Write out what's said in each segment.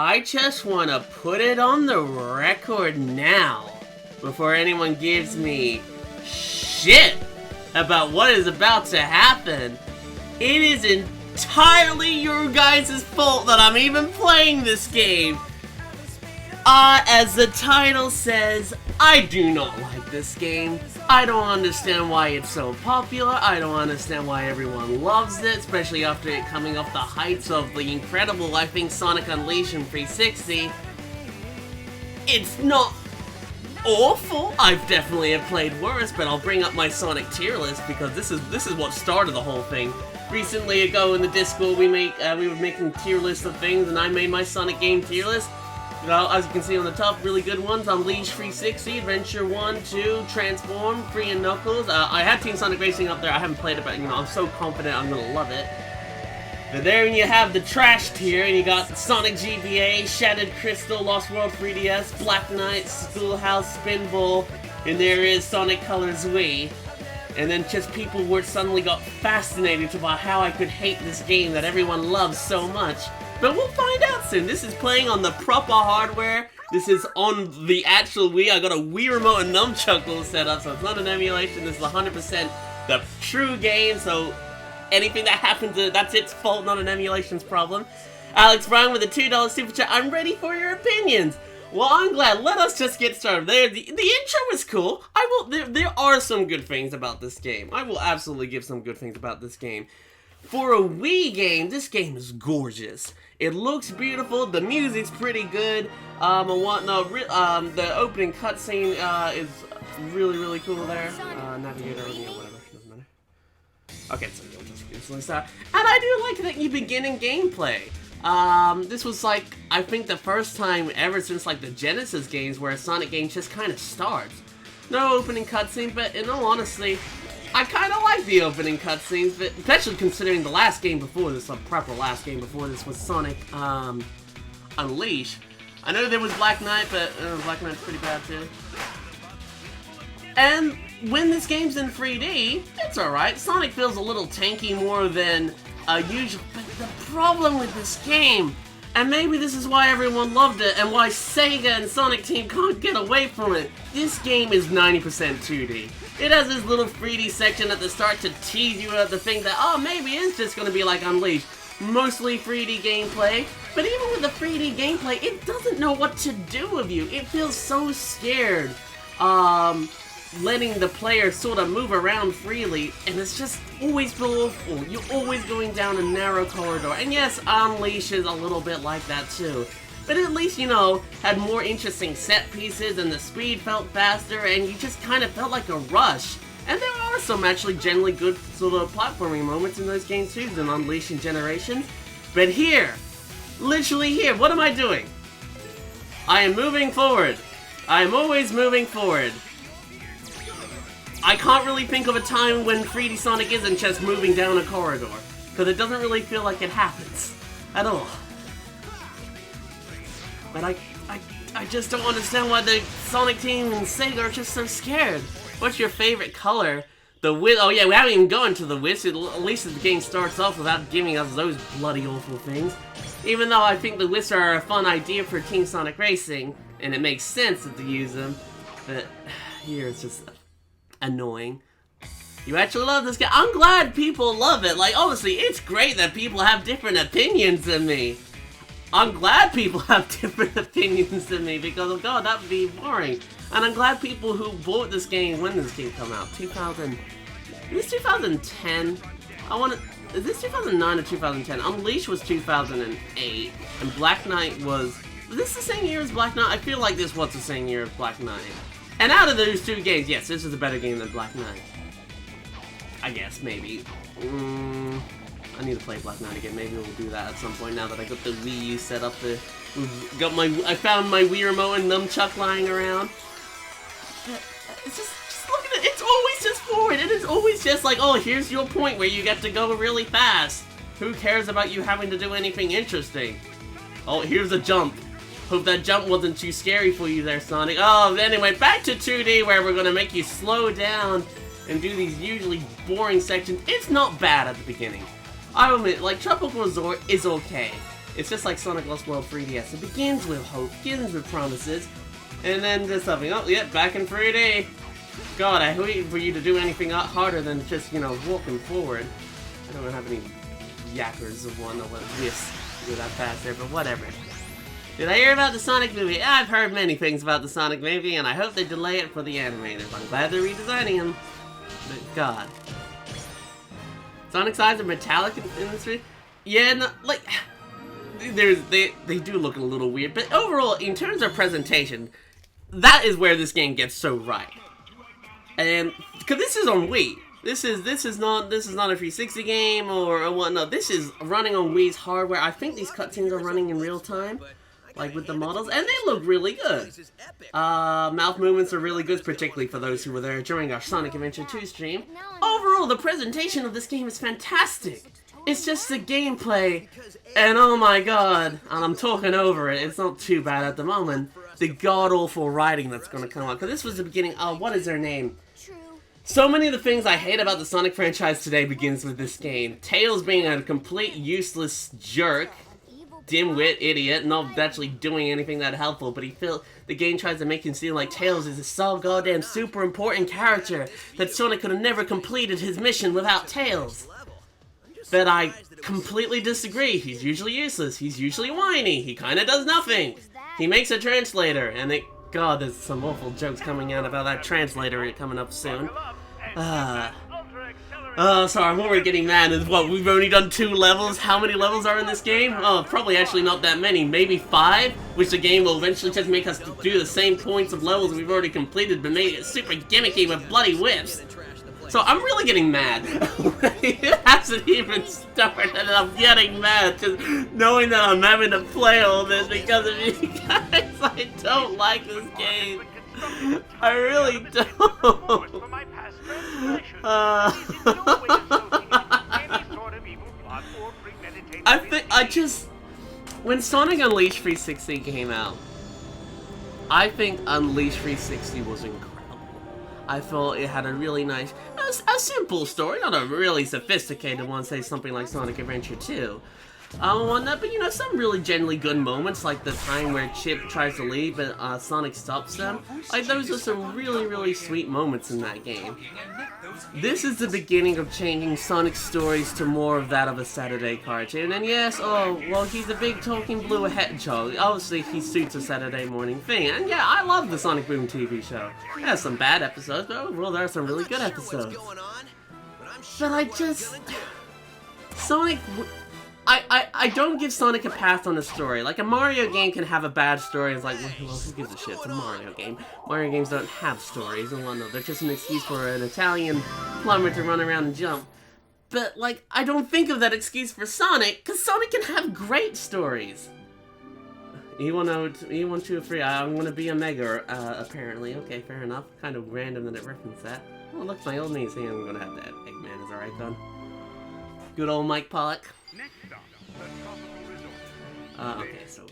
I just want to put it on the record now, before anyone gives me shit about what is about to happen. It is entirely your guys' fault that I'm even playing this game. As the title says, I do not like this game. I don't understand why it's so popular. I don't understand why everyone loves it, especially after it coming off the heights of the incredible, I think, Sonic Unleashed in 360. It's not awful. I've definitely have played worse, but I'll bring up my Sonic tier list because this is what started the whole thing. Recently ago in the Discord, we were making tier lists of things, and I made my Sonic game tier list. Well, as you can see on the top, really good ones. Unleashed 360, Adventure 1, 2, Transform, Free and Knuckles. I had Team Sonic Racing up there. I haven't played it, but you know, I'm so confident I'm gonna love it. But there you have the trash tier, and you got Sonic GBA, Shattered Crystal, Lost World 3DS, Black Knight, Schoolhouse, Spinball, and there is Sonic Colors Wii. And then just people were suddenly got fascinated about how I could hate this game that everyone loves so much. But we'll find out soon. This is playing on the proper hardware. This is on the actual Wii. I got a Wii remote and nunchuck set up, so it's not an emulation. This is 100% the true game, so anything that happens, that's its fault, not an emulation's problem. Alex Brown with a $2 super chat. I'm ready for your opinions. Well, I'm glad. Let us just get started. The intro is cool. There are some good things about this game. I will absolutely give some good things about this game. For a Wii game, this game is gorgeous. It looks beautiful, the music's pretty good, and whatnot. The opening cutscene is really, really cool there. Navigator, whatever, doesn't matter. Okay, so you'll just instantly start. And I do like the beginning gameplay. This was like, I think the first time ever since like the Genesis games where a Sonic game just kind of starts. No opening cutscene, but in all honesty, I kind of like the opening cutscenes, but especially considering the last game before this, the proper last game before this was Sonic Unleashed. I know there was Black Knight, but Black Knight's pretty bad too. And when this game's in 3D, it's alright. Sonic feels a little tanky more than usual, but the problem with this game, and maybe this is why everyone loved it, and why Sega and Sonic Team can't get away from it, this game is 90% 2D. It has this little 3D section at the start to tease you at the thing that, oh, maybe it's just going to be like Unleashed. Mostly 3D gameplay, but even with the 3D gameplay, it doesn't know what to do with you. It feels so scared, letting the player sort of move around freely, and it's just always awful. You're always going down a narrow corridor, and yes, Unleashed is a little bit like that too. But at least, you know, had more interesting set pieces, and the speed felt faster, and you just kind of felt like a rush. And there are some actually generally good sort of platforming moments in those games too, in Unleashed and Generations. But here, literally here, what am I doing? I am moving forward. I am always moving forward. I can't really think of a time when 3D Sonic isn't just moving down a corridor, because it doesn't really feel like it happens at all. But I just don't understand why the Sonic team and Sega are just so scared. What's your favorite color? The Wisp. Oh yeah, we haven't even gone to the Wisp. At least the game starts off without giving us those bloody awful things. Even though I think the Wisps are a fun idea for Team Sonic Racing, and it makes sense to use them, but here it's just annoying. You actually love this game. I'm glad people love it. Like, honestly, it's great that people have different opinions than me. I'm glad people have different opinions than me, because, oh god, that would be boring. And I'm glad people who bought this game, when did this game come out? Is this 2010? Is this 2009 or 2010? Unleashed was 2008, and Black Knight was this the same year as Black Knight? I feel like this was the same year as Black Knight. And out of those two games, yes, this is a better game than Black Knight. I guess, maybe. I need to play Black Knight again. Maybe we'll do that at some point now that I got the Wii U set up. I found my Wii remote and nunchuck lying around. It's just look at it. It's always just forward. It is always just like, oh, here's your point where you get to go really fast. Who cares about you having to do anything interesting? Oh, here's a jump. Hope that jump wasn't too scary for you there, Sonic. Oh, anyway, back to 2D where we're gonna make you slow down and do these usually boring sections. It's not bad at the beginning. I admit, like, Tropical Resort is okay. It's just like Sonic Lost World 3DS. It begins with hope, begins with promises, and then there's something. Oh, yep, back in 3D. God, I hate for you to do anything harder than just, you know, walking forward. I don't have any yappers of one that let this go that fast there, but whatever. Did I hear about the Sonic movie? I've heard many things about the Sonic movie, and I hope they delay it for the animators. I'm glad they're redesigning him. But God. Sonic's eyes are metallic in this movie? Yeah, no, like... They do look a little weird, but overall, in terms of presentation, that is where this game gets so right. And because this is on Wii, this is not a 360 game or whatnot. This is running on Wii's hardware. I think these cutscenes are running in real time, like with the models, and they look really good. Mouth movements are really good, particularly for those who were there during our Sonic Adventure 2 stream. Overall, the presentation of this game is fantastic. It's just the gameplay, and oh my god, and I'm talking over it, it's not too bad at the moment, the god-awful writing that's going to come out, because this was the beginning, what is their name? So many of the things I hate about the Sonic franchise today begins with this game. Tails being a complete useless jerk, dimwit, idiot, not actually doing anything that helpful, but the game tries to make him seem like Tails is a so goddamn super important character that Sonic could have never completed his mission without Tails. But I completely disagree. He's usually useless. He's usually whiny. He kind of does nothing. He makes a translator, and God, there's some awful jokes coming out about that translator coming up soon. Sorry, what we're getting mad is what, we've only done 2 levels? How many levels are in this game? Oh, probably actually not that many. Maybe 5? Which the game will eventually just make us do the same points of levels we've already completed, but make it super gimmicky with bloody whips. So I'm really getting mad. It hasn't even started and I'm getting mad just knowing that I'm having to play all this because of you guys. I don't like this game. I really don't. When Sonic Unleashed 360 came out, I think Unleashed 360 was incredible. I thought it had a really nice, a simple story, not a really sophisticated one, say something like Sonic Adventure 2. Whatnot, but you know, some really genuinely good moments, like the time where Chip tries to leave but Sonic stops them. Like, those are some really, really sweet moments in that game. This is the beginning of changing Sonic's stories to more of that of a Saturday cartoon, and yes, oh, well, he's a big talking blue hedgehog. Obviously, he suits a Saturday morning thing, and yeah, I love the Sonic Boom TV show. It has some bad episodes, but overall, there are some really good episodes. But I just... Sonic... I don't give Sonic a pass on the story. Like, a Mario game can have a bad story. It's like, well, who gives a shit? It's a Mario game. Mario games don't have stories and whatnot. They're just an excuse for an Italian plumber to run around and jump. But, like, I don't think of that excuse for Sonic, because Sonic can have great stories. E1, 2, 3, I'm gonna be a Mega, apparently. Okay, fair enough. Kind of random that it referenced that. Oh, look, my old niece. I'm gonna have that. Eggman is alright, then. Good old Mike Pollock. Okay, so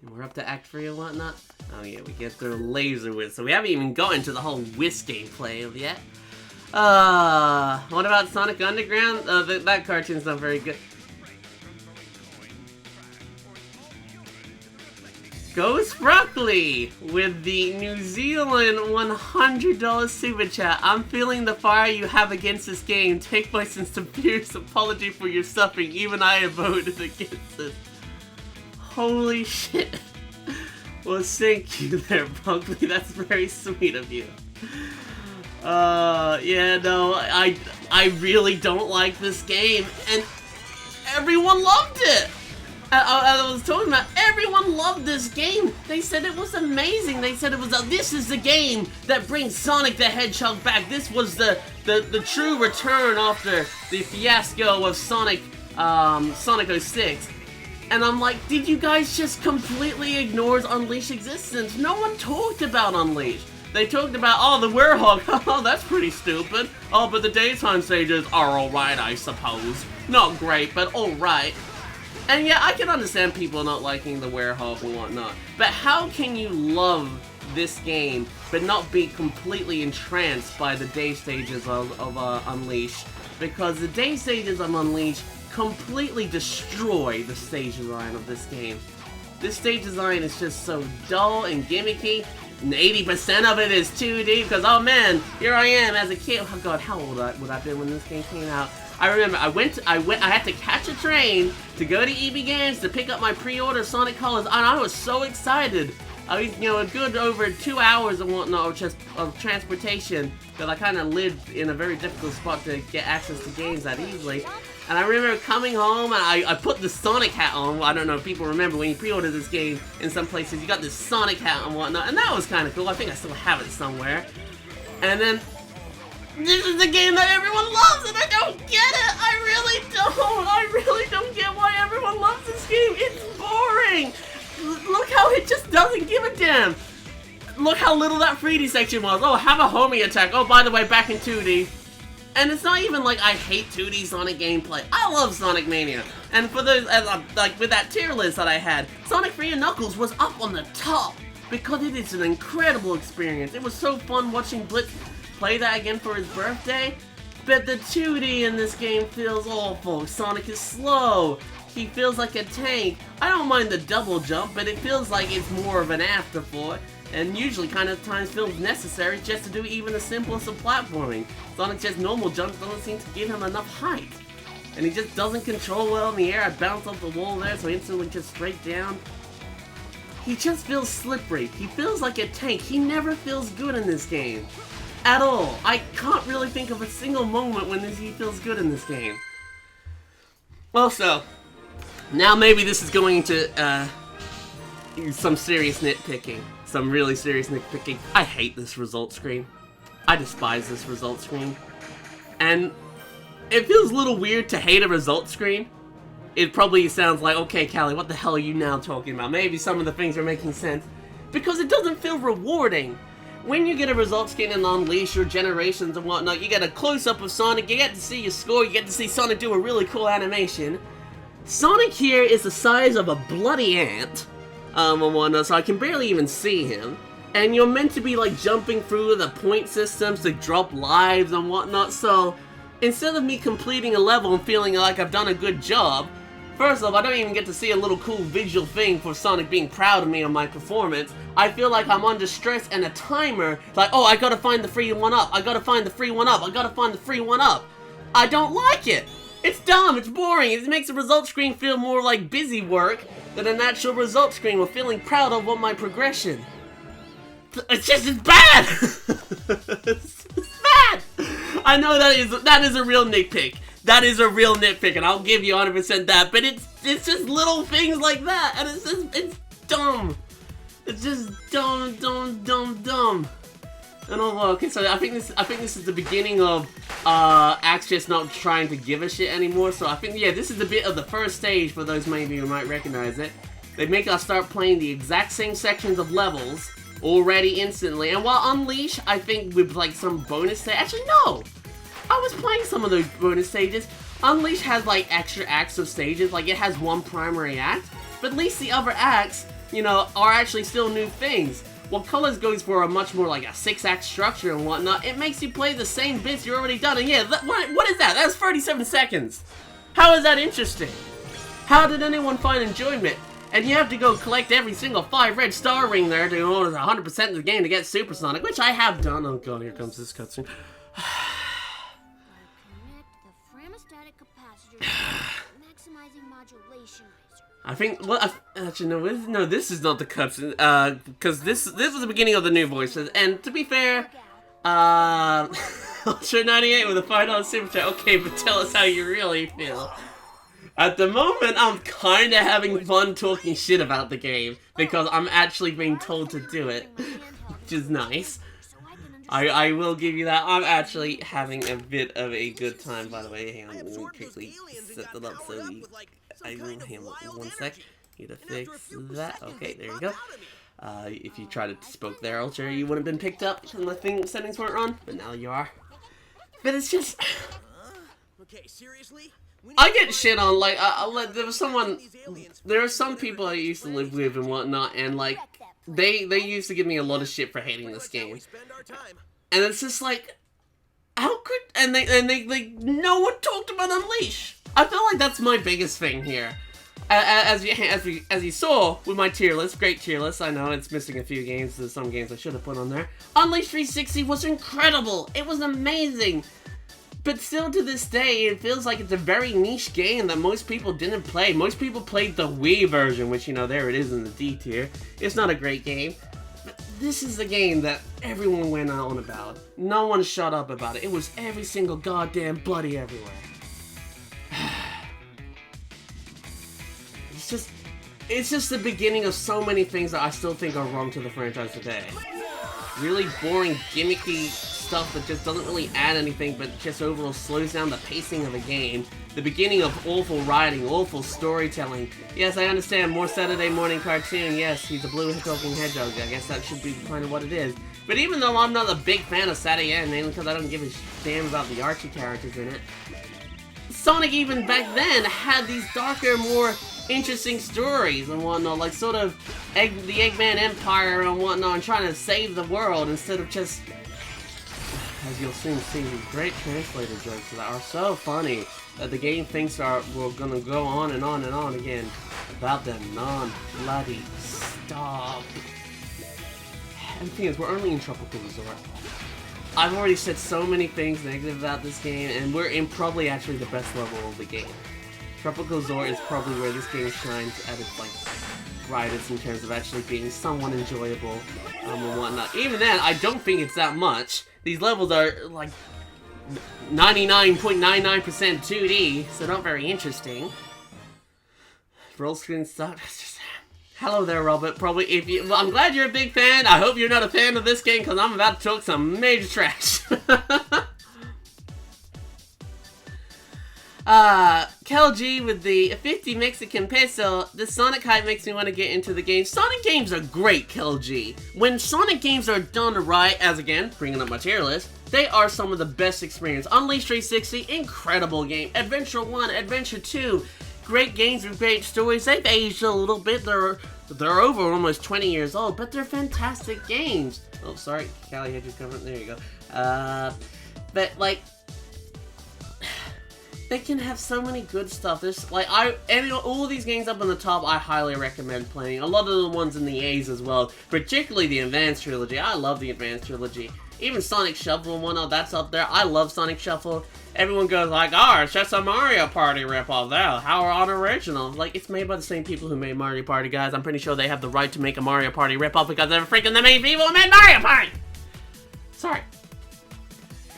we're up to Act 3 and whatnot. Oh yeah, we get through Laser Whiz, so we haven't even gotten to the whole Whiz gameplay of yet. What about Sonic Underground? That cartoon's not very good. Ghost Broccoli with the New Zealand $100 super chat. I'm feeling the fire you have against this game. Take my sincere apology for your suffering. Even I have voted against this. Holy shit. Well, thank you there, Broccoli. That's very sweet of you. Yeah, no, I really don't like this game, and everyone loved it. I was talking about, everyone loved this game. They said it was amazing. They said it was, this is the game that brings Sonic the Hedgehog back. This was the true return after the fiasco of Sonic 06. And I'm like, did you guys just completely ignore Unleashed existence? No one talked about Unleashed. They talked about, oh, the Werehog. Oh, that's pretty stupid. Oh, but the daytime stages are alright, I suppose. Not great, but alright. And yeah, I can understand people not liking the Werehog and whatnot, but how can you love this game but not be completely entranced by the day stages of Unleashed? Because the day stages of Unleashed completely destroy the stage design of this game. This stage design is just so dull and gimmicky, and 80% of it is 2D, because oh man, here I am as a kid. Oh god, how old would I been when this game came out? I remember I had to catch a train to go to EB Games to pick up my pre-order Sonic Colors, and I was so excited. I was, you know, a good over 2 hours and whatnot of transportation, because I kind of lived in a very difficult spot to get access to games that easily. And I remember coming home and I put the Sonic hat on. I don't know if people remember when you pre-ordered this game in some places, you got this Sonic hat and whatnot, and that was kind of cool. I think I still have it somewhere. And then, this is the game that everyone loves and I don't get it! I really don't get why everyone loves this game. It's boring! Look how it just doesn't give a damn! Look how little that 3D section was. Oh, have a homie attack. Oh, by the way, back in 2D. And it's not even like I hate 2D Sonic gameplay. I love Sonic Mania. And for those, like with that tier list that I had, Sonic 3 and Knuckles was up on the top because it is an incredible experience. It was so fun watching Blitz play that again for his birthday. But the 2D in this game feels awful. Sonic is slow. He feels like a tank. I don't mind the double jump, but it feels like it's more of an afterthought. And usually kind of times feels necessary just to do even the simplest of platforming. Sonic's just normal jumps doesn't seem to give him enough height. And he just doesn't control well in the air. I bounce off the wall there so instantly just straight down. He just feels slippery. He feels like a tank. He never feels good in this game. At all. I can't really think of a single moment when he feels good in this game. Also, now maybe this is going into some serious nitpicking. Some really serious nitpicking. I hate this result screen. I despise this result screen. And it feels a little weird to hate a result screen. It probably sounds like, okay, Callie, what the hell are you now talking about? Maybe some of the things are making sense. Because it doesn't feel rewarding. When you get a result screen in Unleash or Generations and whatnot, you get a close-up of Sonic, you get to see your score, you get to see Sonic do a really cool animation. Sonic here is the size of a bloody ant. And whatnot, so I can barely even see him. And you're meant to be like jumping through the point systems to drop lives and whatnot, so instead of me completing a level and feeling like I've done a good job, first off, I don't even get to see a little cool visual thing for Sonic being proud of me on my performance. I feel like I'm under stress and a timer, like, oh, I gotta find the free one up, I gotta find the free one up, I gotta find the free one up. I don't like it! It's dumb, it's boring, it makes the result screen feel more like busy work than an actual result screen with feeling proud of my progression. It's just, it's bad! It's bad! I know that is a real nitpick. That is a real nitpick, and I'll give you 100% that, but it's just little things like that, and it's dumb. It's just dumb. And okay, so I think this is the beginning of Axe just not trying to give a shit anymore. So I think, yeah, this is a bit of the first stage for those maybe who might recognize it. They make us start playing the exact same sections of levels already instantly. And while Unleash, I think with like some bonus stage, actually no, I was playing some of those bonus stages. Unleash has like extra acts of stages, like it has one primary act, but at least the other acts, you know, are actually still new things. While Colors goes for a much more like a 6-act structure and whatnot, it makes you play the same bits you're already done. And yeah, what is that? That's 37 seconds. How is that interesting? How did anyone find enjoyment? And you have to go collect every single 5 red star ring there to order 100% of the game to get Supersonic, which I have done. Oh god, here comes this cutscene. I think, well, actually, no, this is not the cutscene, because this is the beginning of the new voices, and to be fair, Ultra98 with a $5 super chat, okay, but tell us how you really feel. At the moment, I'm kinda having fun talking shit about the game, because I'm actually being told to do it, which is nice. I will give you that. I'm actually having a bit of a good time, by the way. Hang on, let me quickly set that up so I will hang on 1 sec. Need to fix that. Okay, there you go. If you tried to spoke there, Ultra, you wouldn't have been picked up and the settings weren't on, but now you are. But it's just... Okay, seriously? I get shit on, like, there are some people I used to live with and whatnot, and like, they used to give me a lot of shit for hating this game. And it's just like, how could, and they no one talked about Unleash. I feel like that's my biggest thing here. As you saw with my tier list, great tier list. I know it's missing a few games. There's some games I should have put on there. Unleashed 360 was incredible. It was amazing. But still to this day, it feels like it's a very niche game that most people didn't play. Most people played the Wii version, which, you know, there it is in the D tier. It's not a great game. But this is the game that everyone went on about. No one shut up about it. It was every single goddamn bloody everywhere. It's just the beginning of so many things that I still think are wrong to the franchise today. Really boring, gimmicky stuff that just doesn't really add anything, but just overall slows down the pacing of the game. The beginning of awful writing, awful storytelling. Yes, I understand, more Saturday morning cartoon. Yes, he's a blue talking hedgehog. I guess that should be kind of what it is. But even though I'm not a big fan of Saturday, mainly because I don't give a damn about the Archie characters in it, Sonic even back then had these darker, more interesting stories and whatnot, like sort of the Eggman Empire and whatnot, and trying to save the world instead of just, as you'll soon see, great translator jokes that are so funny that the game thinks we're gonna go on and on and on again about them non-bloody stop. And the thing is, we're only in Tropical Resort. I've already said so many things negative about this game, and we're in probably actually the best level of the game. Tropical Resort is probably where this game shines at its like brightest in terms of actually being somewhat enjoyable and whatnot. Even then, I don't think it's that much. These levels are like 99.99% 2D, so not very interesting. Roll screen stuff. Hello there, Robert. Probably if you. Well, I'm glad you're a big fan. I hope you're not a fan of this game because I'm about to talk some major trash. Kel G with the 50 Mexican peso. The Sonic hype makes me want to get into the game. Sonic games are great, Kel G. When Sonic games are done right, as again, bringing up my tier list, they are some of the best experience. Unleashed 360, incredible game. Adventure 1, Adventure 2, great games with great stories. They've aged a little bit. They're over almost 20 years old, but they're fantastic games. Oh, sorry, Callie had you covered. There you go. But like, they can have so many good stuff. There's like all of these games up on the top, I highly recommend playing. A lot of the ones in the A's as well, particularly the Advanced Trilogy. I love the Advanced Trilogy. Even Sonic Shuffle and whatnot, that's up there. I love Sonic Shuffle. Everyone goes like, oh, it's just a Mario Party ripoff there. How unoriginal. Like, it's made by the same people who made Mario Party, guys. I'm pretty sure they have the right to make a Mario Party ripoff because they're freaking the main people who made Mario Party! Sorry.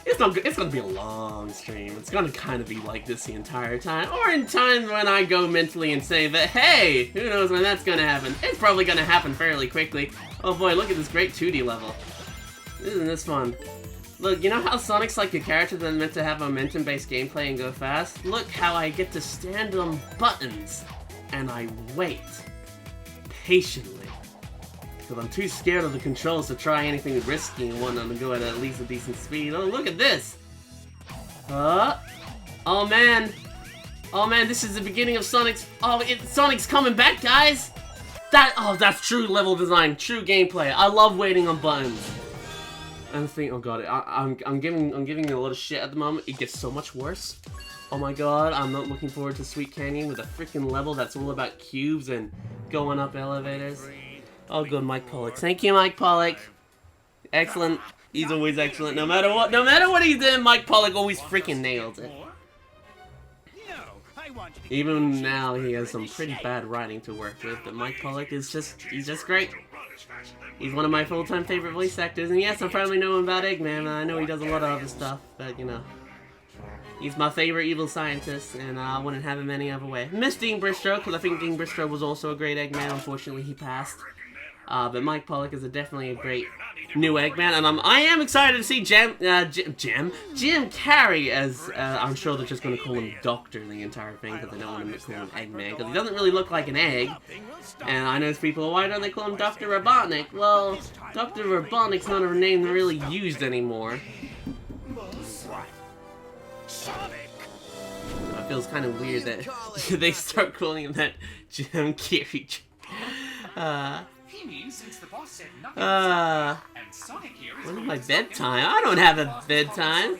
It's gonna be a long stream. It's gonna kind of be like this the entire time. Or in times when I go mentally and say that, hey, who knows when that's gonna happen. It's probably gonna happen fairly quickly. Oh boy, look at this great 2D level. Isn't this fun? Look, you know how Sonic's like a character that's meant to have momentum-based gameplay and go fast? Look how I get to stand on buttons, and I wait patiently. Because I'm too scared of the controls to try anything risky and whatnot to go at least a decent speed. Oh, look at this! Oh man! Oh man, this is the beginning of Sonic's... Oh, Sonic's coming back, guys! That's true level design, true gameplay. I love waiting on buttons. And think, oh god, I'm giving it a lot of shit at the moment. It gets so much worse. Oh my god, I'm not looking forward to Sweet Canyon with a freaking level that's all about cubes and going up elevators. Oh good, Mike Pollock. Thank you, Mike Pollock. Excellent. He's always excellent. No matter what he's in, Mike Pollock always freaking nails it. Even now, he has some pretty bad writing to work with, but Mike Pollock is he's just great. He's one of my full-time favorite voice actors, and yes, I probably know him about Eggman, and I know he does a lot of other stuff, but you know. He's my favorite evil scientist, and I wouldn't have him any other way. Miss Dean Bristow, because I think Dean Bristow was also a great Eggman. Unfortunately, he passed. But Mike Pollock is definitely a great new Eggman, and I am excited to see Jim Carrey as, I'm sure they're just going to call him Doctor the entire thing, because they don't want to call him Eggman, because he doesn't really look like an egg. And I know people, why don't they call him Dr. Robotnik? Well, Dr. Robotnik's not a name really used anymore. It feels kind of weird that they start calling him that Jim Carrey. When is my bedtime? I don't have a bedtime.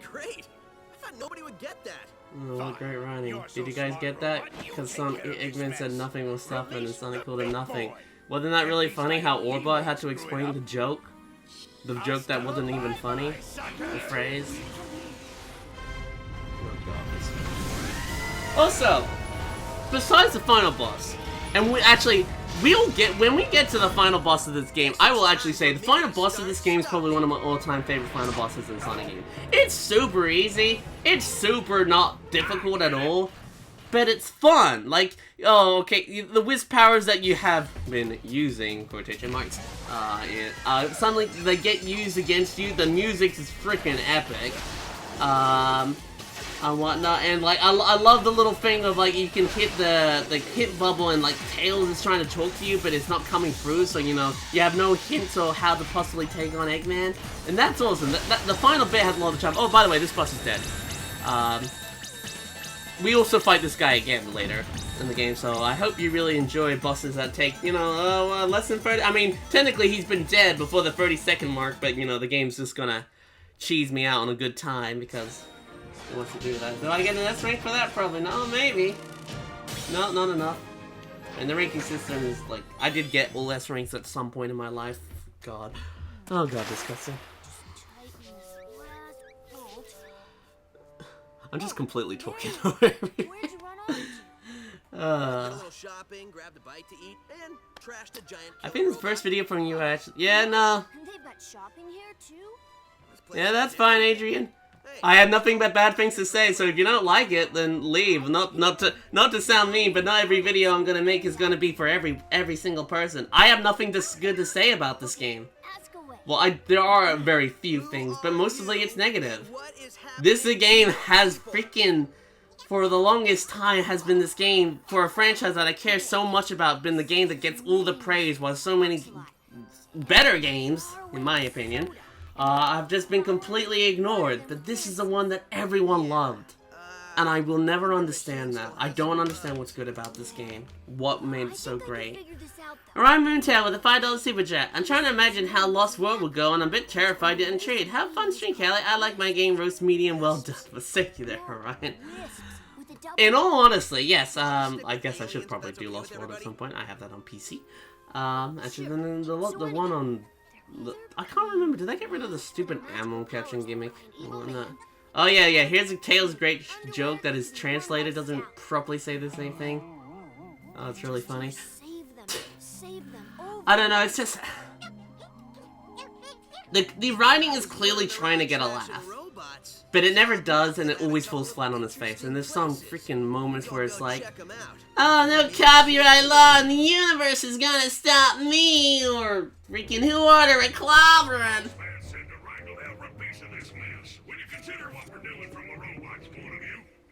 Great! I thought nobody would get that. Oh, what great rhyming. Did you guys get that? Because Eggman said nothing will stop him and Sonic called him nothing. Wasn't that really funny how Orbot had to explain the joke? The joke that wasn't even funny? The phrase? Also, besides the final boss, and when we get to the final boss of this game, I will actually say the final boss of this game is probably one of my all-time favorite final bosses in Sonic game. It's super easy, it's super not difficult at all, but it's fun. Like, oh, okay, the whiz powers that you have been using, quotation marks, suddenly they get used against you. The music is freaking epic. And whatnot, and like I love the little thing of like you can hit the hit bubble and like Tails is trying to talk to you, but it's not coming through, so you know you have no hints of how to possibly take on Eggman, and that's awesome. The final bit has a lot of charm. Oh, by the way, this boss is dead. We also fight this guy again later in the game, so I hope you really enjoy bosses that take, you know, less than 30. I mean, technically he's been dead before the 30-second mark, but you know the game's just gonna cheese me out on a good time because. Wants to do that. Do I get an S rank for that? Probably. No, maybe. No, not enough. And the ranking system is like, I did get all S ranks at some point in my life. God. Oh god, disgusting. I'm just completely talking over everything. I think this first video from you actually. Yeah, no. Yeah, that's fine, Adrian. I have nothing but bad things to say, so if you don't like it, then leave. Not to sound mean, but not every video I'm gonna make is gonna be for every single person. I have nothing good to say about this game. Well, there are very few things, but mostly it's negative. This game has freaking, for the longest time, has been this game for a franchise that I care so much about, been the game that gets all the praise, while so many better games, in my opinion, I've just been completely ignored, but this is the one that everyone loved. And I will never understand that. I don't understand what's good about this game. What made it so great. Orionmoontail with a $5 super chat. I'm trying to imagine how Lost World will go, and I'm a bit terrified to intrigue. Have fun stream, Callie. I like my game roast medium well done. But thank you there, Orion. In all honesty, yes, I guess I should probably do Lost World at some point. I have that on PC. Actually, then the one on... I can't remember. Did I get rid of the stupid ammo catching gimmick? Oh yeah. Here's a Tails great joke that is translated, doesn't properly say the same thing. Oh, it's really funny. I don't know. It's just the writing is clearly trying to get a laugh, but it never does, and it always falls flat on its face. And there's some freaking moments where it's like, oh, no copyright law in the universe is gonna stop me, or freaking who ordered a clobbering?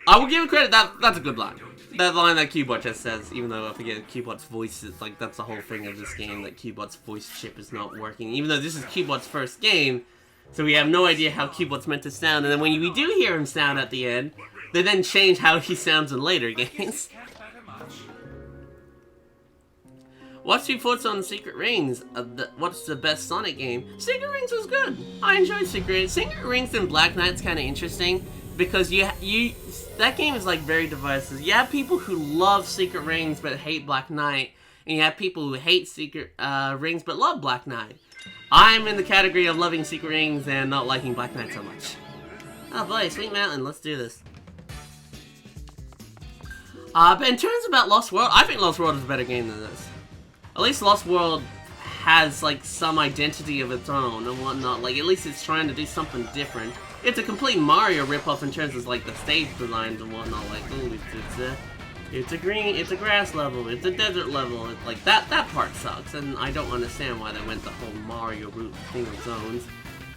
I will give it credit, that's a good line. That line that Cubot just says, even though I forget Cubot's voice is, like, that's the whole thing of this game, that Cubot's voice chip is not working. Even though this is Cubot's first game, so we have no idea how Cubot's meant to sound, and then when we do hear him sound at the end, they then change how he sounds in later games. What's your thoughts on Secret Rings? What's the best Sonic game? Secret Rings was good. I enjoyed Secret Rings. Secret Rings and Black Knight's kind of interesting because that game is like very divisive. You have people who love Secret Rings but hate Black Knight, and you have people who hate Secret Rings but love Black Knight. I'm in the category of loving Secret Rings and not liking Black Knight so much. Oh boy, Sweet Mountain, let's do this. But in terms about Lost World, I think Lost World is a better game than this. At least Lost World has, like, some identity of its own and whatnot. Like, at least it's trying to do something different. It's a complete Mario ripoff in terms of, like, the stage designs and whatnot. Like, ooh, it's a grass level, it's a desert level. It's like, that part sucks, and I don't understand why they went the whole Mario route thing of zones.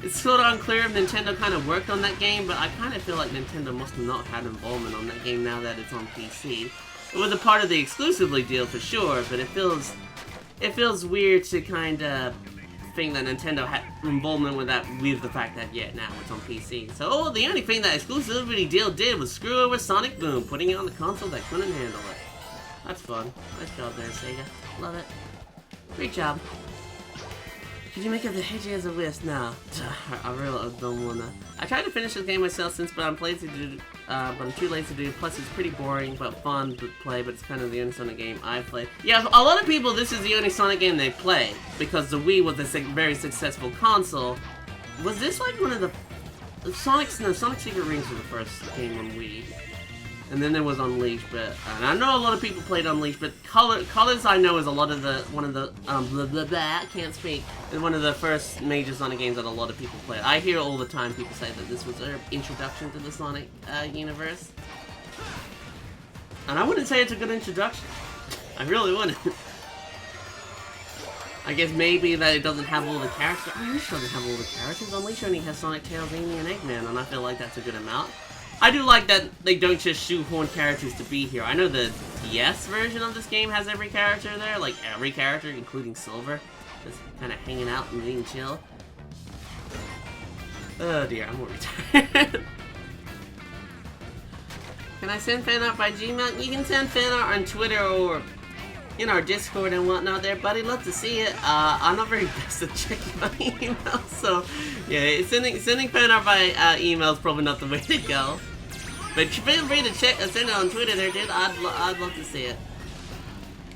It's sort of unclear if Nintendo kind of worked on that game, but I kind of feel like Nintendo must have not had involvement on that game now that it's on PC. It was a part of the exclusively deal for sure, but it feels weird to kind of think that Nintendo had involvement with that, with the fact that, yeah, now it's on PC. So, the only thing that exclusivity deal did was screw over Sonic Boom, putting it on the console that couldn't handle it. That's fun. Nice job there, Sega. Love it. Great job. Could you make up the hedgie as a list? No. I really don't wanna. I tried to finish this game myself since, but I'm too lazy to do. Plus, it's pretty boring but fun to play. But it's kind of the only Sonic game I've played. Yeah, a lot of people, this is the only Sonic game they play because the Wii was a very successful console. Was this like one of the Sonic Secret Rings was the first game on Wii, and then there was Unleashed. But and I know a lot of people played Unleashed, but Colors I know is one of the can't speak. Is one of the first major Sonic games that a lot of people played. I hear all the time people say that this was their introduction to the Sonic universe, and I wouldn't say it's a good introduction. I really wouldn't. I guess maybe that it doesn't have all the characters. Unleashed doesn't have all the characters. Unleashed only has Sonic, Tails, Amy, and Eggman, and I feel like that's a good amount. I do like that they don't just shoehorn characters to be here. I know the DS version of this game has every character there, like every character, including Silver, just kind of hanging out and being chill. Oh dear, I'm more retired. Can I send fan art by Gmail? You can send fan art on Twitter or in our Discord and whatnot there, buddy. Love to see it. I'm not very best at checking my emails, so yeah, sending fan art by email is probably not the way to go. But feel free to send it on Twitter there, dude. I'd love to see it.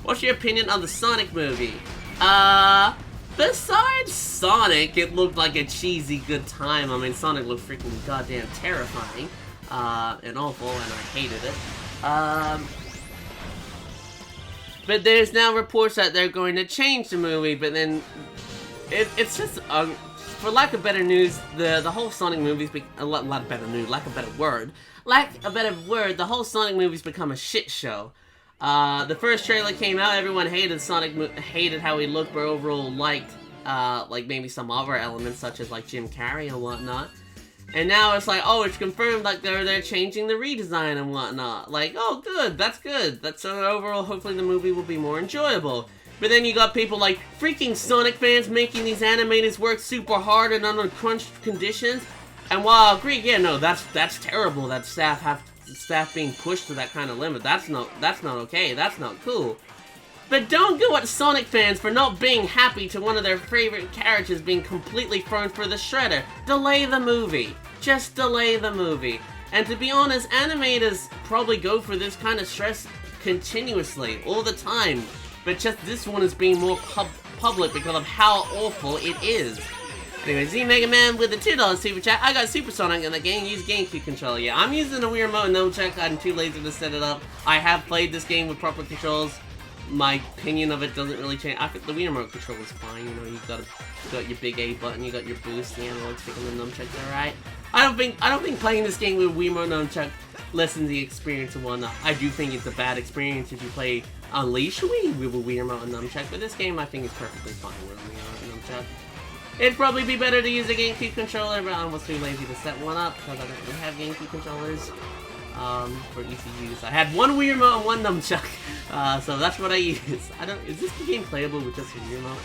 What's your opinion on the Sonic movie? Besides Sonic, it looked like a cheesy good time. I mean, Sonic looked freaking goddamn terrifying, and awful, and I hated it. But there's now reports that they're going to change the movie, but then it's just, for lack of better news, the whole Sonic movie's the whole Sonic movie's become a shit show. The first trailer came out, everyone hated Sonic, hated how he looked, but overall liked, like maybe some other elements such as like Jim Carrey and whatnot. And now it's like, oh, it's confirmed, like, they're changing the redesign and whatnot. Like, oh, good, that's good. That's, overall, hopefully the movie will be more enjoyable. But then you got people like freaking Sonic fans making these animators work super hard and under crunched conditions. And while I agree, yeah, no, that's terrible that staff being pushed to that kind of limit. That's not okay, that's not cool. But don't go at Sonic fans for not being happy to one of their favorite characters being completely thrown for the shredder. Delay the movie. Just delay the movie. And to be honest, animators probably go for this kind of stress continuously, all the time. But just this one is being more public because of how awful it is. Anyway, Z-Mega Man with the $2 super chat. I got Supersonic in the game, use GameCube controller. Yeah, I'm using a Wii remote and nunchuck. I'm too lazy to set it up. I have played this game with proper controls. My opinion of it doesn't really change. I think the Wii remote control is fine. You know, you got your big A button, you got your boost, the analog stick, and the nunchuck. Alright. I don't think playing this game with Wii remote nunchuck lessens the experience and whatnot. I do think it's a bad experience if you play Unleashed Wii with a Wii remote and nunchuck. But this game, I think, is perfectly fine with a Wii remote and nunchuck. It'd probably be better to use a GameCube controller, but I was too lazy to set one up because I don't really have GameCube controllers. For easy use. I had one Wii remote and one nunchuck, so that's what I use. Is this game playable with just a Wii remote?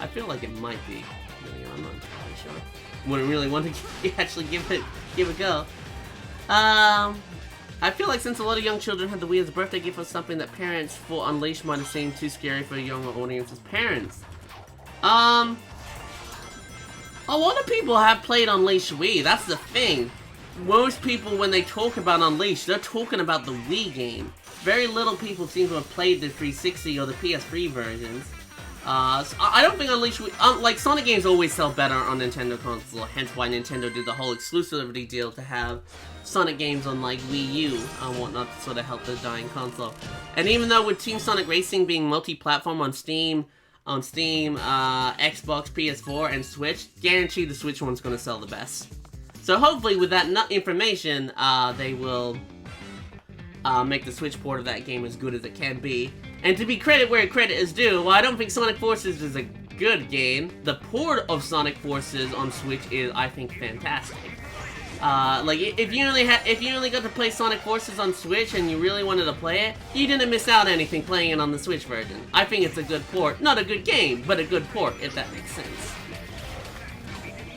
I feel like it might be. I'm not entirely sure. Wouldn't really want to actually give it a go. I feel like since a lot of young children had the Wii as a birthday gift, was something that parents for Unleashed might have seemed too scary for a younger audience's parents. A lot of people have played Unleashed Wii. That's the thing. Most people, when they talk about Unleashed, they're talking about the Wii game. Very little people seem to have played the 360 or the PS3 versions. So I don't think Unleashed Wii... like, Sonic games always sell better on Nintendo console, hence why Nintendo did the whole exclusivity deal to have Sonic games on, like, Wii U and whatnot to sort of help the dying console. And even though with Team Sonic Racing being multi-platform on Steam, Xbox, PS4, and Switch, guarantee the Switch one's gonna sell the best. So hopefully with that information, they will make the Switch port of that game as good as it can be. And to be credit where credit is due, while I don't think Sonic Forces is a good game, the port of Sonic Forces on Switch is, I think, fantastic. Like, if you only got to play Sonic Forces on Switch and you really wanted to play it, you didn't miss out on anything playing it on the Switch version. I think it's a good port. Not a good game, but a good port, if that makes sense.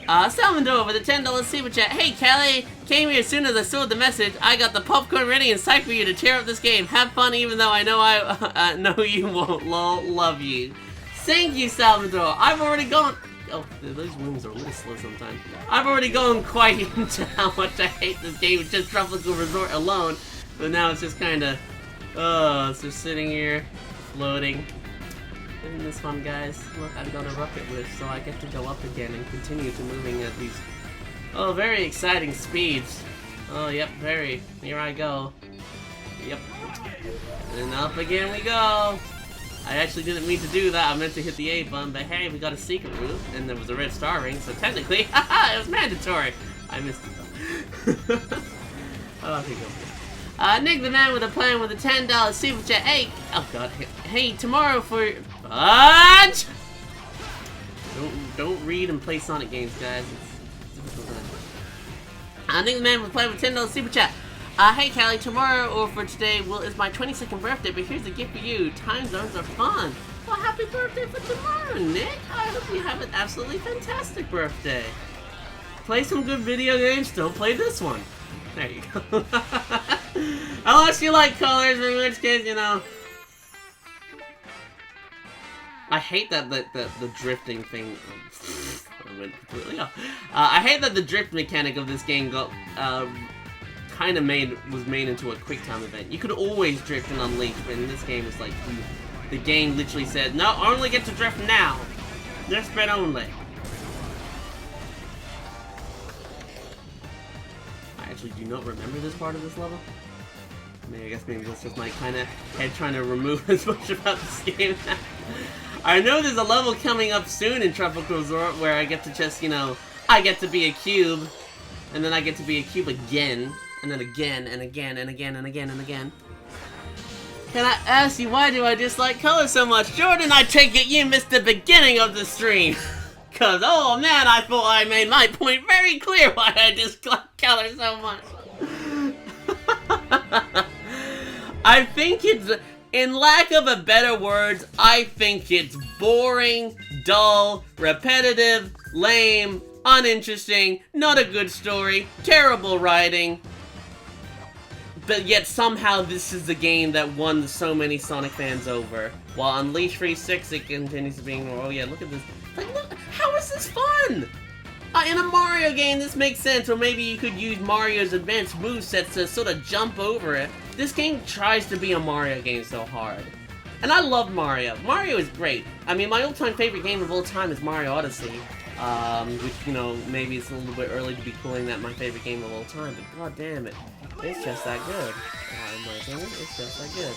Salvador with a $10 super chat. Hey, Callie, came here as soon as I saw the message. I got the popcorn ready and psyched for you to tear up this game. Have fun, even though I know I know you won't. Lol, love you. Thank you, Salvador. I've already gone. Oh, those rooms are a little slow sometimes. I've already gone quite into how much I hate this game with just Tropical Resort alone. But now it's just kind of, it's just sitting here, floating. Isn't this fun, guys? Look, I've got a rocket lift, so I get to go up again and continue to moving at these, very exciting speeds. Oh, yep, very. Here I go. Yep. And up again we go. I actually didn't mean to do that. I meant to hit the A button, but hey, we got a secret route, and there was a red star ring, so technically, haha, it was mandatory. I missed it though. Oh, here we go. Nick the Man with a plan with a $10 super chat. Hey, oh god, hey, tomorrow for fudge. Don't read and play Sonic games, guys. It's difficult time. Nick the Man with a plan with $10 super chat. Hey Callie, tomorrow or for today is my 22nd birthday, but here's a gift for you. Time zones are fun. Well, happy birthday for tomorrow, Nick. I hope you have an absolutely fantastic birthday. Play some good video games, don't play this one. There you go. Unless you like colors, in which case, you know. I hate that the drifting thing. I went completely off. I hate that the drift mechanic of this game got kind of was made into a quick time event. You could always drift and unleash, but in this game it's like the game literally said, no, I only get to drift now. Drift bit only. I actually do not remember this part of this level. I mean, I guess maybe that's just my kind of head trying to remove as much about this game. I know there's a level coming up soon in Tropical Resort where I get to just, you know, I get to be a cube, and then I get to be a cube again. And then again, and again, and again, and again, and again. Can I ask you, why do I dislike color so much? Jordan, I take it you missed the beginning of the stream. Cause, oh man, I thought I made my point very clear why I dislike color so much. I think it's, in lack of a better words, I think it's boring, dull, repetitive, lame, uninteresting, not a good story, terrible writing. But yet somehow this is the game that won so many Sonic fans over. While Unleash 3.6 it continues to being, oh yeah, look at this. Like, look, how is this fun? In a Mario game this makes sense, or maybe you could use Mario's advanced movesets to sort of jump over it. This game tries to be a Mario game so hard. And I love Mario. Mario is great. I mean, my all-time favorite game of all time is Mario Odyssey. Which, you know, maybe it's a little bit early to be calling that my favorite game of all time, but god damn it. It's just that good. In my opinion, it's just that good.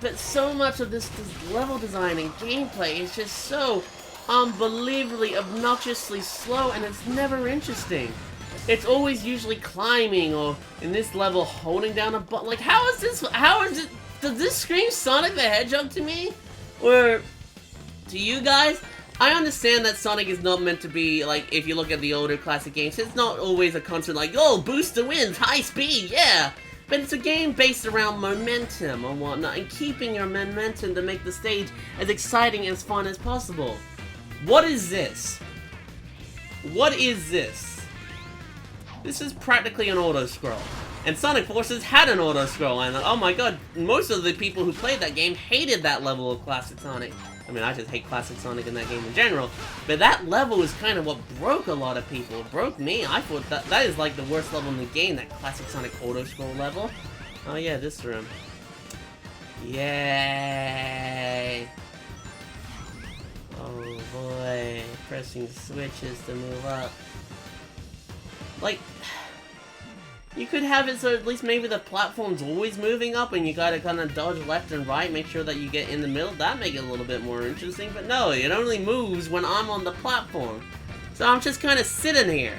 But so much of this level design and gameplay is just so unbelievably obnoxiously slow, and it's never interesting. It's always usually climbing, or in this level holding down a button. Like, how is it, does this scream Sonic the Hedgehog to me? Or to you guys? I understand that Sonic is not meant to be, like, if you look at the older classic games, it's not always a constant, like, oh, boost the wins, high speed, yeah! But it's a game based around momentum and whatnot, and keeping your momentum to make the stage as exciting and fun as possible. What is this? What is this? This is practically an auto-scroll. And Sonic Forces had an auto-scroll, and oh my god, most of the people who played that game hated that level of classic Sonic. I mean, I just hate classic Sonic in that game in general, but that level is kind of what broke a lot of people. It broke me. I thought that is like the worst level in the game, that classic Sonic auto-scroll level. Oh yeah, this room. Yay! Oh boy, pressing switches to move up. Like, you could have it so at least maybe the platform's always moving up and you gotta kind of dodge left and right, make sure that you get in the middle. That'd make it a little bit more interesting, but no, it only moves when I'm on the platform. So I'm just kind of sitting here.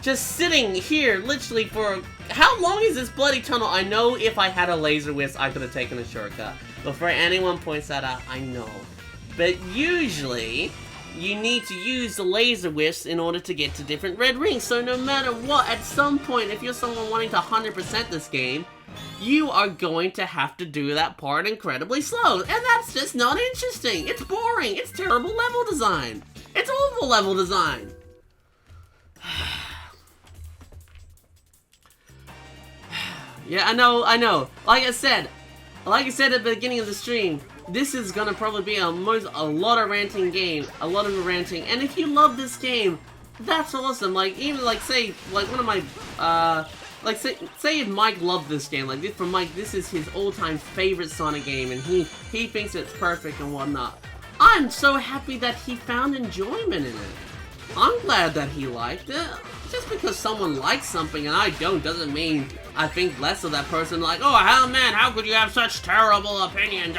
Just sitting here, literally for... How long is this bloody tunnel? I know if I had a laser whisk, I could have taken a shortcut. Before anyone points that out, I know. But usually... you need to use the laser wisps in order to get to different red rings. So no matter what, at some point, if you're someone wanting to 100% this game, you are going to have to do that part incredibly slow. And that's just not interesting. It's boring. It's terrible level design. It's awful level design. Yeah, I know. Like I said at the beginning of the stream, this is gonna probably be a lot of ranting game, a lot of ranting, and if you love this game, that's awesome. Like, even, like, say, like, one of my, like, say if Mike loved this game, like, for Mike, this is his all-time favorite Sonic game, and he thinks it's perfect and whatnot. I'm so happy that he found enjoyment in it. I'm glad that he liked it. Just because someone likes something and I don't doesn't mean I think less of that person, like, oh, hell man, how could you have such terrible opinions?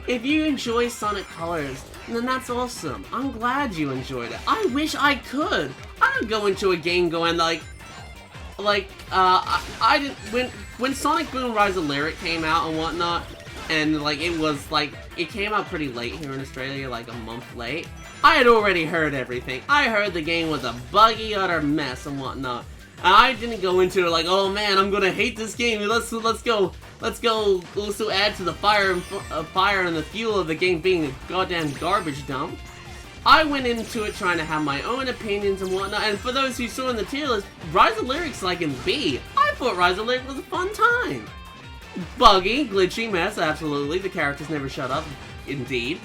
If you enjoy Sonic Colors, then that's awesome. I'm glad you enjoyed it. I wish I could. I don't go into a game going I didn't, when Sonic Boom Rise of Lyric came out and whatnot, and like it came out pretty late here in Australia, like a month late. I had already heard everything. I heard the game was a buggy utter mess and whatnot. And I didn't go into it like, oh man, I'm gonna hate this game. Let's go also add to the fire and the fuel of the game being a goddamn garbage dump. I went into it trying to have my own opinions and whatnot, and for those who saw in the tier list, Rise of Lyric's like in B. I thought Rise of Lyric was a fun time. Buggy, glitchy mess, absolutely. The characters never shut up, indeed.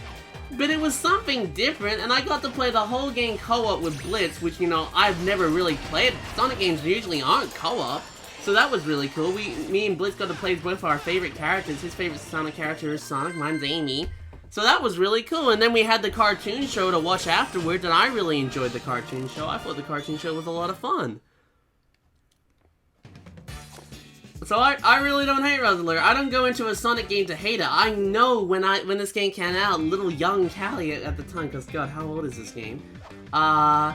But it was something different, and I got to play the whole game co-op with Blitz, which, you know, I've never really played. Sonic games usually aren't co-op, so that was really cool. Me and Blitz got to play both our favorite characters. His favorite Sonic character is Sonic, mine's Amy. So that was really cool, and then we had the cartoon show to watch afterwards, and I really enjoyed the cartoon show. I thought the cartoon show was a lot of fun. So I really don't hate Rise of Lyric. I don't go into a Sonic game to hate it. I know when this game came out, little young Callie at the time, because god, how old is this game? I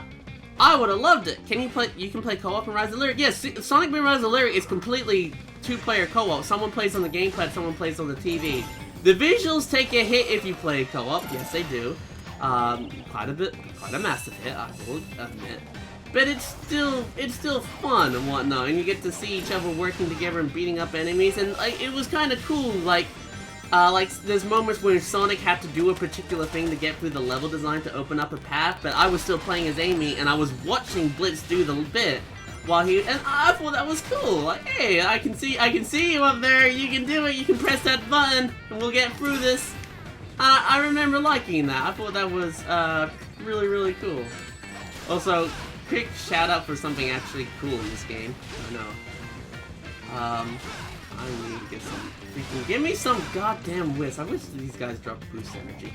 would have loved it. You can play co-op in Rise of Lyric? Yes, Sonic Boom Rise of Lyric is completely two-player co-op. Someone plays on the gamepad, someone plays on the TV. The visuals take a hit if you play co-op. Yes, they do. Quite a massive hit, I will admit. But it's still fun and whatnot, and you get to see each other working together and beating up enemies, and like it was kind of cool. Like there's moments where Sonic had to do a particular thing to get through the level design to open up a path, but I was still playing as Amy, and I was watching Blitz do the bit while and I thought that was cool. Like, hey, I can see you up there. You can do it. You can press that button, and we'll get through this. I remember liking that. I thought that was really, really cool. Also, quick shout out for something actually cool in this game. I know. I need to get some freaking. Give me some goddamn whiz. I wish these guys dropped boost energy.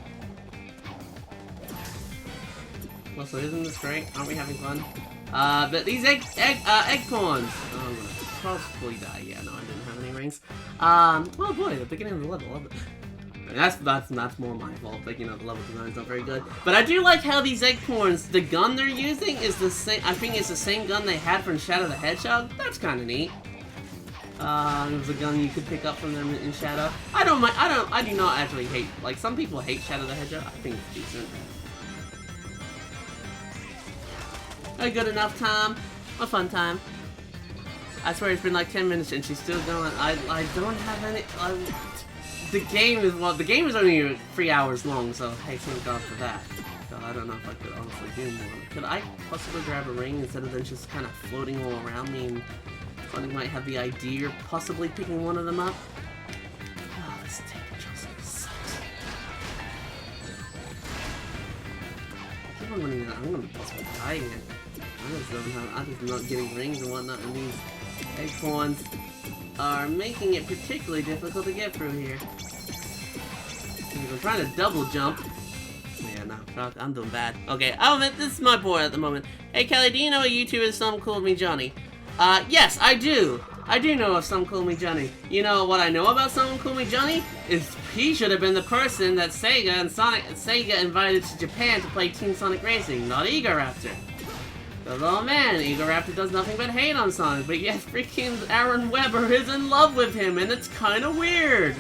Also, isn't this great? Aren't we having fun? But these egg pawns. Oh, I'm gonna possibly die. Yeah, no, I didn't have any rings. Oh boy, the beginning of the level. Love it. That's more my fault, like, you know, the level design's not very good. But I do like how these egg pawns, the gun they're using is the same, I think it's the same gun they had from Shadow the Hedgehog. That's kind of neat. It was a gun you could pick up from them in Shadow. I do not actually hate, like, some people hate Shadow the Hedgehog. I think it's decent. A good enough time. A fun time. I swear it's been like 10 minutes and she's still going. I don't have any, the game is only 3 hours long, so hey, thank God for that. God, I don't know if I could honestly do more. Could I possibly grab a ring instead of them just kind of floating all around me, and Sonic might have the idea of possibly picking one of them up? Oh, this tank just sucks. I'm gonna possibly die again. I'm just not getting rings and whatnot, and these egg pawns are making it particularly difficult to get through here. I'm trying to double jump. Yeah, no, I'm doing bad. Okay, this is my boy at the moment. Hey, Callie, do you know a YouTuber some called me Johnny? Yes, I do. I do know of some called me Johnny. You know what I know about someone called me Johnny? Is he should have been the person that Sega invited to Japan to play Team Sonic Racing, not Egoraptor. Because, oh man, Egoraptor does nothing but hate on Sonic, but yet freaking Aaron Webber is in love with him, and it's kind of weird.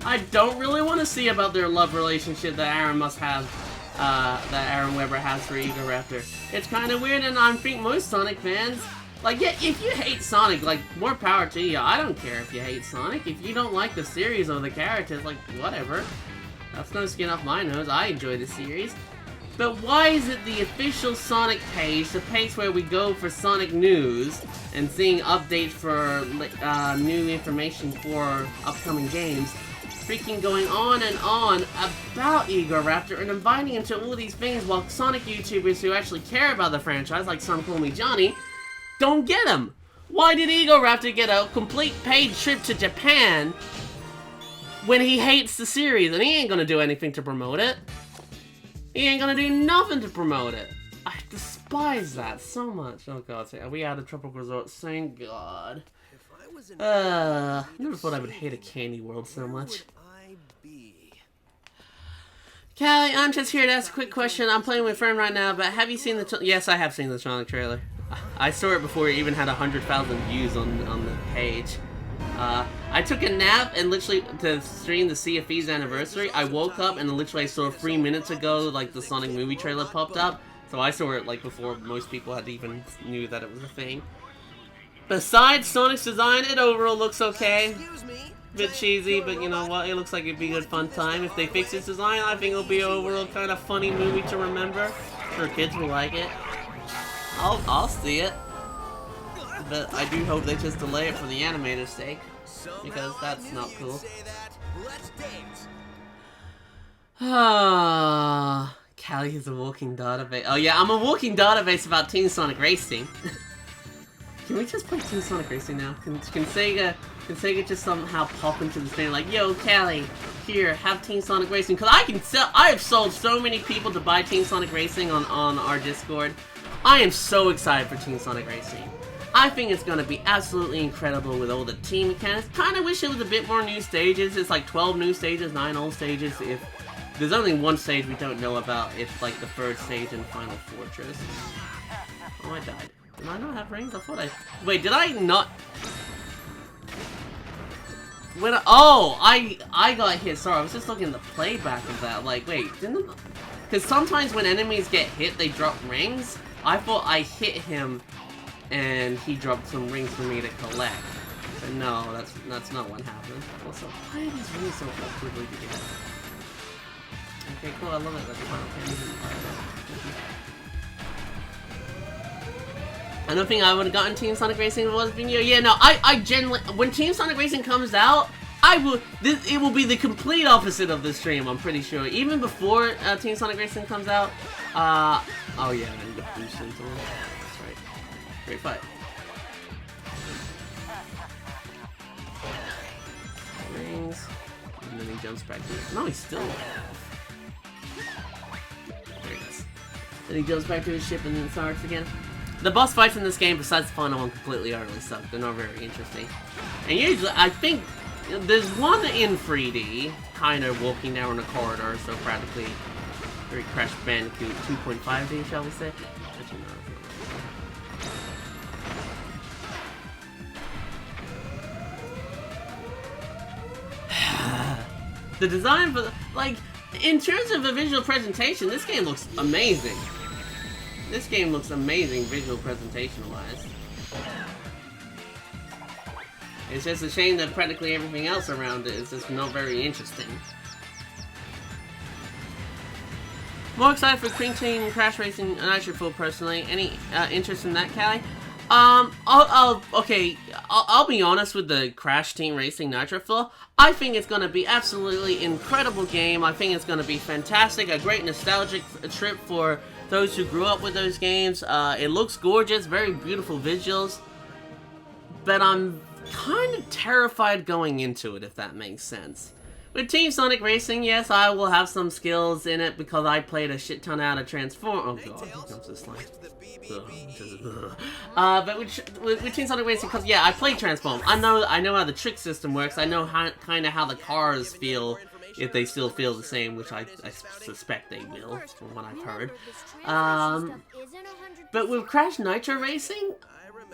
I don't really want to see about their love relationship that Aaron must have, that Aaron Webber has for Egoraptor. It's kind of weird, and I think most Sonic fans, like, yeah, if you hate Sonic, like, more power to you. I don't care if you hate Sonic. If you don't like the series or the characters, like, whatever. That's no skin off my nose. I enjoy the series. But why is it the official Sonic page, the page where we go for Sonic news and seeing updates for new information for upcoming games, freaking going on and on about Egoraptor and inviting him to all these things while Sonic YouTubers who actually care about the franchise, like Some Call Me Johnny, don't get him. Why did Egoraptor get a complete paid trip to Japan when he hates the series and he ain't gonna do anything to promote it? He ain't gonna do nothing to promote it. I despise that so much. Oh god, are we out of Tropical Resort? Thank god. Never thought I would hate a candy world so much. Callie, I'm just here to ask a quick question. I'm playing with a friend right now, but have you seen the... Yes, I have seen the Sonic trailer. I saw it before it even had 100,000 views on the page. I took a nap and literally to stream the Sea of Thieves anniversary. I woke up and literally I saw 3 minutes ago, like, the Sonic movie trailer popped up. So I saw it, like, before most people had even knew that it was a thing. Besides Sonic's design, it overall looks okay. Bit cheesy, but you know what? It looks like it'd be a good fun time. If they fix its design, I think it'll be an overall kind of funny movie to remember. Sure, kids will like it. I'll see it. But I do hope they just delay it for the animator's sake. Because that's not cool. Ah, Callie is a walking database. Oh yeah, I'm a walking database about Team Sonic Racing. Can we just play Team Sonic Racing now? Can Sega just somehow pop into the thing like, yo, Callie, here, have Team Sonic Racing? Because I have sold so many people to buy Team Sonic Racing on our Discord. I am so excited for Team Sonic Racing. I think it's going to be absolutely incredible with all the team mechanics. Kind of wish it was a bit more new stages. It's like 12 new stages, 9 old stages. If there's only one stage we don't know about, it's like the 3rd stage in Final Fortress. Oh, I died. Did I not have rings? I thought I... Wait, did I not... When I got hit. Sorry, I was just looking at the playback of that. Like, wait, didn't... Because sometimes when enemies get hit, they drop rings. I thought I hit him, and he dropped some rings for me to collect. But no, that's not what happened. Also, why are these rings so awkwardly together? Okay, cool, I love it. That's fine. I don't think I would have gotten Team Sonic Racing if it wasn't video. Yeah, no, I genuinely... When Team Sonic Racing comes out, it will be the complete opposite of this stream, I'm pretty sure. Even before Team Sonic Racing comes out, oh yeah, I need to boost into him. That's right. Great fight. Rings. And then he jumps back to it. No, he's still alive. There he goes. Then he jumps back to his ship and then starts again. The boss fights in this game, besides the final one, completely utterly suck. They're not very interesting. And usually, I think there's one in 3D, kind of walking down a corridor, so practically very Crash Bandicoot 2.5D, shall we say? The design for like, in terms of a visual presentation, this game looks amazing. This game looks amazing visual presentation-wise. It's just a shame that practically everything else around it is just not very interesting. More excited for Cream Team Crash Racing and Nitro personally. Any interest in that, Callie? I'll be honest with the Crash Team Racing Nitro Full. I think it's going to be absolutely incredible game. I think it's going to be fantastic. A great nostalgic trip for those who grew up with those games. It looks gorgeous, very beautiful visuals. But I'm kind of terrified going into it, if that makes sense. With Team Sonic Racing, yes, I will have some skills in it because I played a shit ton out of Transform. Oh god, here comes this line. But with Team Sonic Racing, because yeah, I played Transform. I know how the trick system works. I know kind of how the cars feel, if they still feel the same, which I suspect they will, from what I've heard. But with Crash Nitro Racing,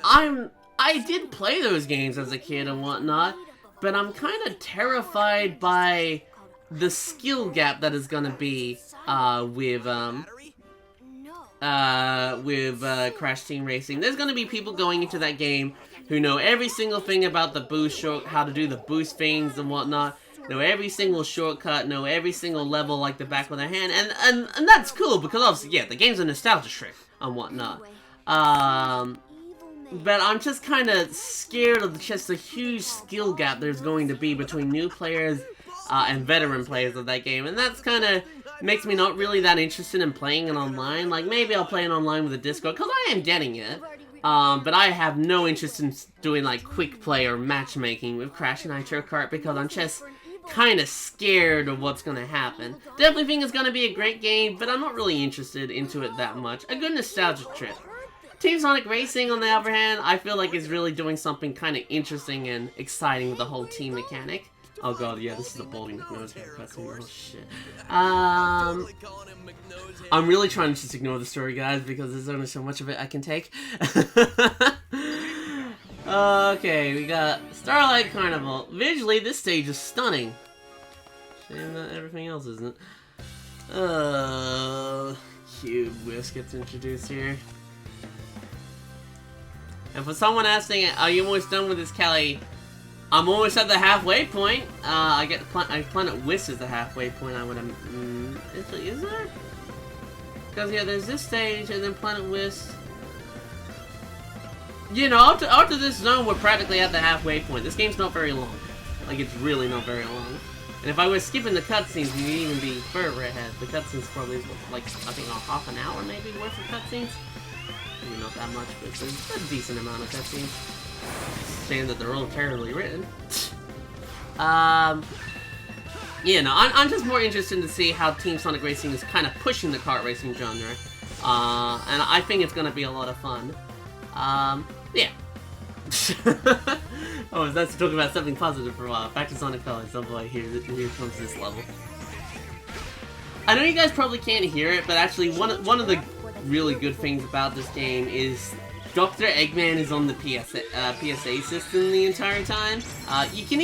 I did play those games as a kid and whatnot. But I'm kind of terrified by the skill gap that is gonna be with Crash Team Racing. There's gonna be people going into that game who know every single thing about the boost how to do the boost things and whatnot. Know every single shortcut, know every single level like the back of their hand, and that's cool because obviously, yeah, the game's a nostalgia trick and whatnot. But I'm just kind of scared of just the huge skill gap there's going to be between new players and veteran players of that game, and that's kind of makes me not really that interested in playing it online. Like, maybe I'll play it online with a Discord, because I am getting it, but I have no interest in doing, like, quick play or matchmaking with Crash Nitro Kart, because I'm just kind of scared of what's gonna happen. Definitely think it's gonna be a great game, but I'm not really interested into it that much. A good nostalgia trip. Team Sonic Racing, on the other hand, I feel like is really doing something kind of interesting and exciting with the whole team mechanic. Oh god, yeah, this is the Baldy McNose haircut. Oh shit. I'm really trying to just ignore the story, guys, because there's only so much of it I can take. Okay, we got Starlight Carnival. Visually, this stage is stunning. Shame that everything else isn't. Cube Whisk gets introduced here. And for someone asking, are you almost done with this, Callie? I'm almost at the halfway point. I get Planet Whisk is the halfway point. I would is there? Because yeah, there's this stage and then Planet Whisk. You know, after this zone, we're practically at the halfway point. This game's not very long. Like, it's really not very long. And if I was skipping the cutscenes, we'd even be further ahead. The cutscenes probably, like, I think half an hour maybe worth of cutscenes. Maybe not that much, but it's a decent amount of cutscenes. Saying that they're all terribly written. Yeah, no, I'm just more interested to see how Team Sonic Racing is kind of pushing the kart racing genre. And I think it's gonna be a lot of fun. Yeah. Oh, that's to talk about something positive for a while. Back to Sonic Colors. Oh boy, here comes this level. I know you guys probably can't hear it, but actually one of the really good things about this game is Dr. Eggman is on the PSA system the entire time. You can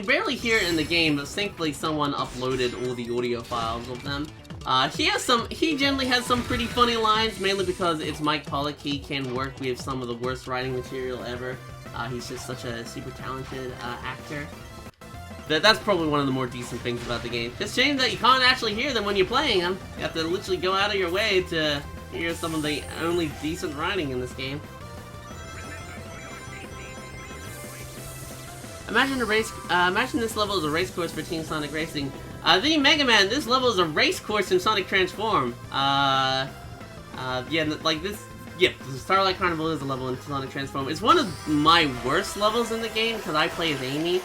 barely hear it in the game, but thankfully someone uploaded all the audio files of them. He generally has some pretty funny lines, mainly because it's Mike Pollock. He can work with some of the worst writing material ever. He's just such a super talented actor. That's probably one of the more decent things about the game. It's a shame that you can't actually hear them when you're playing them. You have to literally go out of your way to hear some of the only decent writing in this game. Imagine this level is a race course for Team Sonic Racing. The Mega Man, this level is a race course in Sonic Transform. Yeah, like this. Yep, the Starlight Carnival is a level in Sonic Transform. It's one of my worst levels in the game because I play as Amy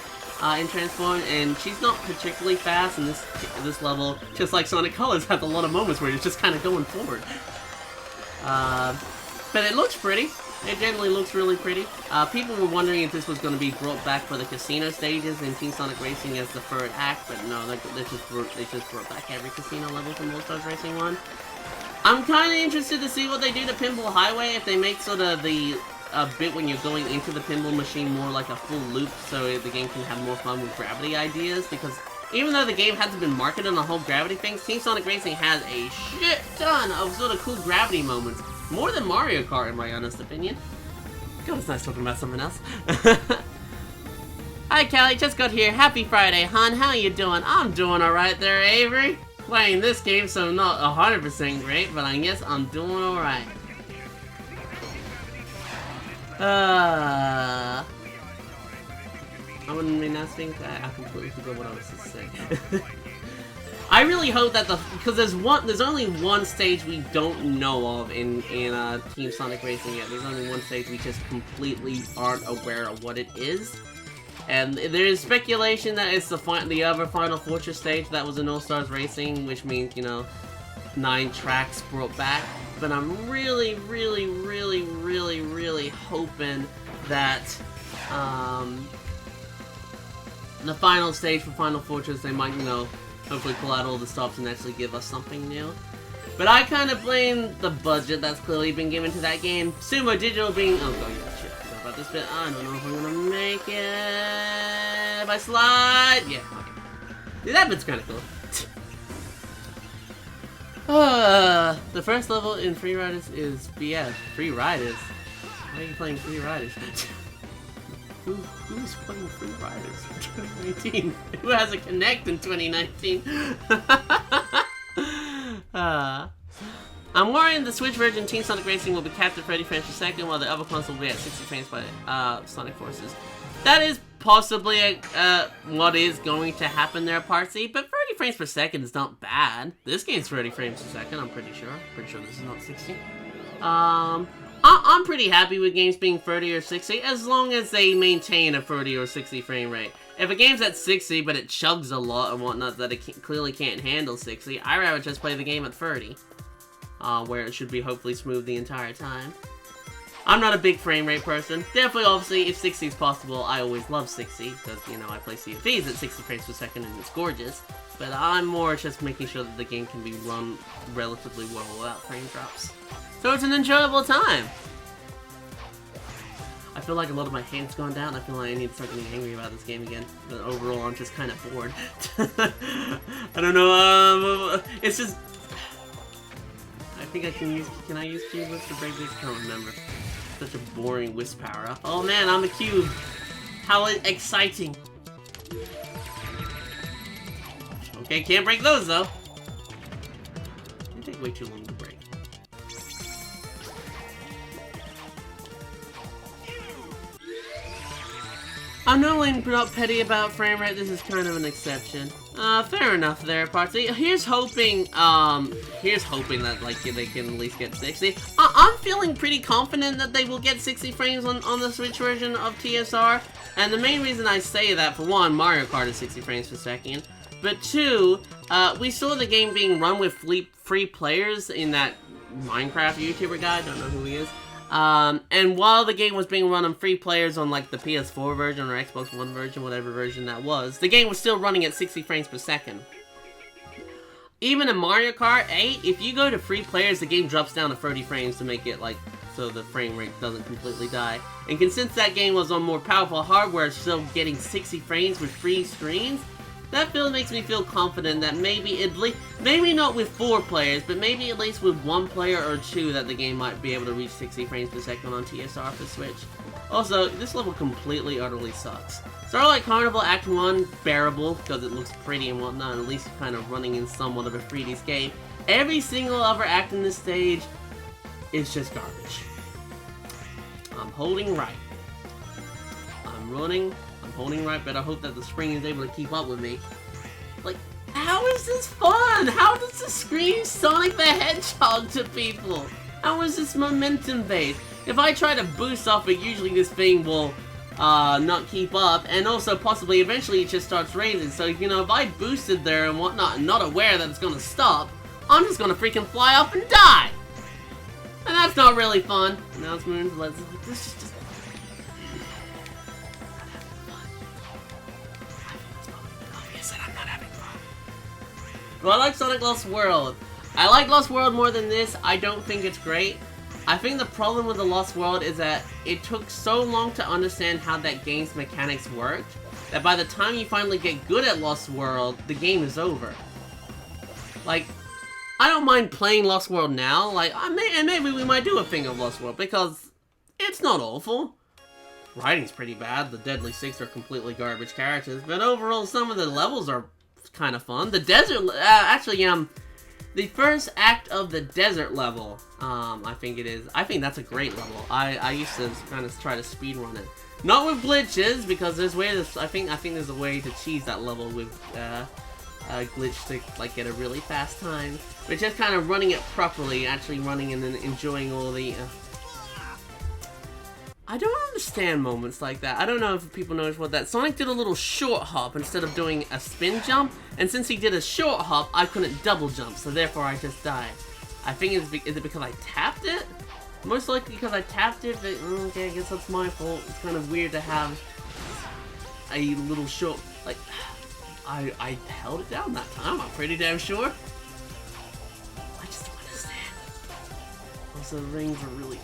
in Transform, and she's not particularly fast in this level. Just like Sonic Colors has a lot of moments where you're just kind of going forward. But it looks pretty. It generally looks really pretty. People were wondering if this was going to be brought back for the casino stages in Team Sonic Racing as the third act, but no, they just brought back every casino level from All Stars Racing 1. I'm kind of interested to see what they do to Pinball Highway, if they make sort of the bit when you're going into the pinball machine more like a full loop, so the game can have more fun with gravity ideas, because even though the game hasn't been marketed on the whole gravity things, Team Sonic Racing has a shit ton of sort of cool gravity moments. More than Mario Kart, in my honest opinion. God, it's nice talking about something else. Hi, Callie, just got here. Happy Friday, hon. How you doing? I'm doing alright there, Avery. Playing this game, so not 100% great, but I guess I'm doing alright. I wouldn't mean that thing. I completely forgot what I was to say. I really hope that because there's only one stage we don't know of in Team Sonic Racing yet. There's only one stage we just completely aren't aware of what it is. And there is speculation that it's the other Final Fortress stage that was in All Stars Racing, which means, you know, 9 tracks brought back. But I'm really, really, really, really, really hoping that the final stage for Final Fortress, they might, you know, hopefully pull out all the stops and actually give us something new. But I kind of blame the budget that's clearly been given to that game. Sumo Digital being... Oh, god, yeah, shit. I forgot about this bit. I don't know if I'm gonna make it. If I slide... Yeah, okay. Dude, that bit's kind of cool. The first level in Free Riders is BS. Free Riders? Why are you playing Free Riders? Who's playing Free Riders in 2019? Who has a Connect in 2019? I'm worrying the Switch version Team Sonic Racing will be capped at 30 frames per second, while the other console will be at 60 frames by Sonic Forces. That is possibly what is going to happen there, Partsy, but 30 frames per second is not bad. This game's 30 frames per second, I'm pretty sure. Pretty sure this is not 60. I'm pretty happy with games being 30 or 60, as long as they maintain a 30 or 60 frame rate. If a game's at 60, but it chugs a lot and whatnot that it clearly can't handle 60, I'd rather just play the game at 30. Where it should be hopefully smooth the entire time. I'm not a big frame rate person. Definitely, obviously, if 60 is possible, I always love 60, because, you know, I play CFEs at 60 frames per second and it's gorgeous. But I'm more just making sure that the game can be run relatively well without frame drops. So it's an enjoyable time. I feel like a lot of my hand's gone down. I feel like I need to start getting angry about this game again. But overall, I'm just kind of bored. I don't know, it's just... I think I can I use Cube Wisp to break this? I can't remember. Such a boring Wisp power up. Oh man, I'm a cube! How exciting! Okay, can't break those though. They take way too long to break. I'm normally not petty about frame rate, this is kind of an exception. Fair enough there, Partsy. Here's hoping that, like, they can at least get 60. I'm feeling pretty confident that they will get 60 frames on the Switch version of TSR. And the main reason I say that, for one, Mario Kart is 60 frames per second. But two, we saw the game being run with free players in that Minecraft YouTuber guy, don't know who he is. And while the game was being run on free players on like the PS4 version or Xbox One version, whatever version that was, the game was still running at 60 frames per second. Even in Mario Kart 8, if you go to free players, the game drops down to 30 frames to make it like, so the frame rate doesn't completely die. And since that game was on more powerful hardware, still getting 60 frames with free screens, that makes me feel confident that maybe not with 4 players, but maybe at least with 1 player or 2 that the game might be able to reach 60 frames per second on TSR for Switch. Also, this level completely, utterly sucks. Starlight Carnival Act 1, bearable, because it looks pretty and whatnot, and at least kind of running in somewhat of a 3D escape. Every single other act in this stage is just garbage. I'm holding right. I'm running. I'm holding right, but I hope that the spring is able to keep up with me. Like, how is this fun? How does this scream Sonic the Hedgehog to people? How is this momentum based? If I try to boost off it, usually this thing will not keep up, and also possibly eventually it just starts raining. So, you know, if I boosted there and whatnot and not aware that it's gonna stop, I'm just gonna freaking fly up and die! And that's not really fun. Announcements, this is just... Well, I like Sonic Lost World. I like Lost World more than this. I don't think it's great. I think the problem with the Lost World is that it took so long to understand how that game's mechanics worked, that by the time you finally get good at Lost World, the game is over. Like, I don't mind playing Lost World now, like, and maybe we might do a thing of Lost World, because it's not awful. Writing's pretty bad, the Deadly Six are completely garbage characters, but overall some of the levels are kind of fun. The desert, the first act of the desert level, I think it is. I think that's a great level. I used to kind of try to speedrun it. Not with glitches, because there's ways. I think there's a way to cheese that level with a glitch to like get a really fast time. But just kind of running it properly, actually running and then enjoying all the. I don't understand moments like that. I don't know if people notice what that. Sonic did a little short hop instead of doing a spin jump, and since he did a short hop, I couldn't double jump, so therefore I just died. I think is it because I tapped it? Most likely because I tapped it, but okay, I guess that's my fault. It's kind of weird to have a little short, like, I held it down that time, I'm pretty damn sure. I just don't understand. Also, the rings are really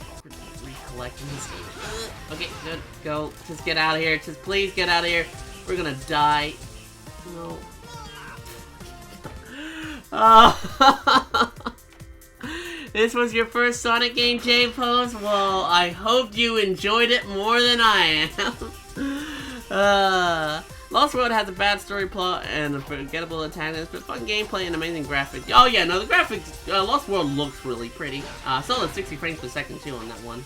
collecting this game. Okay, good. Go. Just get out of here. Just please get out of here. We're gonna die. No. This was your first Sonic game, J-Pose? Well, I hope you enjoyed it more than I am. Lost World has a bad story plot and a forgettable antagonist, but fun gameplay and amazing graphics. Oh yeah, no, the graphics, Lost World looks really pretty. Solid 60 frames per second too on that one.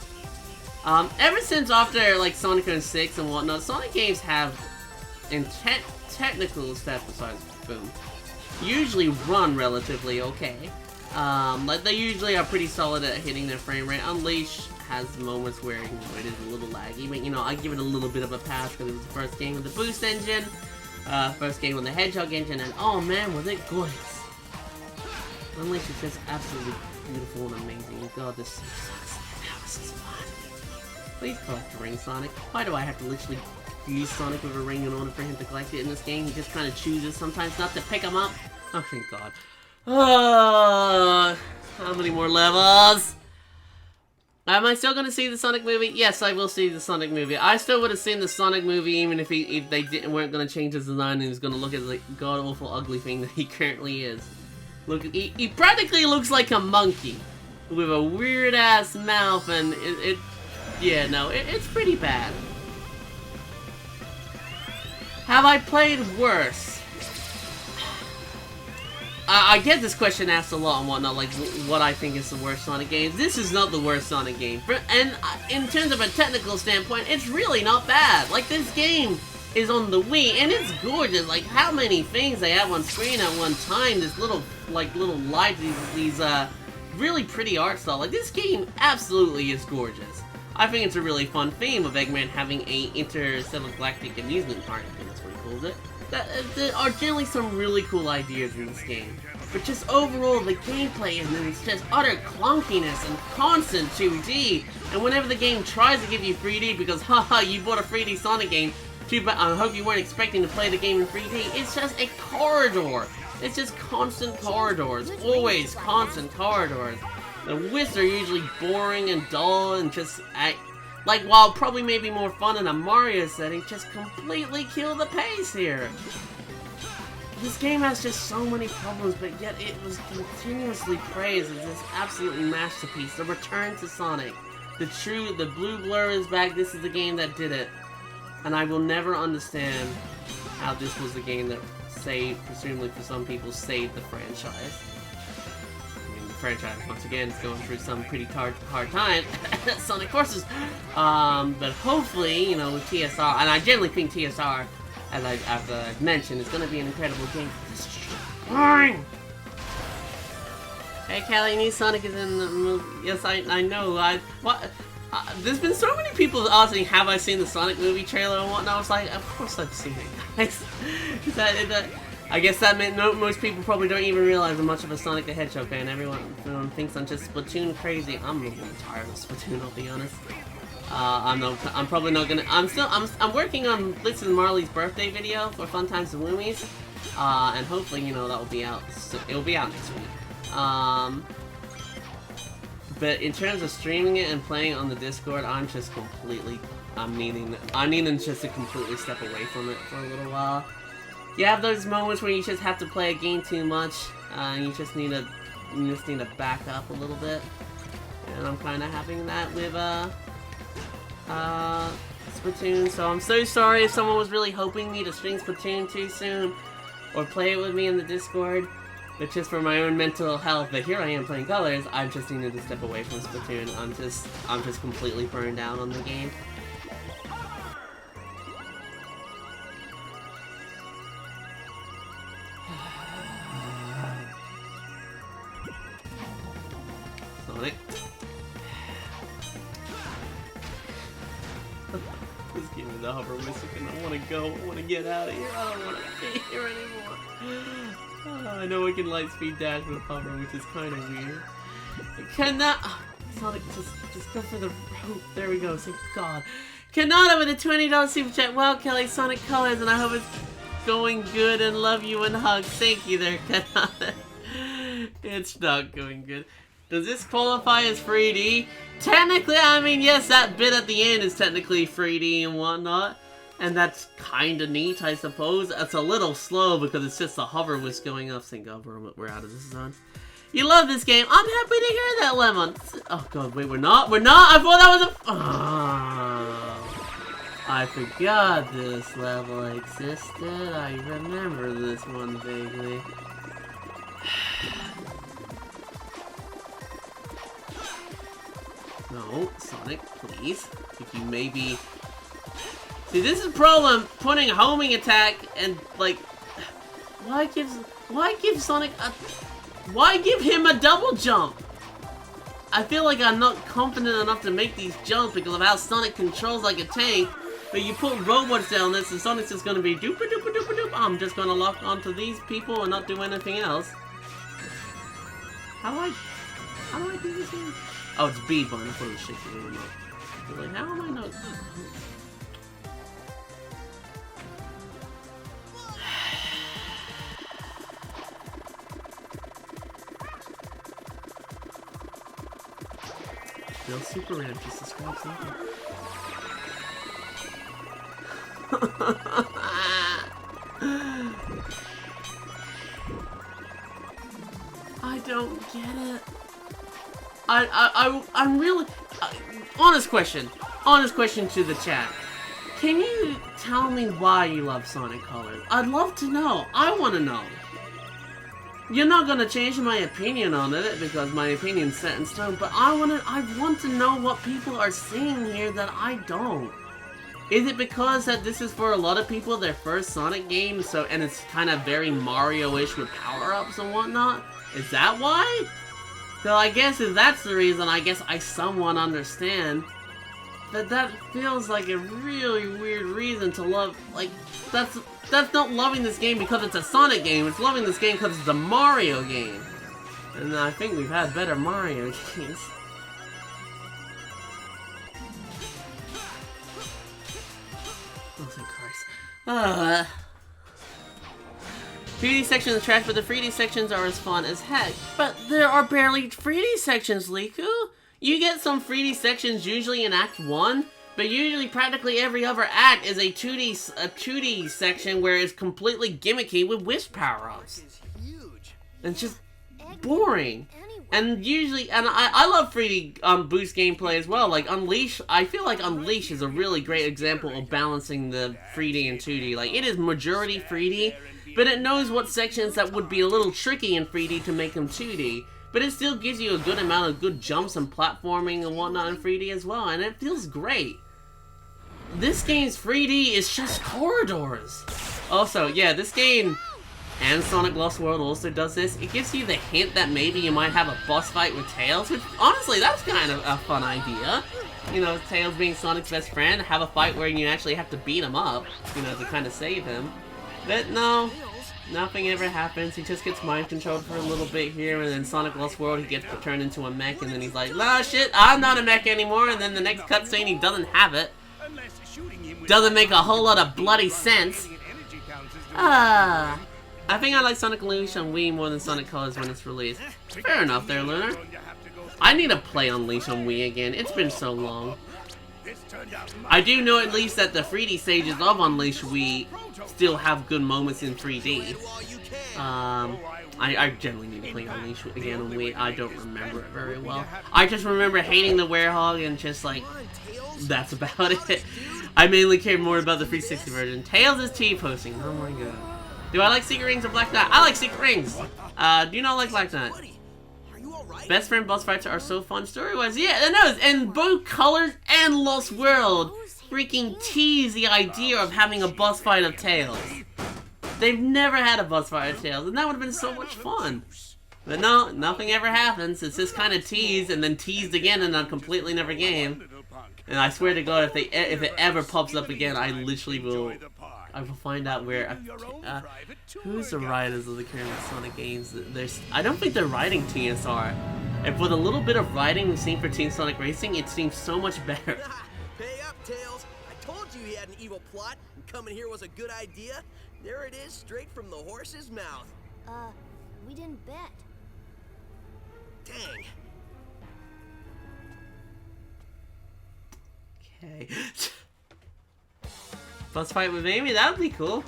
Ever since after like Sonic 06 and whatnot, Sonic games have, in technical stuff besides boom, usually run relatively okay. Like they usually are pretty solid at hitting their frame rate. Unleash has moments where, you know, it is a little laggy, but you know, I give it a little bit of a pass because it was the first game with the Boost engine, first game with the Hedgehog engine, and oh man, was it gorgeous! Unleash is just absolutely beautiful and amazing. God, this sucks. How is this fun? Please collect the ring, Sonic. Why do I have to literally use Sonic with a ring in order for him to collect it in this game? He just kind of chooses sometimes not to pick him up. Oh, thank God. How many more levels? Am I still gonna see the Sonic movie? Yes, I will see the Sonic movie. I still would have seen the Sonic movie even if they weren't gonna change his design and he was gonna look at the god-awful ugly thing that he currently is. Look, he practically looks like a monkey with a weird-ass mouth, and yeah, no, it's pretty bad. Have I played worse? I get this question asked a lot and whatnot, like what I think is the worst Sonic game. This is not the worst Sonic game. And in terms of a technical standpoint, it's really not bad. Like, this game is on the Wii, and it's gorgeous. Like, how many things they have on screen at one time. This little lights, these really pretty art style. Like, this game absolutely is gorgeous. I think it's a really fun theme of Eggman having a intergalactic amusement park. I think that's what he calls it. There are generally some really cool ideas in this game, but just overall the gameplay is just utter clunkiness and constant 2D, and whenever the game tries to give you 3D because haha you bought a 3D Sonic game, too bad, I hope you weren't expecting to play the game in 3D, it's just a corridor. It's just constant corridors, always constant corridors. The whisks are usually boring and dull and just like, while probably maybe more fun in a Mario setting, just completely kill the pace here. This game has just so many problems, but yet it was continuously praised as this absolute masterpiece. The return to Sonic. The blue blur is back. This is the game that did it. And I will never understand how this was the game that presumably for some people, saved the franchise. Franchise once again is going through some pretty hard time. Sonic Forces, but hopefully, you know, with TSR, and I generally think TSR, as I've mentioned, is going to be an incredible game. Fine. Hey, Callie, new Sonic is in the movie. Yes, I know. There's been so many people asking, have I seen the Sonic movie trailer and whatnot. I was like, of course I've seen it, guys. I guess that meant most people probably don't even realize I'm much of a Sonic the Hedgehog fan. Everyone thinks I'm just Splatoon crazy. I'm a little tired of Splatoon, I'll be honest. I'm probably not gonna. I'm working on Blitz and Marley's birthday video for Fun Times and Woomies, and hopefully, you know, that will be out. It'll be out next week. But in terms of streaming it and playing it on the Discord, I'm just completely. I'm needing just to completely step away from it for a little while. You have those moments where you just have to play a game too much, and you just need to back up a little bit. And I'm kind of having that with Splatoon. So I'm so sorry if someone was really hoping me to stream Splatoon too soon, or play it with me in the Discord. But just for my own mental health. But here I am playing Colors. I just needed to step away from Splatoon. I'm just completely burned out on the game. Sonic. Just give me the hover whistle and I want to go. I want to get out of here. I don't want to be here anymore. I know we can light speed dash with hover, which is kind of weird. Sonic, just go for the rope. There we go. Thank God. Kanata with a $20 super chat. Well, Kelly, Sonic Colors, and I hope it's going good and love you and hug. Thank you there, Kanata. It's not going good. Does this qualify as 3D? Technically, I mean, yes, that bit at the end is technically 3D and whatnot. And that's kind of neat, I suppose. It's a little slow because it's just a hover whisk going up. Thank God we're out of this zone. You love this game. I'm happy to hear that, Lemon. Oh God, wait, we're not. I thought that was a. Oh, I forgot this level existed. I remember this one vaguely. No, No, Sonic, please. If you maybe... See, this is a problem, putting homing attack and, like... Why give Sonic a... Why give him a double jump? I feel like I'm not confident enough to make these jumps because of how Sonic controls like a tank. But you put robots down this and Sonic's just gonna be doop a doop a doop a doop. I'm just gonna lock onto these people and not do anything else. How do I do this here? Oh, it's B button. I thought it was shaking the remote. Like, how am I not? Bill Super Ram just describes something. I don't get it. I'm really... honest question to the chat. Can you tell me why you love Sonic Colors? I'd love to know. I want to know. You're not gonna change my opinion on it because my opinion's set in stone, but I want to know what people are seeing here that I don't. Is it because that this is for a lot of people their first Sonic game, so and it's kind of very Mario-ish with power-ups and whatnot? Is that why? So I guess if that's the reason, I guess I somewhat understand. That feels like a really weird reason to love, like, that's not loving this game because it's a Sonic game, it's loving this game because it's a Mario game. And I think we've had better Mario games. Oh, Christ. 3D sections are trash, but the 3D sections are as fun as heck. But there are barely 3D sections, Liku! You get some 3D sections usually in Act 1, but usually practically every other act is a 2D section where it's completely gimmicky with Wish power-ups. And it's just boring. And usually, and I love 3D boost gameplay as well, like Unleash. I feel like Unleash is a really great example of balancing the 3D and 2D. Like, it is majority 3D, but it knows what sections that would be a little tricky in 3D to make them 2D. But it still gives you a good amount of good jumps and platforming and whatnot in 3D as well, and it feels great. This game's 3D is just corridors. Also, yeah, this game and Sonic Lost World also does this. It gives you the hint that maybe you might have a boss fight with Tails, which honestly, that's kind of a fun idea. You know, Tails being Sonic's best friend, have a fight where you actually have to beat him up, you know, to kind of save him. But no. Nothing ever happens, he just gets mind controlled for a little bit here, and then Sonic Lost World, he gets turned into a mech, and then he's like, nah, shit, I'm not a mech anymore, and then the next cutscene, he doesn't have it. Doesn't make a whole lot of bloody sense. I think I like Sonic Unleashed on Wii more than Sonic Colors when it's released. Fair enough there, Lunar. I need to play Unleashed on Wii again, it's been so long. I do know at least that the 3D stages of Unleashed Wii still have good moments in 3D. I generally need to play Unleashed again on Wii. I don't remember it very well. I just remember hating the Werehog and just like, that's about it. I mainly care more about the 360 version. Tails is T-posting. Oh my god. Do I like Secret Rings or Black Knight? I like Secret Rings! Do you not like Black Knight? Best friend boss fights are so fun story-wise. Yeah, I know, and both Colors and Lost World freaking tease the idea of having a boss fight of Tails. They've never had a boss fight of Tails, and that would have been so much fun. But no, nothing ever happens. It's just kind of teased, and then teased again in a completely different game. And I swear to God, if it ever pops up again, I literally will... I will find out where... who's the writers of the current Sonic games? I don't think they're writing TSR. And with a little bit of writing we've seen for Team Sonic Racing, it seems so much better. Pay up, Tails. I told you he had an evil plot, and coming here was a good idea. There it is, straight from the horse's mouth. We didn't bet. Dang. Okay. Boss fight with Amy? That would be cool.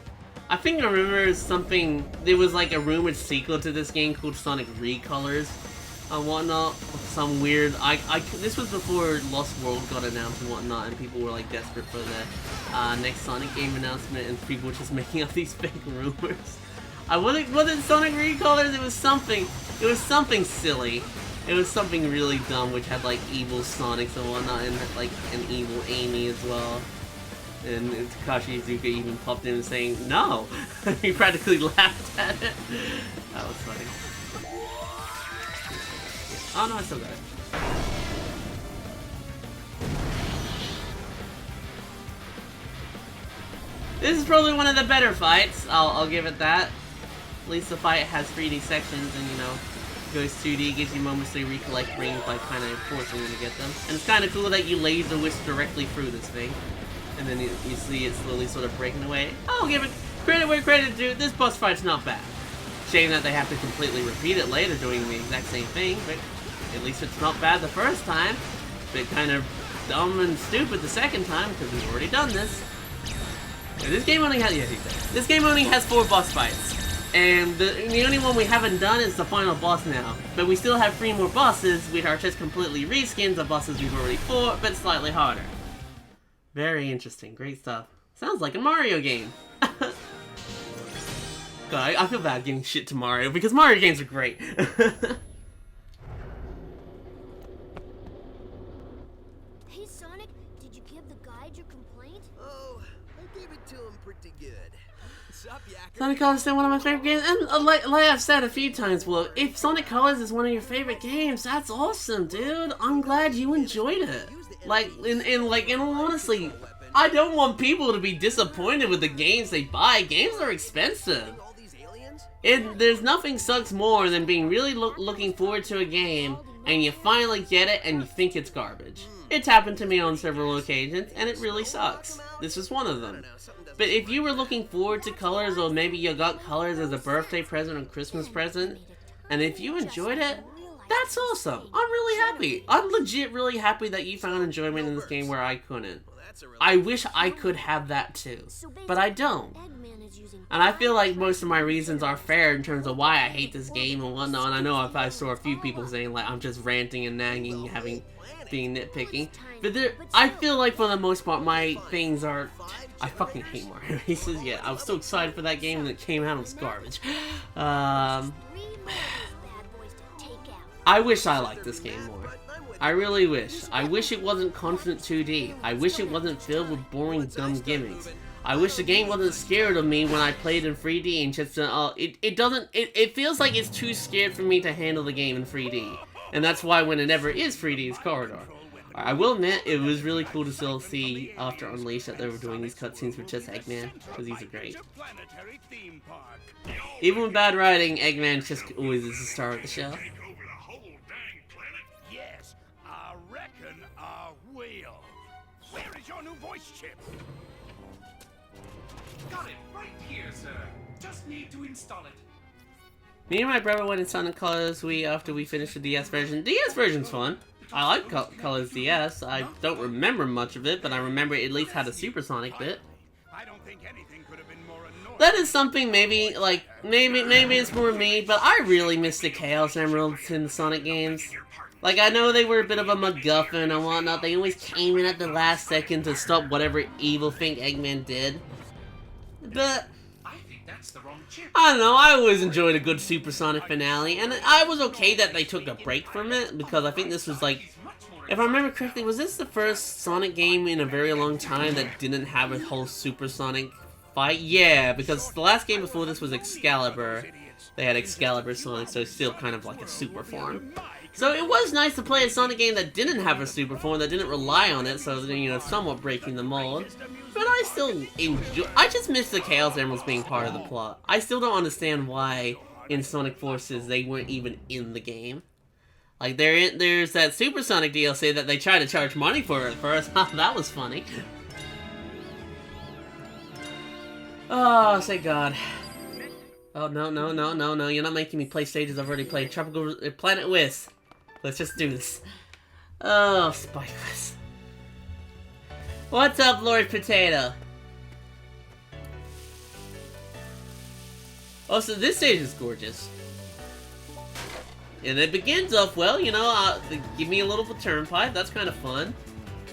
I think I remember something, there was like a rumored sequel to this game called Sonic Recolors and whatnot. Some weird, this was before Lost World got announced and whatnot, and people were like desperate for the next Sonic game announcement, and people were just making up these fake rumors. Was it Sonic Recolors? It was something silly. It was something really dumb, which had like evil Sonics and whatnot, and like an evil Amy as well. And Takashi Iizuka even popped in saying, "No!" He practically laughed at it. That was funny. Oh no, I still got it. This is probably one of the better fights. I'll give it that. At least the fight has 3D sections and, you know, goes 2D, gives you moments to recollect rings by kind of forcing you to get them. And it's kind of cool that you laser whisk directly through this thing. And then you see it slowly sort of breaking away. I'll give it credit where credit's due. This boss fight's not bad. Shame that they have to completely repeat it later doing the exact same thing, but at least it's not bad the first time. Bit kind of dumb and stupid the second time, because we've already done this. This game only has 4 boss fights, and the only one we haven't done is the final boss now. But we still have 3 more bosses, which are just completely reskins of bosses we've already fought, but slightly harder. Very interesting, great stuff. Sounds like a Mario game. God, I feel bad giving shit to Mario, because Mario games are great. Hey Sonic, did you give the guide your complaint? Oh, I gave it to him pretty good. Sup, Yacker? Sonic Colors is still one of my favorite games, and like I've said a few times, well, if Sonic Colors is one of your favorite games, that's awesome, dude. I'm glad you enjoyed it. Like, and honestly, I don't want people to be disappointed with the games they buy. Games are expensive. There's nothing sucks more than being really looking forward to a game, and you finally get it, and you think it's garbage. It's happened to me on several occasions, and it really sucks. This was one of them. But if you were looking forward to Colors, or maybe you got Colors as a birthday present or Christmas present, and if you enjoyed it, that's awesome. I'm really happy. I'm legit really happy that you found enjoyment in this game where I couldn't. I wish I could have that too, but I don't. And I feel like most of my reasons are fair in terms of why I hate this game and whatnot. And I know I saw a few people saying like I'm just ranting and nagging, being nitpicking. But I feel like for the most part my things are, I fucking hate Mario. He says, yeah, I was so excited for that game and it came out, it was garbage. I wish I liked this game more. I really wish. I wish it wasn't constant 2D. I wish it wasn't filled with boring, dumb gimmicks. I wish the game wasn't scared of me when I played in 3D and just, it feels like it's too scared for me to handle the game in 3D. And that's why when it never is 3D, it's Corridor. I will admit, it was really cool to still see after Unleashed that they were doing these cutscenes with just Eggman, because these are great. Even with bad writing, Eggman just always is the star of the show. Yes, I reckon I will. Where is your new voice chip? Got it right here, sir. Just need to install it. Me and my brother went in Sonic Colors after we finished the DS version. DS version's fun. I like Colors DS. I don't remember much of it, but I remember it at least had a supersonic bit. I don't think anything could have been more annoying. That is something maybe it's more me, but I really miss the Chaos Emeralds in the Sonic games. Like, I know they were a bit of a MacGuffin and whatnot. They always came in at the last second to stop whatever evil thing Eggman did. But I think that's the wrong chip. I don't know, I always enjoyed a good supersonic finale, and I was okay that they took a break from it, because I think this was like, if I remember correctly, was this the first Sonic game in a very long time that didn't have a whole supersonic fight? Yeah, because the last game before this was Excalibur. They had Excalibur Sonic, so it's still kind of like a super form. So it was nice to play a Sonic game that didn't have a super form, that didn't rely on it, so, you know, somewhat breaking the mold. But I still enjoy. I just miss the Chaos Emeralds being part of the plot. I still don't understand why in Sonic Forces they weren't even in the game. Like, there's that Supersonic DLC that they tried to charge money for at first. That was funny. Oh, thank God. Oh, no, you're not making me play stages I've already played. Tropical Planet Whisk. Let's just do this. Oh, Spikeways. What's up, Lord Potato? Also, this stage is gorgeous. And it begins off well, you know, give me a little turnpike, that's kind of fun.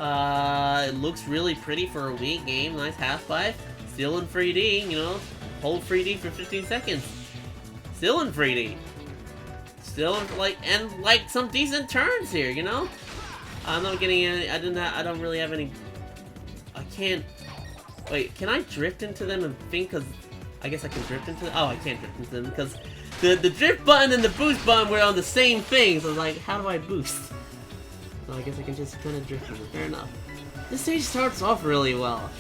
It looks really pretty for a Wii game, nice half-pipe. Still in 3D, you know, hold 3D for 15 seconds. Still in 3D. still like some decent turns here, you know? I'm not getting any, I don't really have any, I can't, wait, can I drift into them and think, cause I guess I can drift into them? Oh, I can't drift into them because the drift button and the boost button were on the same thing, so like, how do I boost? So I guess I can just kind of drift into them, fair enough. This stage starts off really well.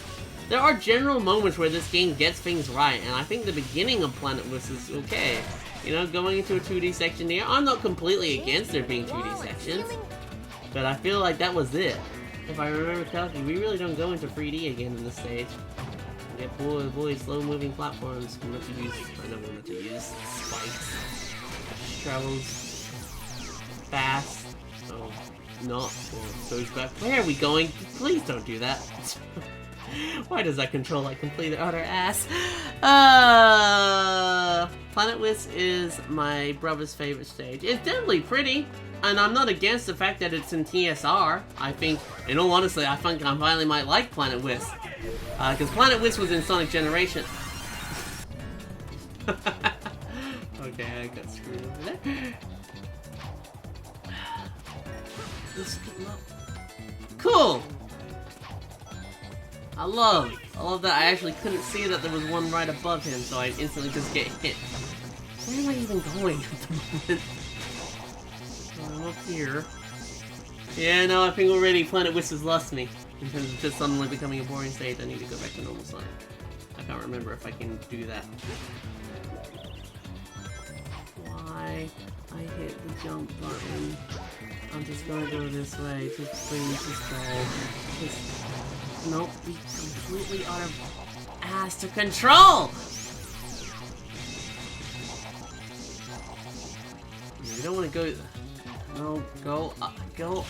There are general moments where this game gets things right, and I think the beginning of Planet Wisp is okay. You know, going into a 2D section here, I'm not completely against there being 2D sections, but I feel like that was it. If I remember correctly, we really don't go into 3D again in this stage. We get boy, slow-moving platforms. We're not to use, I know we're not to use spikes. Travels fast. Oh, not. Goes back. Where are we going? Please don't do that. Why does that control like complete utter ass? Planet Wisp is my brother's favorite stage. It's definitely pretty, and I'm not against the fact that it's in TSR. I think, in all honesty, I think I finally might like Planet Wisp. Because Planet Wisp was in Sonic Generation. Okay, I got screwed over there. Cool! I love that I actually couldn't see that there was one right above him, so I instantly just get hit. Where am I even going at the moment? I'm up here. Yeah, no, I think already Planet Wisp has lost me. In terms of just suddenly becoming a boring stage, I need to go back to normal Sonic. I can't remember if I can do that. Why? I hit the jump button. I'm just gonna go this way. Just please, just go. Just... Nope, be completely out of ass to control! We don't want to go... No, go, go...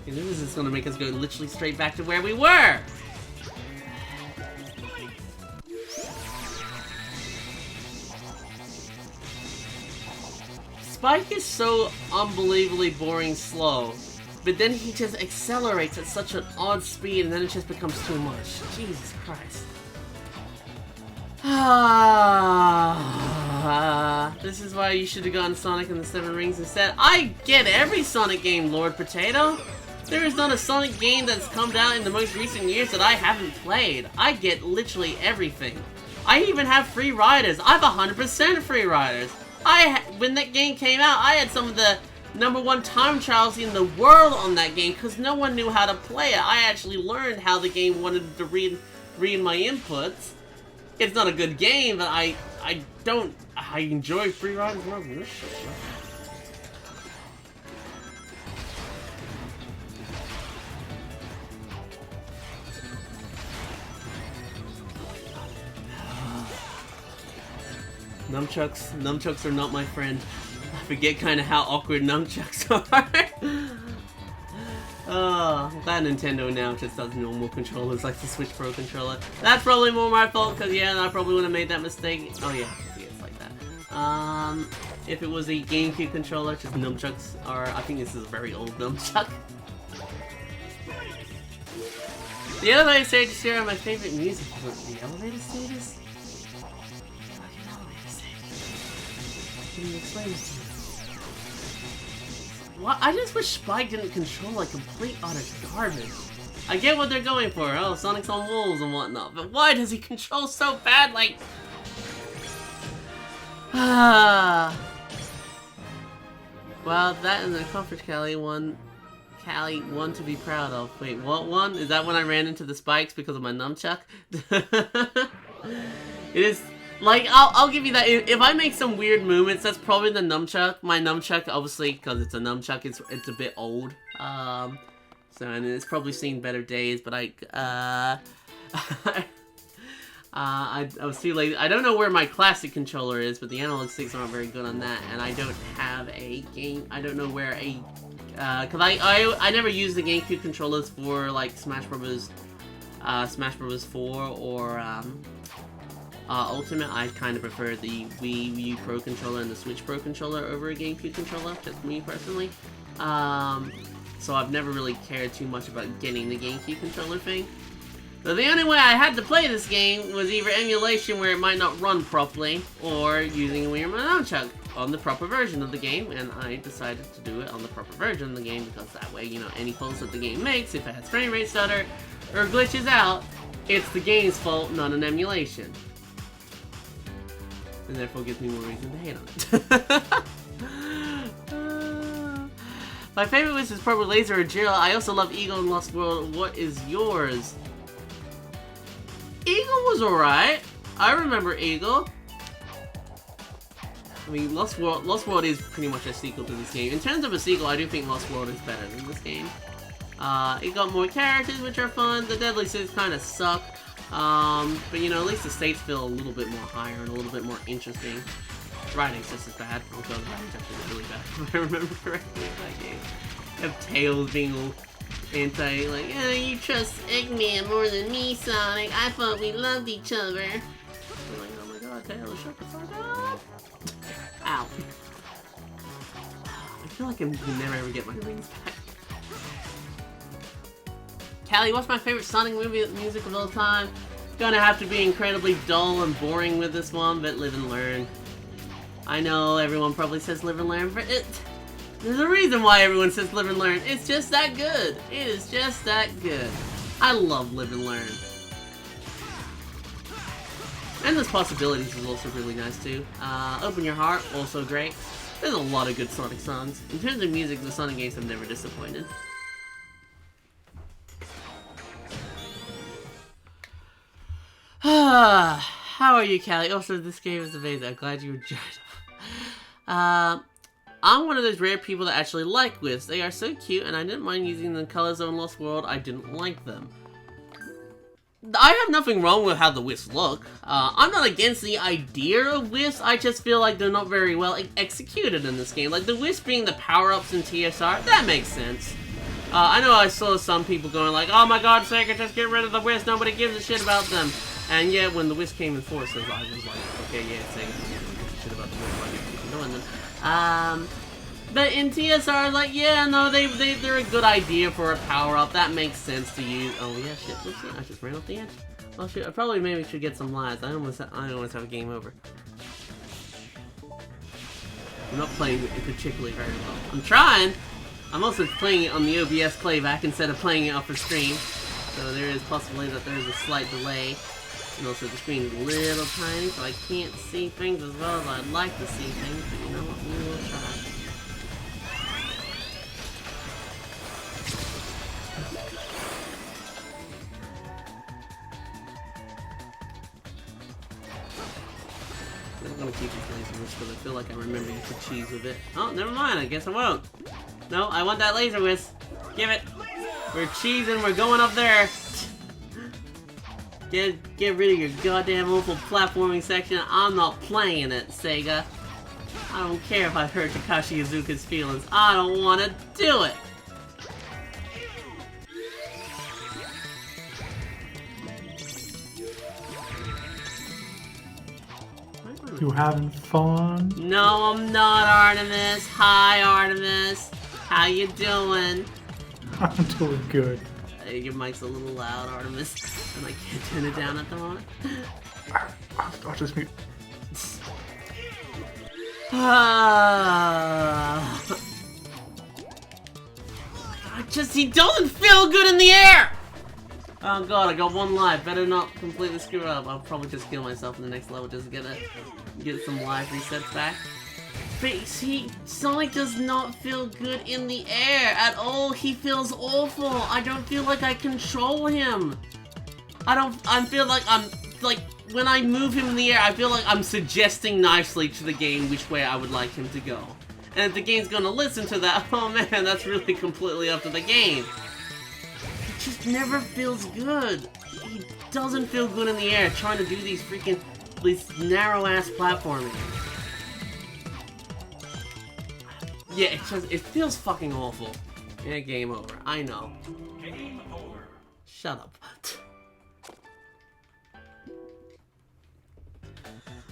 Okay, this is gonna make us go literally straight back to where we were! Spike is so unbelievably boring slow. But then he just accelerates at such an odd speed, and then it just becomes too much. Jesus Christ. This is why you should have gotten Sonic and the 7 Rings instead. I get every Sonic game, Lord Potato. There is not a Sonic game that's come out in the most recent years that I haven't played. I get literally everything. I even have free riders. I have 100% free riders. When that game came out, I had some of the #1 time trials in the world on that game because no one knew how to play it. I actually learned how the game wanted to read my inputs. It's not a good game, but I enjoy free riders more than this shit. Nunchucks are not my friend. I forget kind of how awkward nunchucks are. Oh, that Nintendo now just does normal controllers like the Switch Pro controller. That's probably more my fault, because yeah, I probably wouldn't have made that mistake. Oh yeah, it's like that. If it was a GameCube controller, just nunchucks are, I think this is a very old nunchuck. The elevator stages here are my favorite music. The elevator stages? Can you explain this to me? What? I just wish Spike didn't control like complete utter garbage. I get what they're going for. Oh, Sonic's on walls and whatnot, but why does he control so bad? Like, well, that is an accomplished Callie one to be proud of. Wait, what one? Is that when I ran into the spikes because of my nunchuck? It is. Like, I'll give you that. If I make some weird movements, that's probably the nunchuck. My nunchuck, obviously, because it's a nunchuck, it's a bit old. So, and it's probably seen better days, but I was too lazy. I don't know where my classic controller is, but the analog sticks aren't very good on that, and I don't have a game. I don't know where a, cause I never used the GameCube controllers for like Smash Bros. 4 or Ultimate. I kind of prefer the Wii U Pro controller and the Switch Pro controller over a GameCube controller, just me personally. So I've never really cared too much about getting the GameCube controller thing. So the only way I had to play this game was either emulation where it might not run properly, or using a Wii or my nunchuck. on the proper version of the game, and I decided to do it on the proper version of the game because that way, you know, any faults that the game makes, if it has frame rate stutter or glitches out, it's the game's fault, not an emulation. And therefore gives me more reason to hate on it. My favorite wish is probably Laser or Jill. I also love Eagle and Lost World. What is yours? Eagle was alright. I remember Eagle. I mean, Lost World is pretty much a sequel to this game. In terms of a sequel, I do think Lost World is better than this game. It got more characters, which are fun. The Deadly States kind of suck. But you know, at least the states feel a little bit more higher and a little bit more interesting. Writing's just as bad. Also, the writing's actually really bad, if I remember correctly in that game. You have Tails being all anti, like, oh, you trust Eggman more than me, Sonic. I thought we loved each other. I'm like, oh my god, Tails, shut the fuck up. Ow. I feel like I can never ever get my rings back. Callie, what's my favorite Sonic movie music of all time? Gonna have to be incredibly dull and boring with this one, but Live and Learn. I know everyone probably says Live and Learn, but there's a reason why everyone says Live and Learn. It's just that good. It is just that good. I love Live and Learn. Endless Possibilities is also really nice too. Open Your Heart, also great. There's a lot of good Sonic songs. In terms of music, the Sonic games have never disappointed. How are you, Callie? Also, this game is amazing. I'm glad you enjoyed it. I'm one of those rare people that actually like wisps. They are so cute, and I didn't mind using them in Color Zone Lost World. I didn't like them. I have nothing wrong with how the wisps look. I'm not against the idea of wisps. I just feel like they're not very well executed in this game. Like, the wisps being the power-ups in TSR, that makes sense. I know I saw some people going like, oh my god, Sega, just get rid of the wisps. Nobody gives a shit about them. And yet, when the wisp came in force, I was like, okay, yeah, Sega doesn't give a shit about the wisp. Why do you keep doing them? But in TSR, like, yeah, no, they're a good idea for a power-up. That makes sense to use. Oh, yeah, shit. Whoopsie, I just ran off the edge. Oh, shit, I probably maybe should get some lives. I almost have a game over. I'm not playing it particularly very well. I'm trying. I'm also playing it on the OBS playback instead of playing it off the stream. So there is possibly that there is a slight delay. And also the screen is a little tiny, so I can't see things as well as I'd like to see things, but you know what, we will try. I'm gonna keep these laser wisps because I feel like I remember you could cheese with it. Oh, never mind, I guess I won't. No, I want that laser wisp. Give it. We're cheesing, we're going up there. Get rid of your goddamn awful platforming section. I'm not playing it, Sega. I don't care if I hurt Takashi Iizuka's feelings. I don't want to do it. You having fun? No, I'm not, Artemis. Hi, Artemis. How you doing? I'm doing good. Your mic's a little loud, Artemis, and I can't turn it down at the moment. I'll just mute. He doesn't feel good in the air! Oh god, I got one life. Better not completely screw up. I'll probably just kill myself in the next level just to get some life resets back. But see, Sonic does not feel good in the air at all. He feels awful. I don't feel like I control him. I feel like when I move him in the air, I feel like I'm suggesting nicely to the game which way I would like him to go. And if the game's gonna listen to that, oh man, that's really completely up to the game. It just never feels good. He doesn't feel good in the air trying to do these narrow-ass platforming. Yeah, it feels fucking awful. Yeah, game over. I know. Game over. Shut up.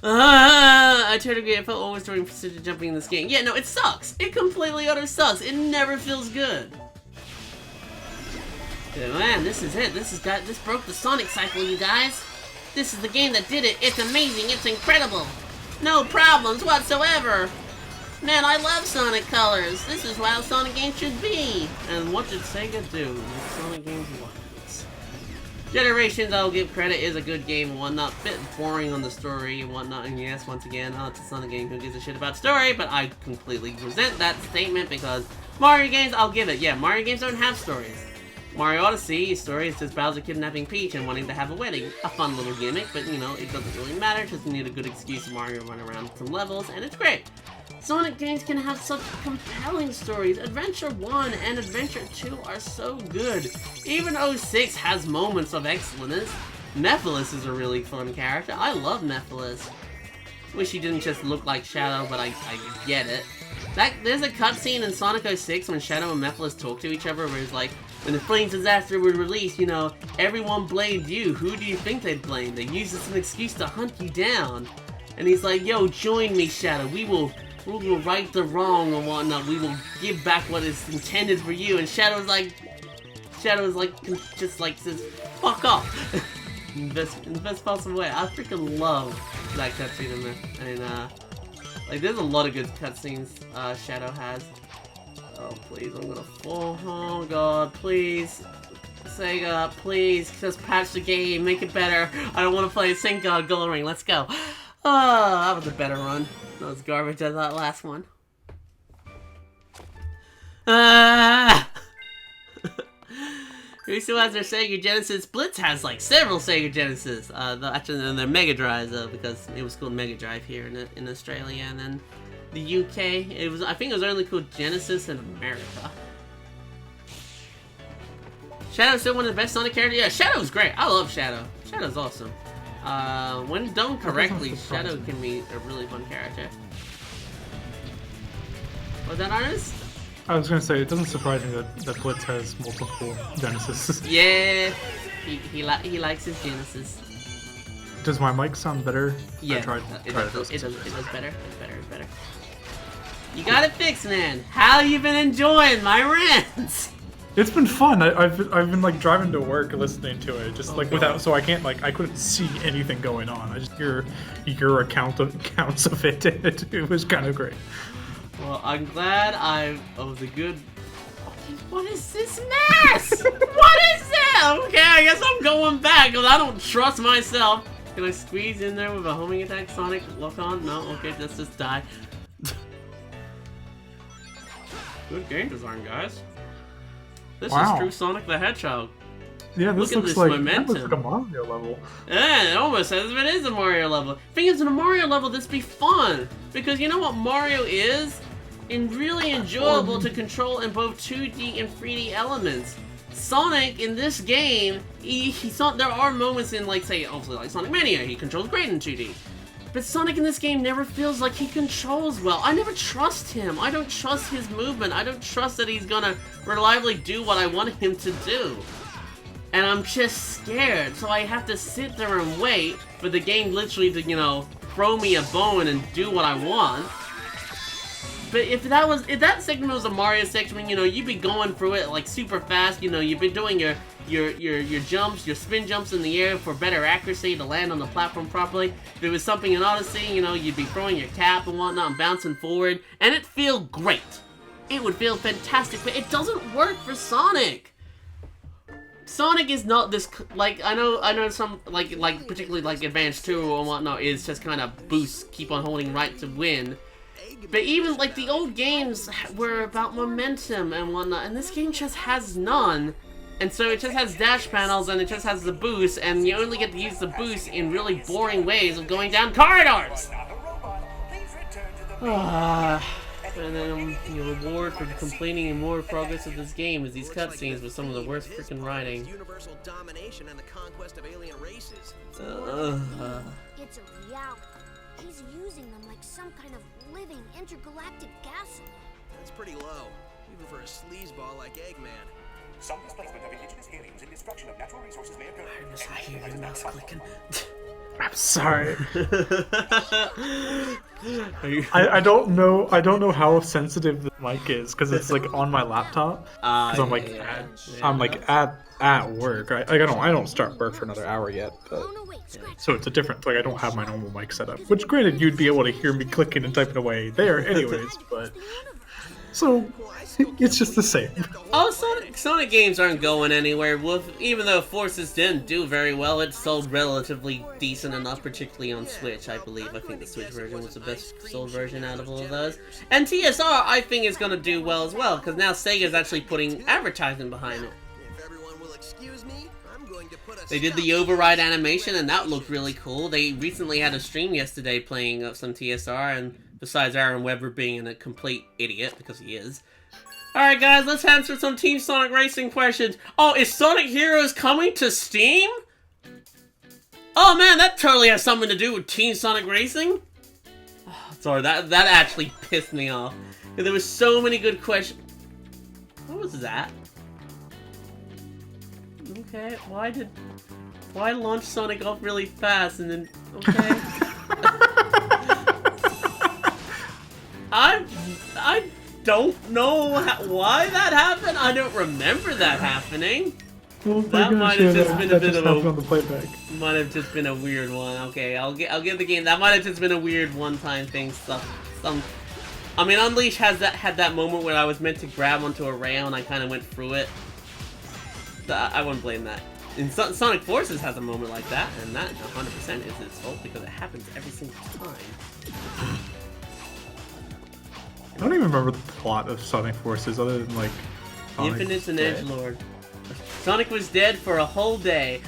I totally agree. I felt always doing precision jumping in this game. Yeah, no, it sucks. It completely utter sucks. It never feels good. Yeah, man, this is it. This broke the Sonic cycle, you guys. This is the game that did it. It's amazing. It's incredible. No problems whatsoever. Man, I love Sonic Colors. This is how Sonic games should be. And what did Sega do? Make Sonic games what? Generations, I'll give credit, is a good game and whatnot. Bit boring on the story and whatnot. And yes, once again, it's a Sonic game. Who gives a shit about story? But I completely resent that statement because Mario games, I'll give it. Yeah, Mario games don't have stories. Mario Odyssey's story is just Bowser kidnapping Peach and wanting to have a wedding. A fun little gimmick, but you know, it doesn't really matter. Just need a good excuse for Mario to run around some levels, and it's great. Sonic games can have such compelling stories. Adventure 1 and Adventure 2 are so good. Even 06 has moments of excellence. Mephiles is a really fun character. I love Mephiles. Wish he didn't just look like Shadow, but I get it. There's a cutscene in Sonic 06 when Shadow and Mephiles talk to each other where it's like, when the Flames Disaster was released, you know, everyone blamed you. Who do you think they'd blame? They used it as an excuse to hunt you down. And he's like, yo, join me, Shadow. We will right the wrong and whatnot. We will give back what is intended for you. And Shadow's like, just like says, fuck off. in the best possible way. I freaking love that cutscene in there. And like, there's a lot of good cutscenes Shadow has. Oh please, I'm gonna fall. Oh god, please. Sega, please, just patch the game, make it better. I don't want to play Thank God Gold Ring. Let's go. Oh, that was a better run. That was garbage as that last one. Who still has their Sega Genesis? Blitz has like several Sega Genesis. Actually, they're Mega Drives because it was called Mega Drive here in Australia, and then the UK. I think it was only called Genesis in America. Shadow's still one of the best Sonic characters. Yeah, Shadow's great. I love Shadow. Shadow's awesome. When done correctly, Shadow can be a really fun character. Was that honest? I was gonna say, it doesn't surprise me that Blitz has multiple Genesis. Yeah, he likes his Genesis. Does my mic sound better? Yeah, it does better. It's better. You got it fixed, man. How you been enjoying my rants? It's been fun. I've been like driving to work listening to it, just like without, so I can't like I couldn't see anything going on. I just hear your accounts of it. It was kind of great. Well, I'm glad I was a good. What is this mess? What is that? Okay, I guess I'm going back because I don't trust myself. Can I squeeze in there with a homing attack Sonic lock on? No, okay, let's just die. Good game design, guys. This is true Sonic the Hedgehog. Yeah, this looks like a Mario level. Yeah, it almost as if it is a Mario level. Thing is, in a Mario level, this be fun because you know what Mario is, and really enjoyable to control in both 2D and 3D elements. Sonic in this game, there are moments in like say, obviously like Sonic Mania, he controls great in 2D. But Sonic in this game never feels like he controls well. I never trust him. I don't trust his movement. I don't trust that he's gonna reliably do what I want him to do. And I'm just scared, so I have to sit there and wait for the game literally to, you know, throw me a bone and do what I want. But if that segment was a Mario section, you know, you'd be going through it like super fast, you know, you'd be doing your jumps, your spin jumps in the air for better accuracy to land on the platform properly. If it was something in Odyssey, you know, you'd be throwing your cap and whatnot and bouncing forward, and it'd feel great. It would feel fantastic, but it doesn't work for Sonic. Sonic is not this, like, I know some, like particularly like Advance 2 or whatnot is just kind of boost, keep on holding right to win. But even, like, the old games were about momentum and whatnot, and this game just has none. And so it just has dash panels, and it just has the boost, and you only get to use the boost in really boring ways of going down corridors! And then your reward for completing more progress of this game is these cutscenes with some of the worst freaking writing. Universal domination and the conquest of alien races. It's a reality. He's using them like some kind of living intergalactic gasoline. That's pretty low, even for a sleazeball like Eggman. Some displacement of indigenous aliens and destruction of natural resources may occur. I hear your mouse clicking. I'm sorry. I don't know how sensitive the mic is because it's like on my laptop. Because I'm like at work. I don't start work for another hour yet. But Oh no, wait, So it's a different, like I don't have my normal mic set up. Which granted, you'd be able to hear me clicking and typing away there anyways, but... So, it's just the same. Oh, Sonic games aren't going anywhere. Even though Forces didn't do very well, it sold relatively decent enough, particularly on Switch, I believe. I think the Switch version was the best sold version out of all of those. And TSR, I think, is going to do well as well, because now Sega's actually putting advertising behind it. If everyone will excuse me, I'm going to put a They did the override animation, and that looked really cool. They recently had a stream yesterday playing some TSR, and besides Aaron Weber being a complete idiot, because he is. Alright guys, let's answer some Team Sonic Racing questions. Oh, is Sonic Heroes coming to Steam? Oh man, that totally has something to do with Team Sonic Racing? Oh, sorry, that actually pissed me off. There was so many good questions. What was that? Okay, why launch Sonic off really fast and then, okay. I don't know why that happened. I don't remember that happening. Oh that might have just been a bit of on the playback. Might have just been a weird one. Okay, I'll give the game. That might have just been a weird one-time thing. I mean, Unleash had that moment where I was meant to grab onto a rail and I kind of went through it. I wouldn't blame that. And Sonic Forces has a moment like that, and that 100% is its fault because it happens every single time. I don't even remember the plot of Sonic Forces other than like Infinite's an edgelord. Sonic was dead for a whole day.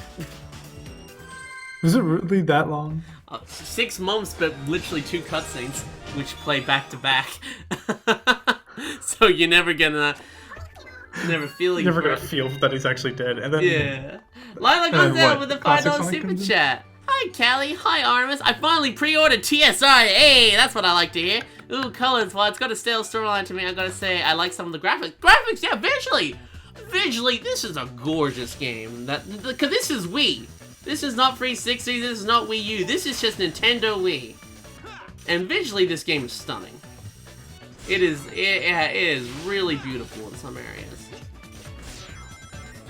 Was it really that long? 6 months, but literally 2 cutscenes, which play back to back. So you're never gonna feel that he's actually dead. And then yeah. Lila goes out with a $5 super chat. Hi Callie, hi Artemis. I finally pre-ordered TSR. Hey, that's what I like to hear. Ooh, colors. Well, it's got a stale storyline to me. I gotta say, I like some of the graphics. Graphics, yeah, visually, this is a gorgeous game. Because this is Wii. This is not 360. This is not Wii U. This is just Nintendo Wii. And visually, this game is stunning. It is really beautiful in some areas.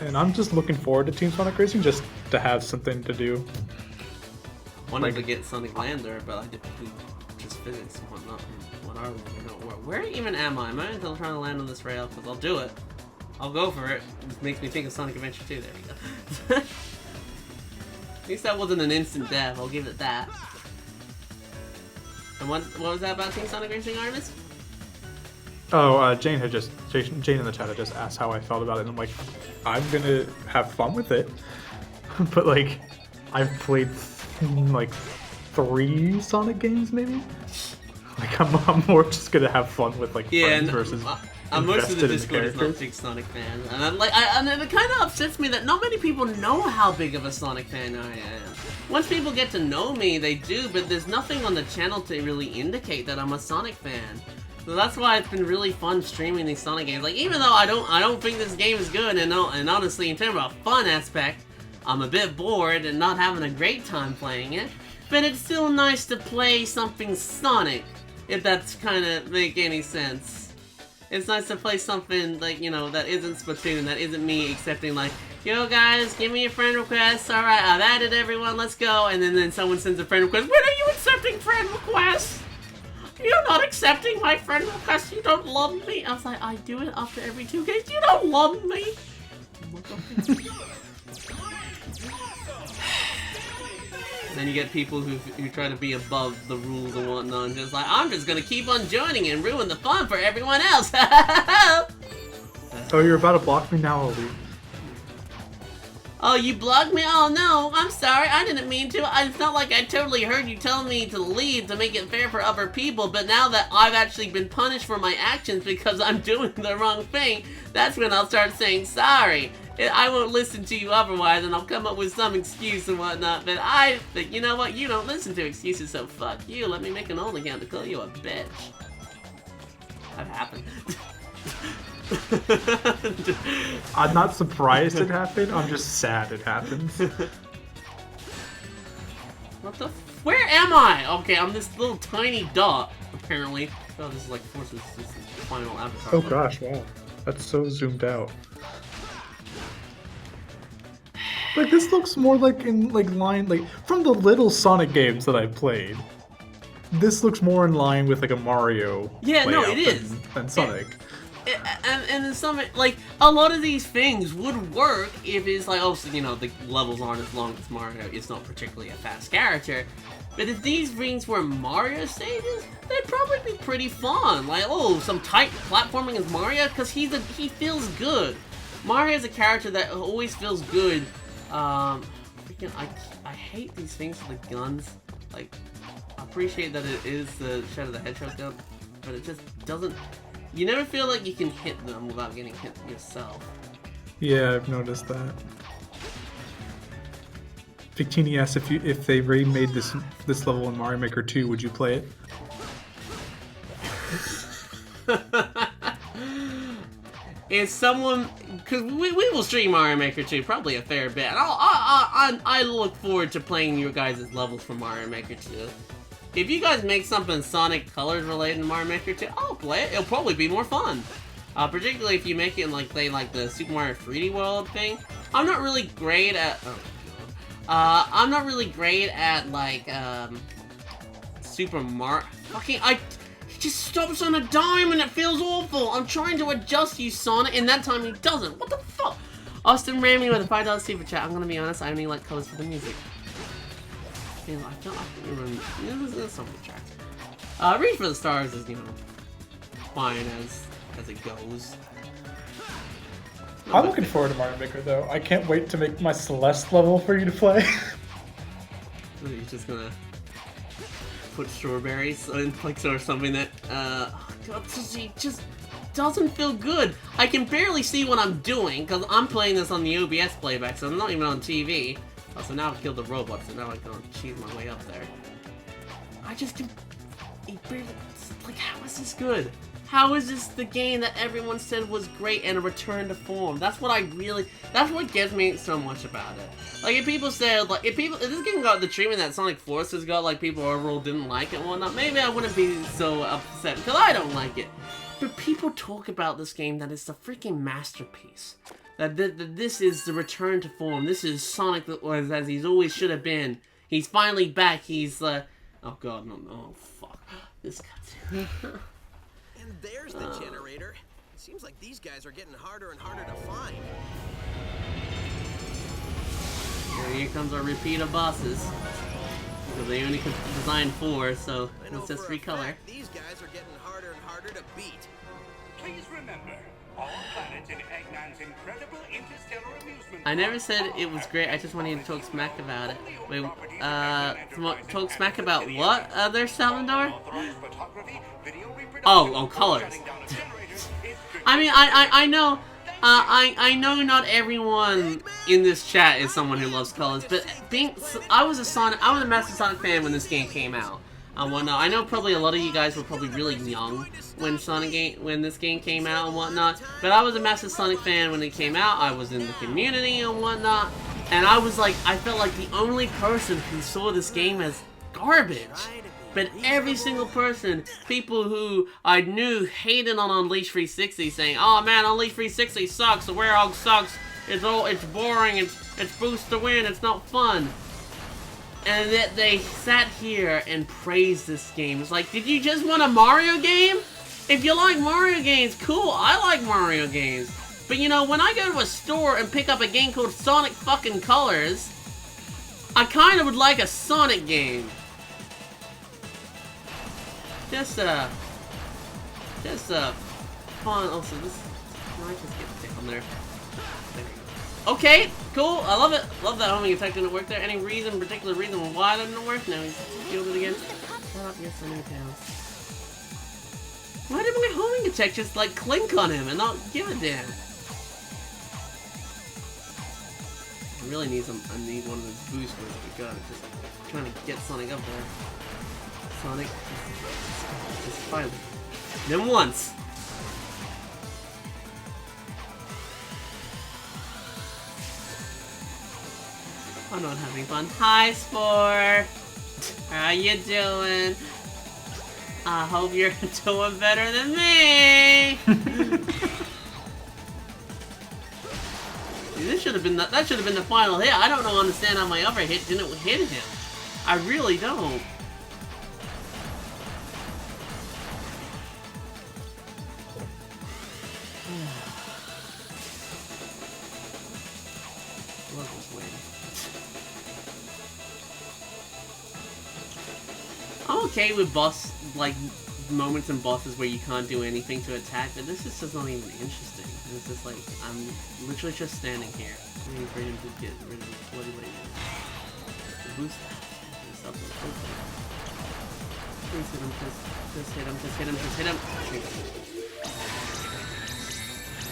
And I'm just looking forward to Team Sonic Racing just to have something to do. Wanted to get Sonic Lander, but I did just physics and whatnot. Where even am I? Am I until trying to land on this rail? Because I'll do it. I'll go for it. It makes me think of Sonic Adventure 2. There we go. At least that wasn't an instant death. I'll give it that. And what was that about Team Sonic Racing, Artemis? Oh, Jane in the chat had just asked how I felt about it, and I'm like, I'm gonna have fun with it. But like, I've played like 3 Sonic games maybe. Like I'm more just gonna have fun with like friends versus. Most of the Discord is not big Sonic fans, and and it kind of upsets me that not many people know how big of a Sonic fan I am. Once people get to know me, they do, but there's nothing on the channel to really indicate that I'm a Sonic fan. So that's why it's been really fun streaming these Sonic games. Like, even though I don't think this game is good, and honestly, in terms of a fun aspect, I'm a bit bored and not having a great time playing it. But it's still nice to play something Sonic, if that's kind of make any sense. It's nice to play something, like, you know, that isn't Splatoon, that isn't me accepting, like, yo guys, give me a friend request, alright, I've added everyone, let's go, and then someone sends a friend request. When are you accepting friend requests? You're not accepting my friend request, you don't love me. I was like, I do it after every 2 games, you don't love me. Then you get people who try to be above the rules and whatnot, and just like, I'm just gonna keep on joining and ruin the fun for everyone else. Oh, you're about to block me now, Oli. Oh, you blocked me? Oh no, I'm sorry, I didn't mean to. It's not like I totally heard you telling me to leave to make it fair for other people, but now that I've actually been punished for my actions because I'm doing the wrong thing, that's when I'll start saying sorry. I won't listen to you otherwise, and I'll come up with some excuse and whatnot, but I think, you know what, you don't listen to excuses, so fuck you. Let me make an old account to call you a bitch. That happened. I'm not surprised it happened, I'm just sad it happened. What the where am I? Okay, I'm this little tiny dot, apparently. Oh, this is like Force's final avatar. Oh gosh, wow. That's so zoomed out. Like this looks more like in line from the little Sonic games that I've played. This looks more in line with like a Mario. Yeah, no, it layout is. than Sonic. And in some, like, a lot of these things would work if it's like, oh, so, you know, the levels aren't as long as Mario, it's not particularly a fast character. But if these things were Mario stages, they'd probably be pretty fun. Like, oh, some tight platforming as Mario, because he feels good. Mario's a character that always feels good. Freaking, I hate these things with the guns. Like, I appreciate that it is the Shadow the Hedgehog gun, but it just doesn't... You never feel like you can hit them without getting hit yourself. Yeah, I've noticed that. Victini asked if they remade this level in Mario Maker 2, would you play it? If someone, because we will stream Mario Maker 2 probably a fair bit. And I look forward to playing your guys' levels for Mario Maker 2. If you guys make something Sonic Colors related to Mario Maker 2, I'll play it. It'll probably be more fun. Particularly if you make it in like the Super Mario 3D World thing. I'm not really great at. I'm not really great at like Super Mario. Fucking he just stops on a dime and it feels awful. I'm trying to adjust you, Sonic, and that time he doesn't. What the fuck? Austin Ramey with a $5 super chat. I'm gonna be honest. I only like colors for the music. I don't remember. This is some of the tracks. Reach for the Stars is, you know, fine as it goes. I'm looking forward to Mario Maker though. I can't wait to make my Celeste level for you to play. You're just gonna put strawberries in like or something that God, it just doesn't feel good. I can barely see what I'm doing because I'm playing this on the OBS playback, so I'm not even on TV. Oh, so now I've killed the robot, so now I can cheese my way up there. I just can... Like, how is this good? How is this the game that everyone said was great and a return to form? That's what that's what gets me so much about it. Like, if people said, like, if this game got the treatment that Sonic Forces got, like, people overall didn't like it and whatnot, maybe I wouldn't be so upset, because I don't like it. But people talk about this game that it's the freaking masterpiece. That this is the return to form. This is Sonic as he's always should have been. He's finally back. He's oh god, no, fuck. This cutscene. And there's the generator. It seems like these guys are getting harder and harder to find. Well, here comes our repeat of bosses. Because they only could design 4, so let's just recolor. These guys are getting harder and harder to beat. Please remember, all planets in Eggman's incredible interstellar amusement. I never said it was great, I just wanted to talk smack about it. Wait, talk smack about what, there, Salvador? Oh, colors. I mean, I know, I know not everyone in this chat is someone who loves colors, but I was a massive Sonic fan when this game came out. And whatnot. I know probably a lot of you guys were probably really young when this game came out and whatnot, but I was a massive Sonic fan when it came out. I was in the community and whatnot, and I felt like the only person who saw this game as garbage. But every single person, people who I knew hated on Unleashed 360, saying, "Oh man, Unleashed 360 sucks. The Werehog sucks. It's boring. It's boost to win. It's not fun." And that they sat here and praised this game. It's like, did you just want a Mario game? If you like Mario games, cool. I like Mario games. But you know, when I go to a store and pick up a game called Sonic fucking Colors, I kind of would like a Sonic game. Just fun. Also, this. Can I just get down there? There we go. Okay, cool. I love it. Love that homing attack didn't work there. Any particular reason why that didn't work? No, he's killed it again. Shut up, yes, I know tails. Why did my homing attack just like clink on him and not give a damn? I really need I need one of those boosters. Oh my god, just trying to get Sonic up there. Sonic, just fight them once. I'm not having fun. Hi, Spore! How you doing? I hope you're doing better than me! This should have been that should have been the final hit. I don't understand how my other hit didn't hit him. I really don't. I'm okay with boss, like, moments in bosses where you can't do anything to attack, but this is just not even interesting. It's just like, I'm literally just standing here, waiting for him to get rid of his bloody lady. Boost this up. Please hit him, just hit him, just hit him, just hit him.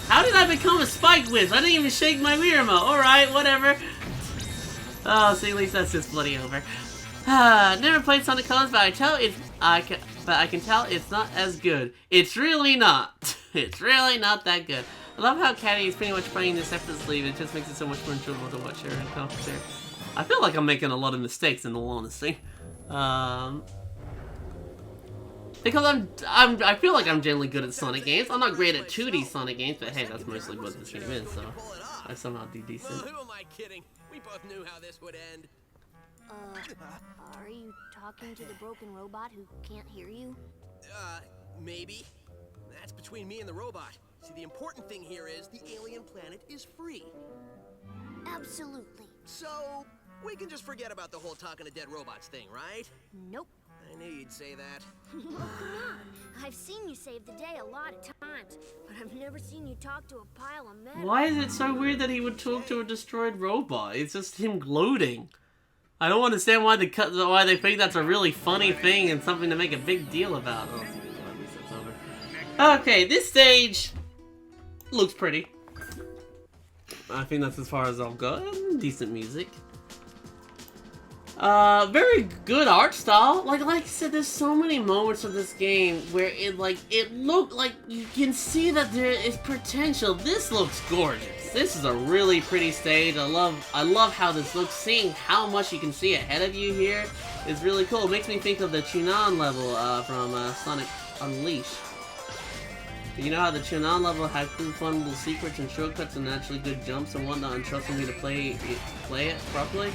How did I become a Spike Whiz? I didn't even shake my Miirama. Alright, whatever. Oh, see, at least that's just bloody over. Never played Sonic Colors, but I can tell it's not as good. It's really not. It's really not that good. I love how Caeke is pretty much playing this effortlessly. It just makes it so much more enjoyable to watch her and commentate. I feel like I'm making a lot of mistakes, in all honesty. Because I feel like I'm generally good at Sonic games. I'm not great at 2D Sonic games, but hey, that's mostly what this game is, so I somehow do decent. Well, who am I kidding? We both knew how this would end. Are you talking to the broken robot who can't hear you? Maybe. That's between me and the robot. See, the important thing here is the alien planet is free. Absolutely. So, we can just forget about the whole talking to dead robots thing, right? Nope. I knew you'd say that. Oh, come on. I've seen you save the day a lot of times, but I've never seen you talk to a pile of metal. Why is it so weird that he would talk to a destroyed robot? It's just him gloating. I don't understand why they think that's a really funny thing and something to make a big deal about. Oh, it's over. Okay, this stage looks pretty. I think that's as far as I'll go. Decent music. Very good art style. Like I said, there's so many moments of this game where it looked like you can see that there is potential. This looks gorgeous. This is a really pretty stage. I love how this looks. Seeing how much you can see ahead of you here is really cool. It makes me think of the Chunan level from Sonic Unleashed. You know how the Chunan level had cool, fun little secrets and shortcuts and actually good jumps and whatnot, and trusting me to play it properly?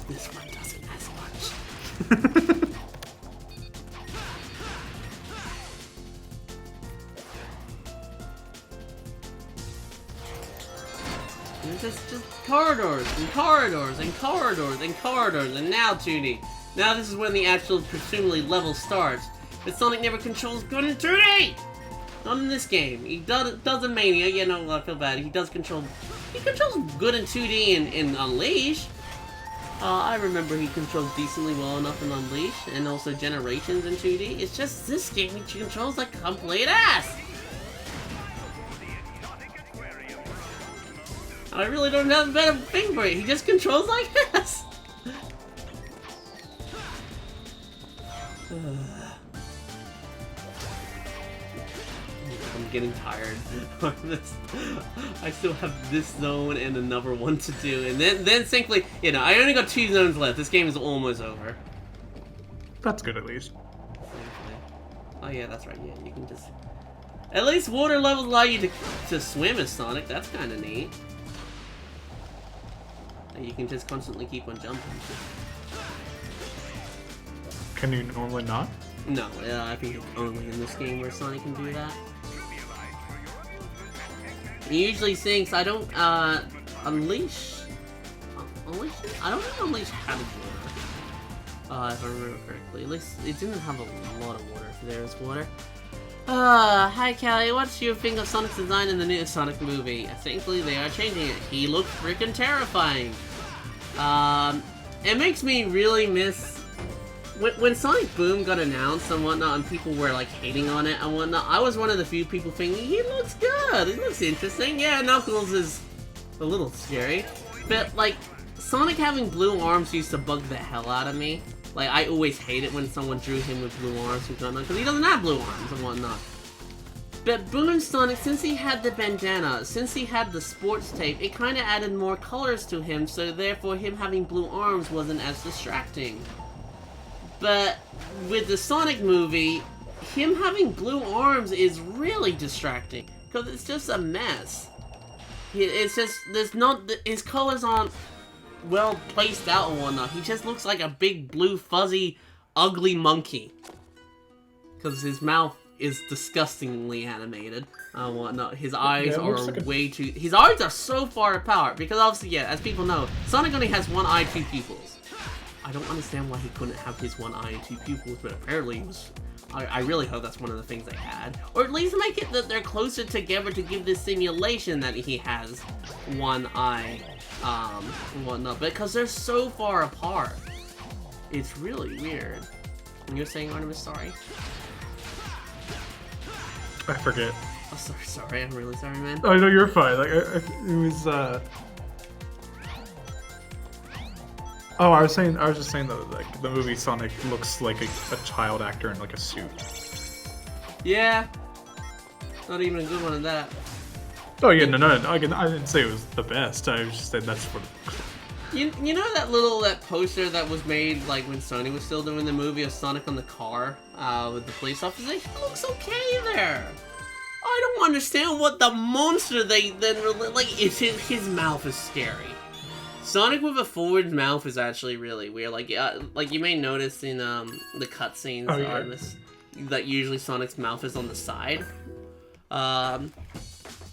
This one doesn't as much. Just corridors and corridors and corridors and corridors, and now 2D. Now this is when the actual presumably level starts. But Sonic never controls good in 2D! Not in this game. He does in Mania. Yeah, no, I feel bad. He controls good in 2D in Unleashed. I remember he controls decently well enough in Unleashed, and also Generations in 2D. It's just this game he controls like complete ass! I really don't have a better thing for it. He just controls like ass! I'm getting tired of this. I still have this zone and another one to do, and then simply, you know, I only got 2 zones left. This game is almost over. That's good at least. Oh yeah, that's right. Yeah, you can just. At least water levels allow you to swim as Sonic. That's kind of neat. And you can just constantly keep on jumping. Can you normally not? No, I think it's only in this game where Sonic can do that. He usually thinks I don't Unleash. I don't think Unleash had water. If I remember correctly. At least it didn't have a lot of water. If there is water. Hi Callie, what's your think of Sonic's design in the new Sonic movie? Thankfully they are changing it. He looks freaking terrifying. It makes me really miss when Sonic Boom got announced and whatnot, and people were like hating on it and whatnot. I was one of the few people thinking he looks good. He looks interesting. Yeah, Knuckles is a little scary, but like Sonic having blue arms used to bug the hell out of me. Like, I always hate it when someone drew him with blue arms and whatnot, because he doesn't have blue arms and whatnot. But Boom Sonic, since he had the bandana, since he had the sports tape, it kind of added more colors to him, so therefore him having blue arms wasn't as distracting. But with the Sonic movie, him having blue arms is really distracting because it's just a mess. It's just his colors aren't well placed out and whatnot. He just looks like a big blue fuzzy ugly monkey because his mouth is disgustingly animated and whatnot. His eyes are way too. His eyes are so far apart because obviously, yeah, as people know, Sonic only has one eye, two pupils. I don't understand why he couldn't have his one eye and two pupils, but apparently he was. I really hope that's one of the things they had. Or at least make it that they're closer together to give this simulation that he has one eye, and whatnot. Because they're so far apart. It's really weird. You're saying, Artemis, sorry? I forget. Oh, sorry, I'm really sorry, man. Oh, no, you're fine. Like, it was, Oh, I was just saying that like the movie Sonic looks like a child actor in like a suit. Yeah. Not even a good one at that. Oh yeah, no. I didn't say it was the best. I just said that's what. You know that poster that was made like when Sony was still doing the movie of Sonic on the car with the police officer? He looks okay there. I don't understand what the monster they then like. It's his mouth is scary. Sonic with a forward mouth is actually really weird. Like you may notice in the cutscenes, that usually Sonic's mouth is on the side.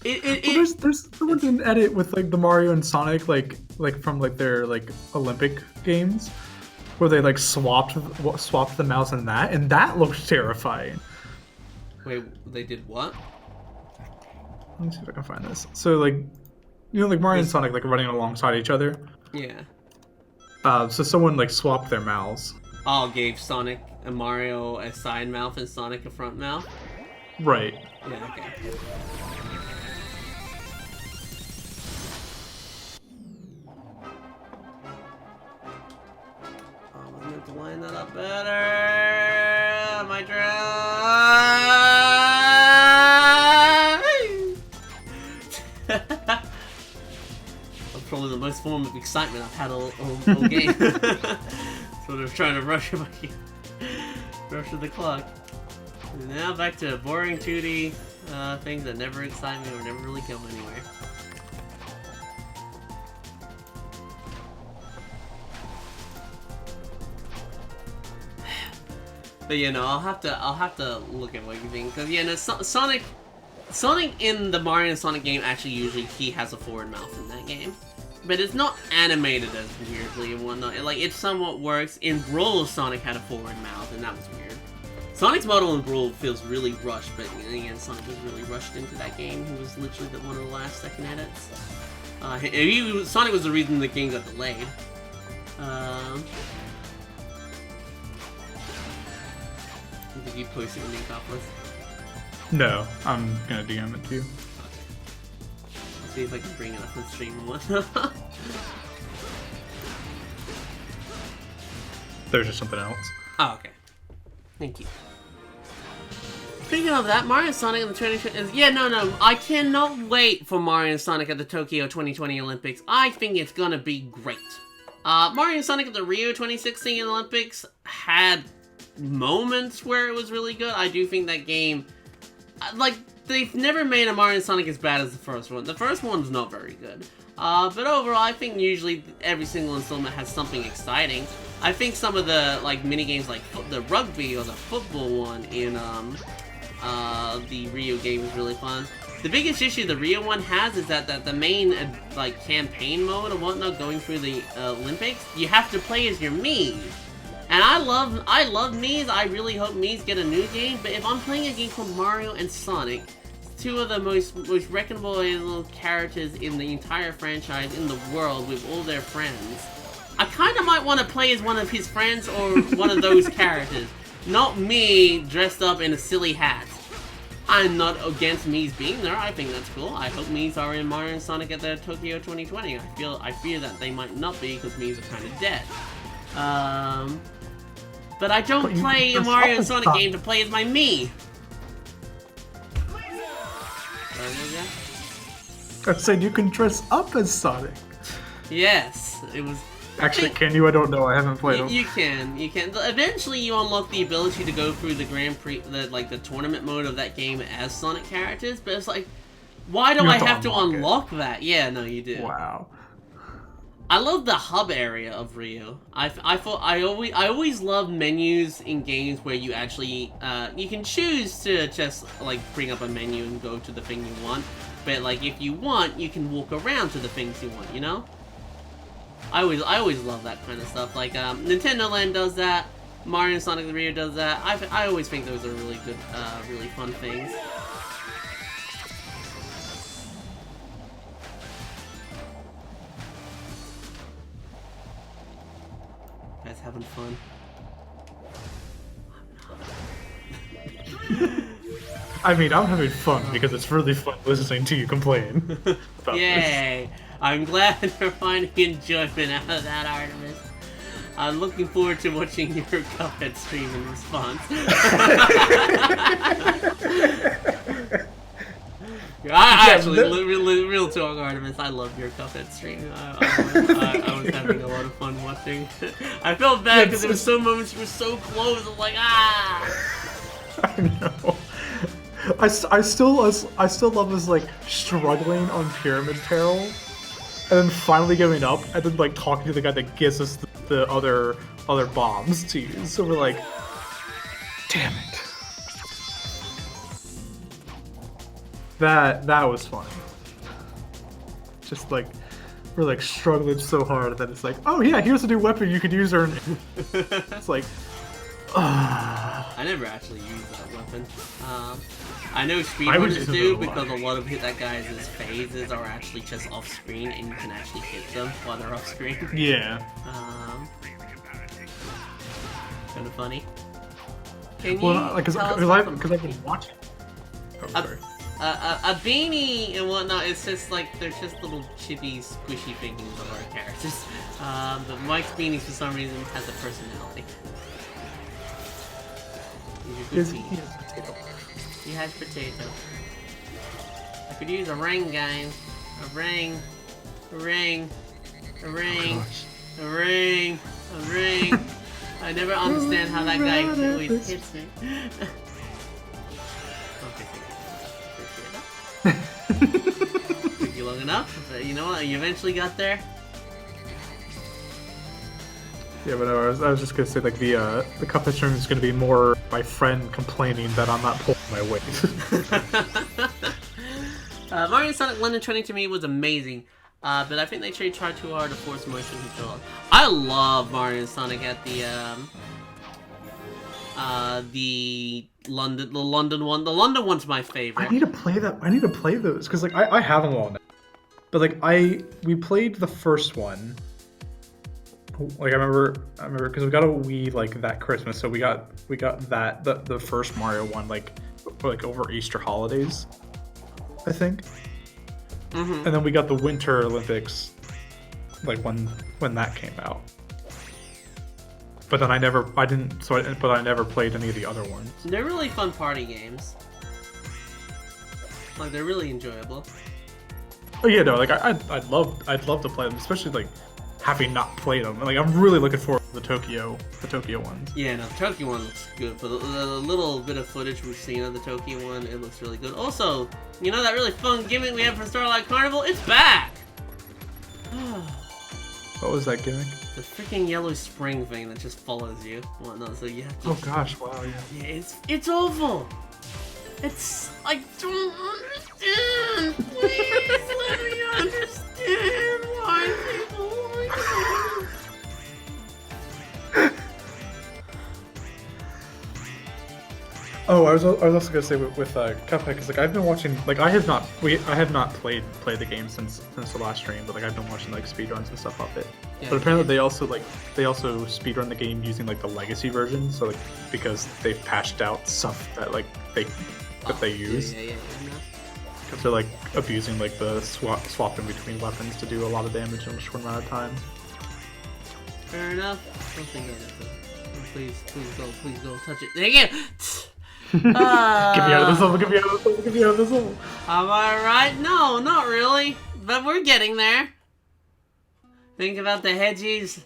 There's someone did an edit with like the Mario and Sonic like from like their like Olympic games, where they like swapped the mouse and that looked terrifying. Wait, they did what? Let me see if I can find this. So like. You know, like Mario and Sonic, like running alongside each other. Yeah. So someone like swapped their mouths. Oh, gave Sonic and Mario a side mouth and Sonic a front mouth. Right. Yeah. Okay. Oh, I was meant to line that up better. My Probably the most form of excitement I've had all game. Sort of trying to rush to the clock. And now back to boring 2D things that never excite me or never really go anywhere. But you know, I'll have to look at what you think because Sonic in the Mario and Sonic game actually usually he has a forward mouth in that game. But it's not animated as weirdly and whatnot. Like, it somewhat works. In Brawl, Sonic had a forward mouth, and that was weird. Sonic's model in Brawl feels really rushed, but again, Sonic was really rushed into that game. He was literally one of the last second edits. Sonic was the reason the game got delayed. Did you post your link off list? No, I'm gonna DM it to you. See if I can bring it up on stream and whatnot. There's just something else. Oh, okay. Thank you. Speaking of that, Mario and Sonic in the 2020 I cannot wait for Mario and Sonic at the Tokyo 2020 Olympics. I think it's gonna be great. Mario and Sonic at the Rio 2016 Olympics had moments where it was really good. I do think that game, like, they've never made a Mario and Sonic as bad as the first one. The first one's not very good. But overall, I think usually every single installment has something exciting. I think some of the like mini games, like the rugby or the football one in the Rio game is really fun. The biggest issue the Rio one has is that the main like campaign mode and whatnot going through the Olympics, you have to play as your Mii. And I love Mii's. I really hope Mii's get a new game. But if I'm playing a game called Mario and Sonic, two of the most recognizable characters in the entire franchise in the world with all their friends, I kind of might want to play as one of his friends or one of those characters. Not me dressed up in a silly hat. I'm not against Mii's being there. I think that's cool. I hope Mii's are in Mario and Sonic at the Tokyo 2020. I fear that they might not be because Mii's are kind of dead. But I don't play a Mario and Sonic game to play as my Mii. I said you can dress up as Sonic. Yes, it was Actually, can you? I don't know. I haven't played them. You can. Eventually, you unlock the ability to go through the Grand Prix, the tournament mode of that game as Sonic characters. But it's like, why do I have to unlock that? Yeah, no, you do. Wow. I love the hub area of Rio. I always love menus in games where you actually you can choose to just like bring up a menu and go to the thing you want. But like if you want, you can walk around to the things you want. You know. I always love that kind of stuff. Like Nintendo Land does that. Mario and Sonic the Rio does that. I always think those are really good, really fun things. Guys having fun? I mean, I'm having fun because it's really fun listening to you complain. Yay! I'm glad you're finding enjoyment out of that, Artemis. I'm looking forward to watching your Cuphead stream in response. I actually, real talk, Artemis, I love your Cuphead stream. I was having a lot of fun watching. I felt bad because there were some moments you were so close. I was like, ah! I know. I still love this like struggling on Pyramid Peril, and then finally giving up, and then like talking to the guy that gives us the other bombs to use. So we're like, damn it. That was fun. Just like we're like struggling so hard that it's like, oh yeah, here's a new weapon you could use. Or it's like, I never actually used that weapon. I know speedrunners do because a lot of that guy's phases are actually just off screen and you can actually hit them while they're off screen. Yeah. Kind of funny. Because I've been watching. Oh, sorry. A beanie and whatnot, it's just like, they're just little chibi, squishy things of our characters. But Mike's beanie, for some reason, has a personality. He has potato. I could use a ring, guys. A ring. A ring. A ring. A ring. A ring. I never understand how that guy always hits me. Took you long enough, but you know what? You eventually got there. Yeah, but I was just gonna say like the Cuphead stream is gonna be more my friend complaining that I'm not pulling my weight. Mario and Sonic London training to me was amazing, but I think they tried too hard to force motion control. I love Mario and Sonic at the London one. The London one's my favorite. I need to play that. I need to play those because like I have them all now. But like we played the first one. Like I remember because we got a Wii like that Christmas, so we got that the first Mario one like over Easter holidays, I think. And then we got the Winter Olympics, like when that came out. But then I never played any of the other ones. They're really fun party games. Like they're really enjoyable. Oh yeah, no, like I'd love to play them, especially like having not played them. Like I'm really looking forward to the Tokyo ones. Yeah, no, the Tokyo one looks good. For the little bit of footage we've seen of the Tokyo one, it looks really good. Also, you know that really fun gimmick we have for Starlight Carnival? It's back! What was that gimmick? The freaking yellow spring thing that just follows you. Whatnot, so you have to... Oh gosh, wow, yeah. Yeah, it's awful! It's... I don't understand! Please let me understand why people like it! Oh, I was also gonna say with Cuphead, because like I've been watching, like I have not played the game since the last stream, but like I've been watching like speedruns and stuff of it. Yeah, but apparently they also speedrun the game using like the legacy version, so like because they've patched out stuff that like they use. Yeah. Because they're like abusing like the swapping between weapons to do a lot of damage in a short amount of time. Fair enough. Don't think of it. Please go, touch it. There you go. Get me out of this level, get me out of this level. Am I right? No, not really. But we're getting there. Think about the hedgies.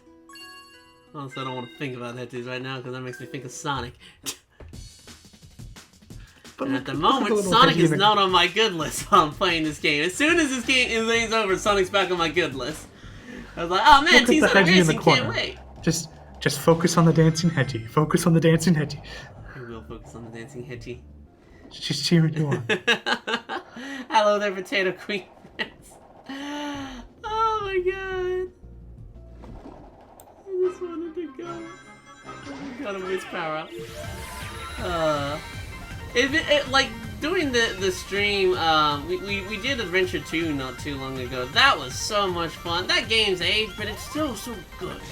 Also, I don't want to think about hedgies right now because that makes me think of Sonic. And at the moment, Sonic is not on my good list while I'm playing this game. As soon as this game is over, Sonic's back on my good list. I was like, oh man, Team Sonic Racing, can't wait. Just focus on the dancing hedgie. Focus on the dancing hedgie. I will focus on the dancing hedgie. She's cheering you on. Hello there, Potato Queen fans. Oh my god. I just wanted to go. Oh my god, a Wiz power up. Like doing the stream, we did Adventure 2 not too long ago. That was so much fun. That game's aged, but it's still so good.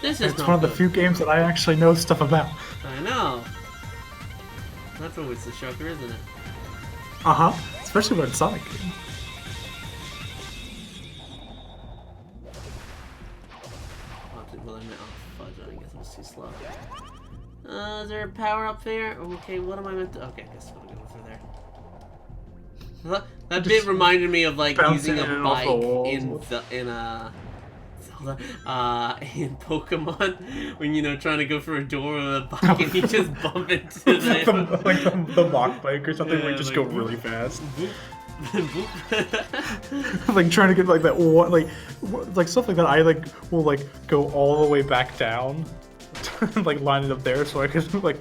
This is one of the few games that I actually know stuff about. I know. That's always the shocker, isn't it? Uh-huh. Especially when it's Sonic. Well, I fudge, I guess I was too slow. Is there a power up there? Okay, what am I meant to... Okay, I guess I'm gonna go through there. That bit reminded me of like using a bike in Pokemon when, you know, trying to go for a door with a bike and you just bump into the mock bike or something, where you just like, go really fast. Like trying to get like that one, like stuff like that. I like will like go all the way back down, like line it up there so I can like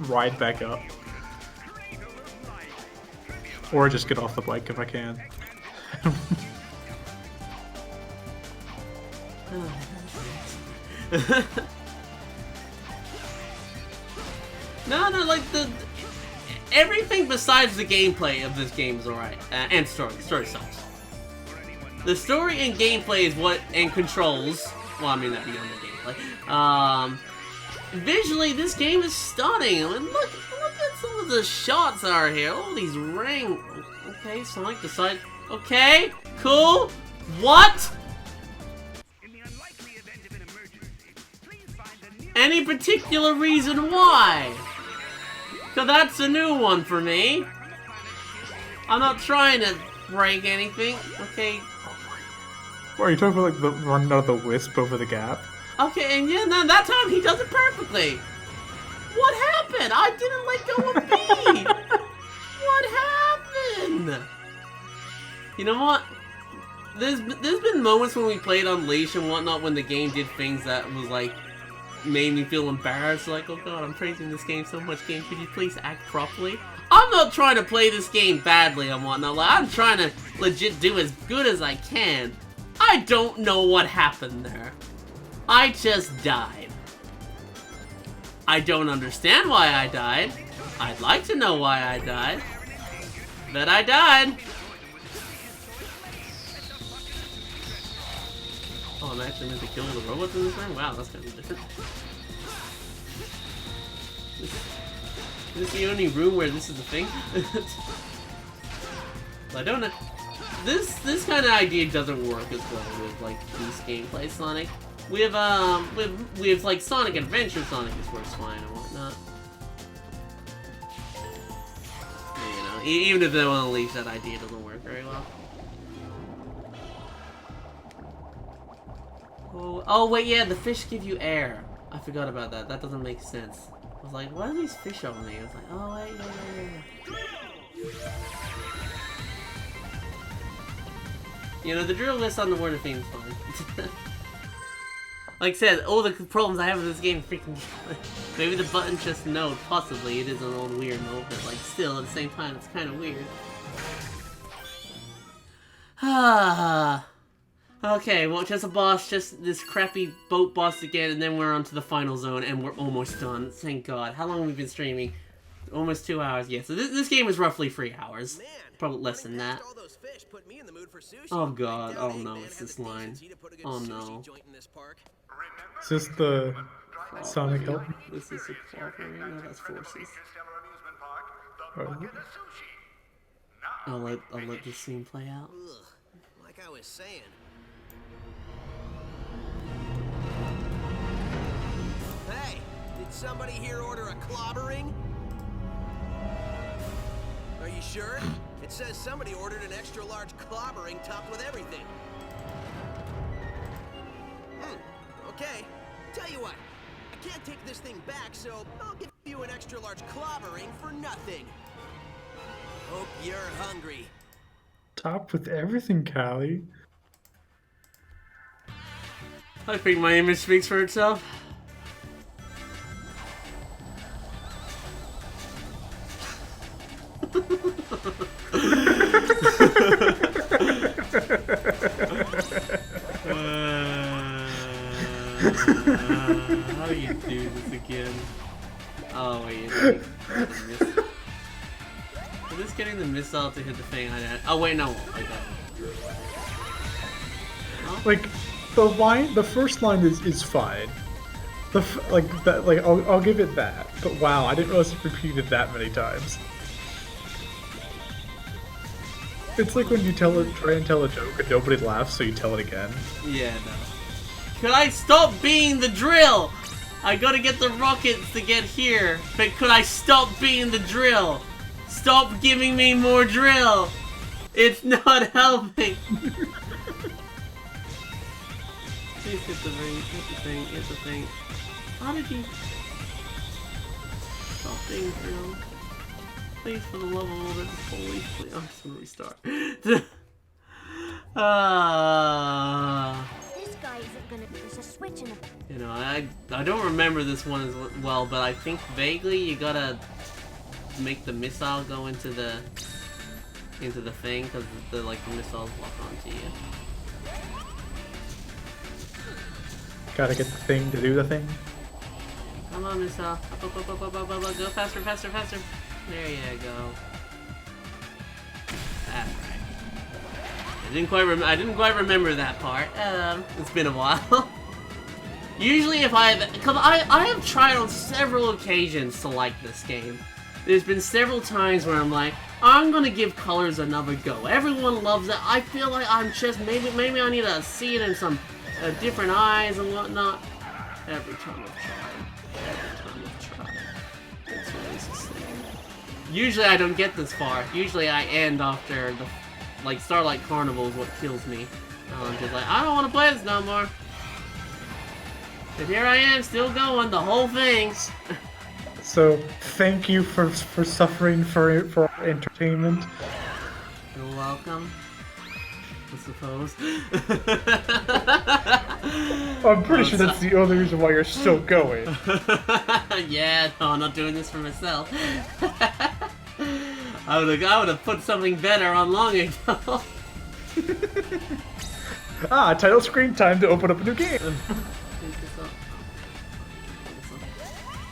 ride back up, or just get off the bike if I can. No, like everything besides the gameplay of this game is alright, and story sucks. The story and gameplay is what, and controls, well, I mean that beyond the gameplay. Visually, this game is stunning. I mean, look at some of the shots that are here. All these rings. Okay, Sonic decided. Okay, cool. What? Any particular reason why? Cause that's a new one for me. I'm not trying to break anything. Okay. What, are you talking about like the running out of the wisp over the gap? Okay, and yeah, no, that time he does it perfectly. What happened? I didn't let go of B. What happened? You know what? There's been moments when we played on Leash and whatnot when the game did things that was like made me feel embarrassed, like, oh god, I'm praising this game so much. Game, could you please act properly? I'm not trying to play this game badly and whatnot, like, I'm trying to legit do as good as I can. I don't know what happened there. I just died. I don't understand why I died. I'd like to know why I died. But I died. Oh, I'm actually meant to kill the robots in this game? Wow, that's kind of different. Is this the only room where this is a thing? I don't know. This kind of idea doesn't work as well with like these gameplay Sonic. We have like Sonic Adventure Sonic is works fine and whatnot. You know, even if they want to leash, that idea doesn't work very well. Oh wait, yeah, the fish give you air. I forgot about that. That doesn't make sense. I was like, why are these fish on me? I was like, oh wait, yeah. You know, the drill list on the water theme is fine. Like I said, all the problems I have with this game freaking... Maybe the button just no, possibly it is an old weird mode, but like still, at the same time, it's kind of weird. Okay, well, just a boss, just this crappy boat boss again, and then we're on to the final zone, and we're almost done. Thank God. How long have we been streaming? Almost 2 hours, yeah. So this game is roughly 3 hours. Man, probably less than that. All those fish put me in the mood for sushi. Oh God, oh no, it's this line. Oh no. Is this the Sonic help? This is a cooperate, no, that's Forces. I'll let this scene play out. Ugh, like I was saying. Hey, did somebody here order a clobbering? Are you sure? It says somebody ordered an extra large clobbering topped with everything. Tell you what, I can't take this thing back, so I'll give you an extra large clobbering for nothing. Hope you're hungry. Top with everything, Callie. I think my image speaks for itself. How do you do this again? Oh wait, I'm just getting the missile to hit the thing. Oh wait, no, I got it. Oh. Like the first line is fine. I'll give it that. But wow, I didn't realize it repeated that many times. It's like when you try and tell a joke and nobody laughs, so you tell it again. Yeah, no. Could I stop being the drill? I gotta get the rockets to get here. But could I stop being the drill? Stop giving me more drill. It's not helping. Please hit the ring, hit the thing, hit the thing. How did you stop being drill? Please, for the love of all that's holy, please. I'm just gonna restart. This guy isn't gonna press a switch in a... You know, I don't remember this one as well, but I think vaguely you gotta make the missile go into the thing because the missiles lock onto you. Gotta get the thing to do the thing. Come on, missile! Up, go faster, faster, faster! There you go. That's right. I didn't quite remember that part. It's been a while. Usually, if I have tried on several occasions to like this game. There's been several times where I'm like, I'm gonna give colors another go. Everyone loves it. I feel like I'm just maybe I need to see it in some different eyes and whatnot. Every time I've tried, it's always the same. Usually I don't get this far. Usually I end after the Starlight Carnival is what kills me. I'm just like, I don't want to play this no more. But here I am, still going the whole thing. So thank you for suffering for our entertainment. You're welcome. I suppose. I'm pretty sure that's the only reason why you're still going. Yeah, no, I'm not doing this for myself. I would have put something better on long ago. Title screen, time to open up a new game.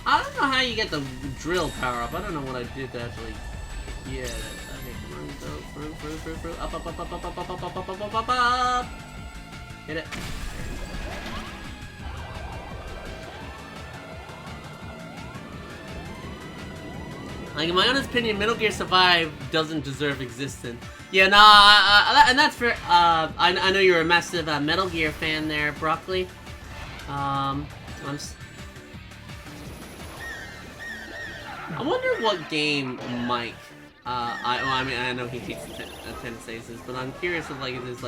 I don't know how you get the drill power up. I don't know what I did to actually. Yeah. Okay, come on, go through. Up. Hit it. Like, in my honest opinion, Metal Gear Survive doesn't deserve existence. Yeah, nah, and that's fair. I know you're a massive Metal Gear fan there, Broccoli. I wonder what game Mike. I know he hates Tennis, but I'm curious if there's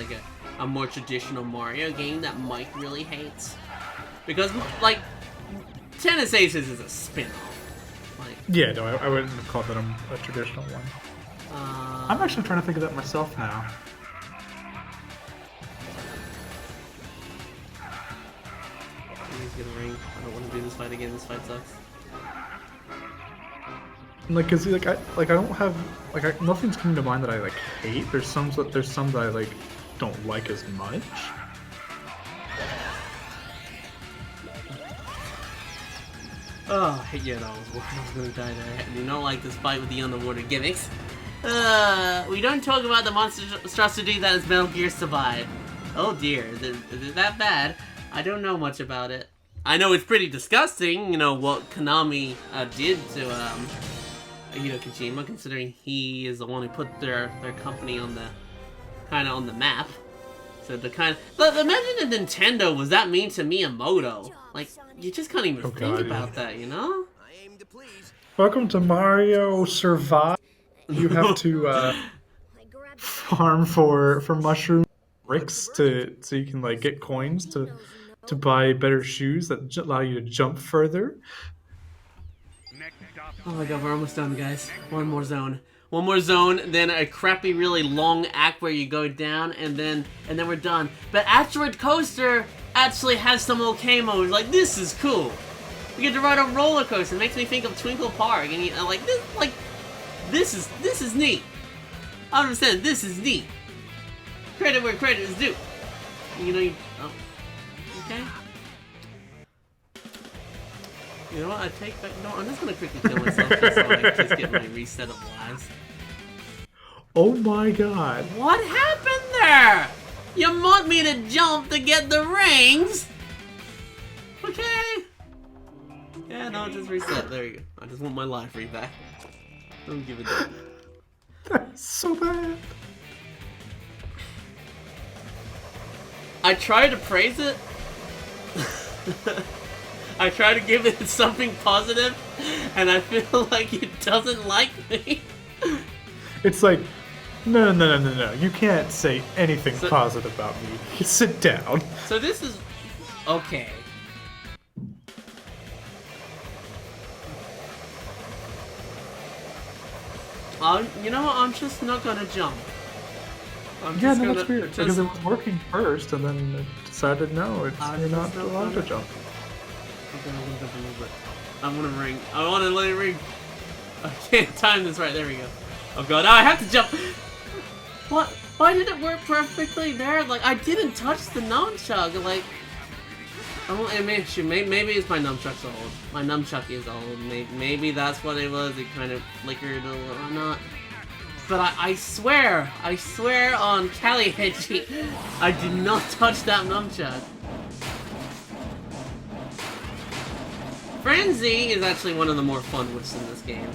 a more traditional Mario game that Mike really hates, because Tennis Aces is a spin-off. Yeah, no, I wouldn't have called that a traditional one. I'm actually trying to think of that myself now. Please get a ring. I don't want to do this fight again. This fight sucks. Cause I don't have nothing's coming to mind that I hate. There's some that I don't like as much. Oh, yeah, no, I was gonna die there. I do not like this fight with the underwater gimmicks. We don't talk about the monstrosity that is Metal Gear Survive. Oh dear, is it that bad? I don't know much about it. I know it's pretty disgusting, what Konami did to Hideo Kojima, considering he is the one who put their company on the map. So imagine if Nintendo was that mean to Miyamoto. You just can't even think about that, I aim to please. Welcome to Mario Survive. You have to farm for mushroom bricks so you can get coins to to buy better shoes that allow you to jump further. Oh my god, we're almost done, guys. One more zone. One more zone, then a crappy, really long act where you go down, and then we're done. But Asteroid Coaster actually has some okay modes. Like, this is cool. You get to ride a roller coaster. It makes me think of Twinkle Park, and this is neat. I understand. This is neat. Credit where credit is due. You know, okay. You know what? I take back. No, I'm just gonna quickly kill myself just so I just get my reset of lives. Oh my god! What happened there? You want me to jump to get the rings? Okay. Yeah, no, just reset. There you go. I just want my life read back. Don't give a damn. That's so bad. I try to praise it. I try to give it something positive, and I feel like it doesn't like me. It's like, no. You can't say anything positive about me. Sit down. So this is okay. You know what? I'm just not gonna jump. Yeah, no, that's weird. Because it was working first, and then it decided no, you're not allowed to jump. Okay, I'm gonna jump a little bit. I want to ring. I want to let it ring. I can't time this right. There we go. Oh god, I have to jump. What? Why did it work perfectly there? Like, I didn't touch the nunchuck. Like, maybe it's my nunchuck's old. My nunchuck is old. Maybe that's what it was. It kind of flickered a little or not. But I swear on CallieMacN, I did not touch that nunchuck. Frenzy is actually one of the more fun whips in this game.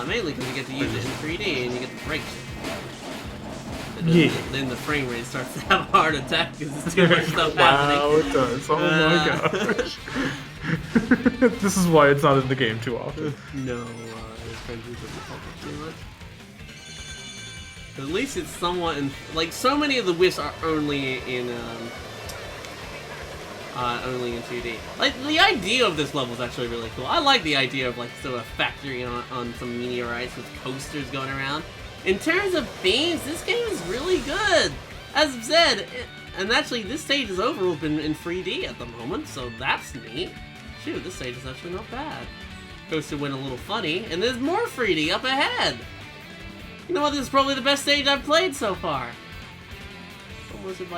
Mainly because you get to use it in 3D and you get to break shit. Then the frame rate starts to have a heart attack because there's too much stuff happening. Wow, it does. Oh my gosh. This is why it's not in the game too often. No, Frenzy doesn't help it too much. At least it's somewhat in... Like, so many of the whiffs are only in 2D. Like, the idea of this level is actually really cool. I like the idea of, like, sort of a factory on some meteorites with coasters going around. In terms of themes, this game is really good. As I've said, and actually this stage is overall in 3D at the moment, so that's neat. Shoot, this stage is actually not bad. Coaster went a little funny, and there's more 3D up ahead. You know what? This is probably the best stage I've played so far.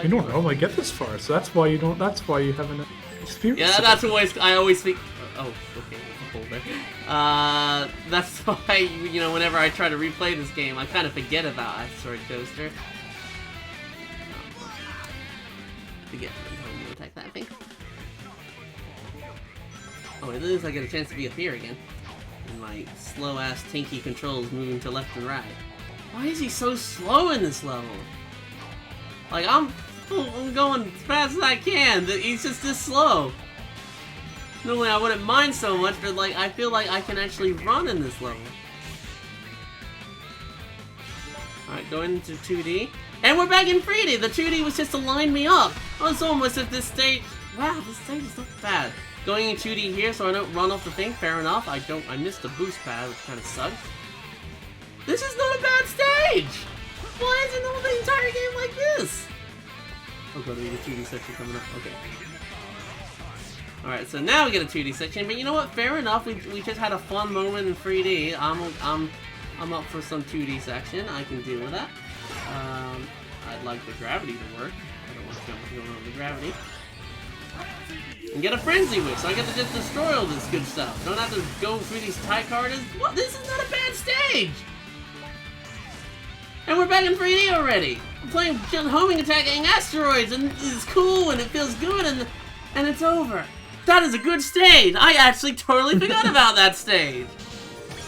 You don't normally get this far, so that's why you don't. That's why you haven't experienced. Yeah, that's always. I always speak. Oh, okay, hold there. That's why whenever I try to replay this game, I kind of forget about Asteroid Coaster. Forget to attack that thing. Oh, at least I get a chance to be up here again. And my slow-ass tinky controls moving to left and right. Why is he so slow in this level? Like, I'm going as fast as I can. He's just this slow. Normally I wouldn't mind so much, but like, I feel like I can actually run in this level. Alright, going into 2D. And we're back in 3D! The 2D was just to line me up. I was almost at this stage. Wow, this stage is not bad. Going in 2D here so I don't run off the thing, fair enough. I missed the boost pad, which kind of sucks. This is not a bad stage! Why is it not the entire game like this? Oh god, we get a 2D section coming up. Okay. Alright, so now we get a 2D section, but you know what? Fair enough. We just had a fun moment in 3D. I'm up for some 2D section. I can deal with that. I'd like the gravity to work. I don't want to jump going on the gravity. And get a frenzy whip, so I get to just destroy all this good stuff. Don't have to go through these tie corridors. What? This is not a bad stage! And we're back in 3D already! I'm playing homing attacking asteroids, and it's cool, and it feels good, and it's over. That is a good stage! I actually totally forgot about that stage!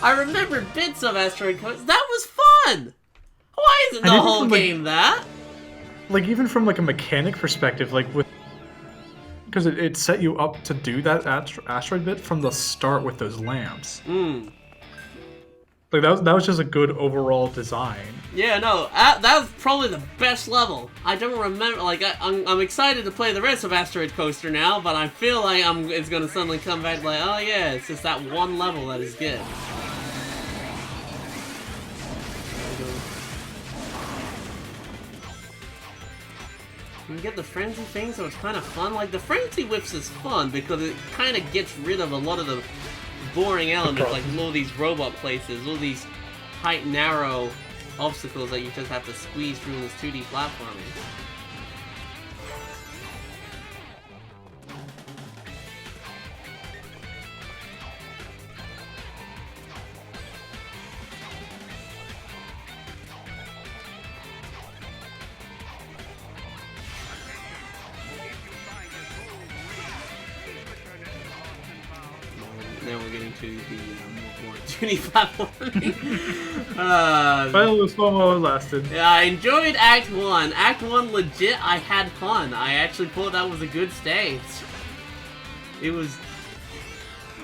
I remember bits of Asteroid Coast. That was fun! Why isn't the whole game that? Like, even from like a mechanic perspective, like with... Because it set you up to do that asteroid bit from the start with those lamps. Like that was just a good overall design. Yeah, no, that was probably the best level. I don't remember, like, I'm excited to play the rest of Asteroid Coaster now, but I feel like it's gonna suddenly come back like, oh yeah, it's just that one level that is good. You can get the frenzy thing, so it's kind of fun. Like, the frenzy whips is fun because it kind of gets rid of a lot of the boring elements, like all these robot places, all these tight, narrow obstacles that you just have to squeeze through in this 2D platforming. Now we're getting to the more 2D platforming. Well, it was fun while it lasted. Yeah, I enjoyed Act 1. Act 1, legit, I had fun. I actually thought that was a good stage. It was...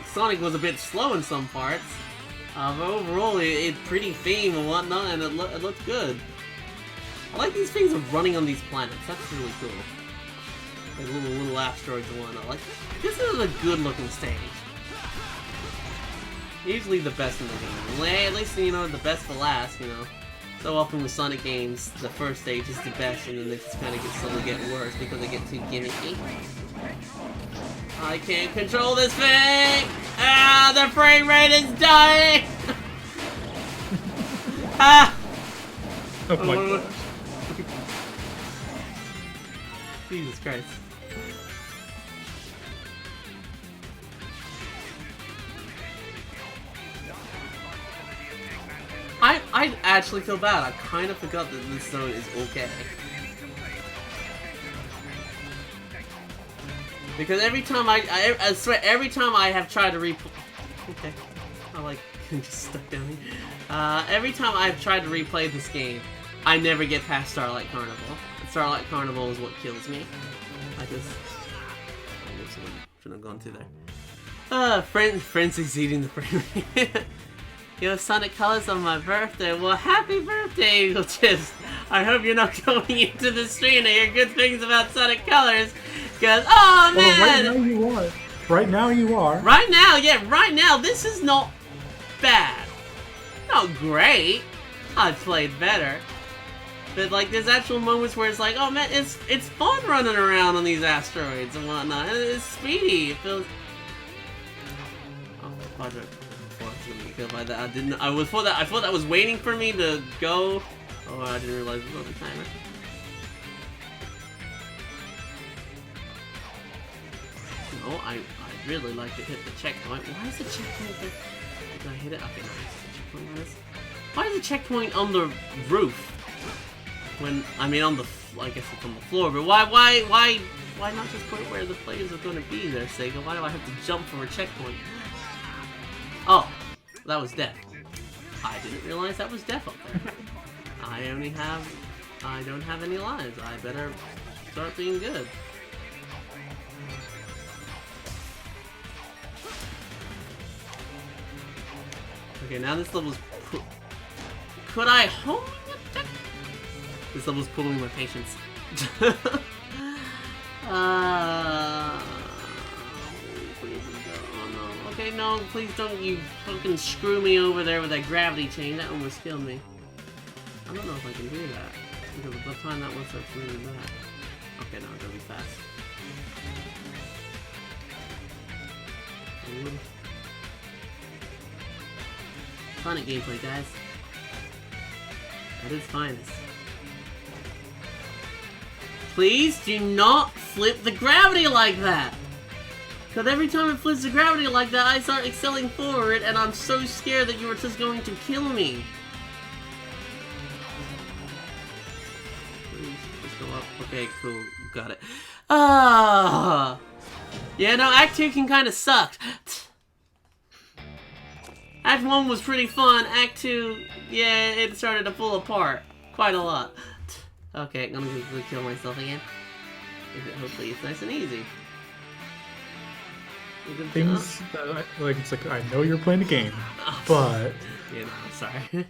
Sonic was a bit slow in some parts. But overall, it's pretty theme and whatnot, and it looked good. I like these things of running on these planets. That's really cool. Like little asteroids and whatnot. Like, this is a good looking stage. Usually the best in the game. At least, you know, the best for last, you know. So often with Sonic games, the first stage is the best, and then they just kind of slowly get worse because they get too gimmicky. I can't control this thing! Ah, the frame rate is dying! Ah! Oh my god. Jesus Christ. I actually feel bad. I kind of forgot that this zone is okay. Because every time I swear, every time I have tried to replay... Okay. I like just stuck down here. Every time I've tried to replay this game, I never get past Starlight Carnival. Starlight Carnival is what kills me. I shouldn't have gone through there. Frenzy's eating the frame rate. You have Sonic Colors on my birthday. Well, happy birthday, Eagle Chips. I hope you're not going into the stream to hear good things about Sonic Colors. Because, oh man! Well, right now you are. Right now you are. Right now, yeah, right now, this is not bad. Not great. I've played better. But, like, there's actual moments where it's like, oh man, it's fun running around on these asteroids and whatnot. And it's speedy. It feels... Oh, Quadra. By that, I thought that was waiting for me to go. Oh, I didn't realize it was on the timer. No, I really like to hit the checkpoint. Why is the checkpoint there? Did I hit it? Okay, nice. Why is the checkpoint on the roof? When I mean on the, I guess it's on the floor. But why not just put it where the players are going to be there, Sega? Why do I have to jump for a checkpoint? Oh. That was death. I didn't realize that was death up there. I don't have any lives. I better start being good. Okay, now this level's... Could I home attack? This level's pulling my patience. Okay, no, please don't you fucking screw me over there with that gravity chain. That almost killed me. I don't know if I can do that. Because by the time that one starts moving back. Okay, no, it'll be fast. Ooh. Sonic gameplay, guys. At its finest. Please do not flip the gravity like that! Because every time it flips the gravity like that, I start excelling forward, and I'm so scared that you are just going to kill me. Please, let's go up. Okay, cool. Got it. Yeah, no, Act 2 can kind of suck. Act 1 was pretty fun. Act 2, yeah, it started to fall apart. Quite a lot. Okay, I'm gonna kill myself again. Hopefully it's nice and easy. things that like it's like I know you're playing a game, but you know, sorry.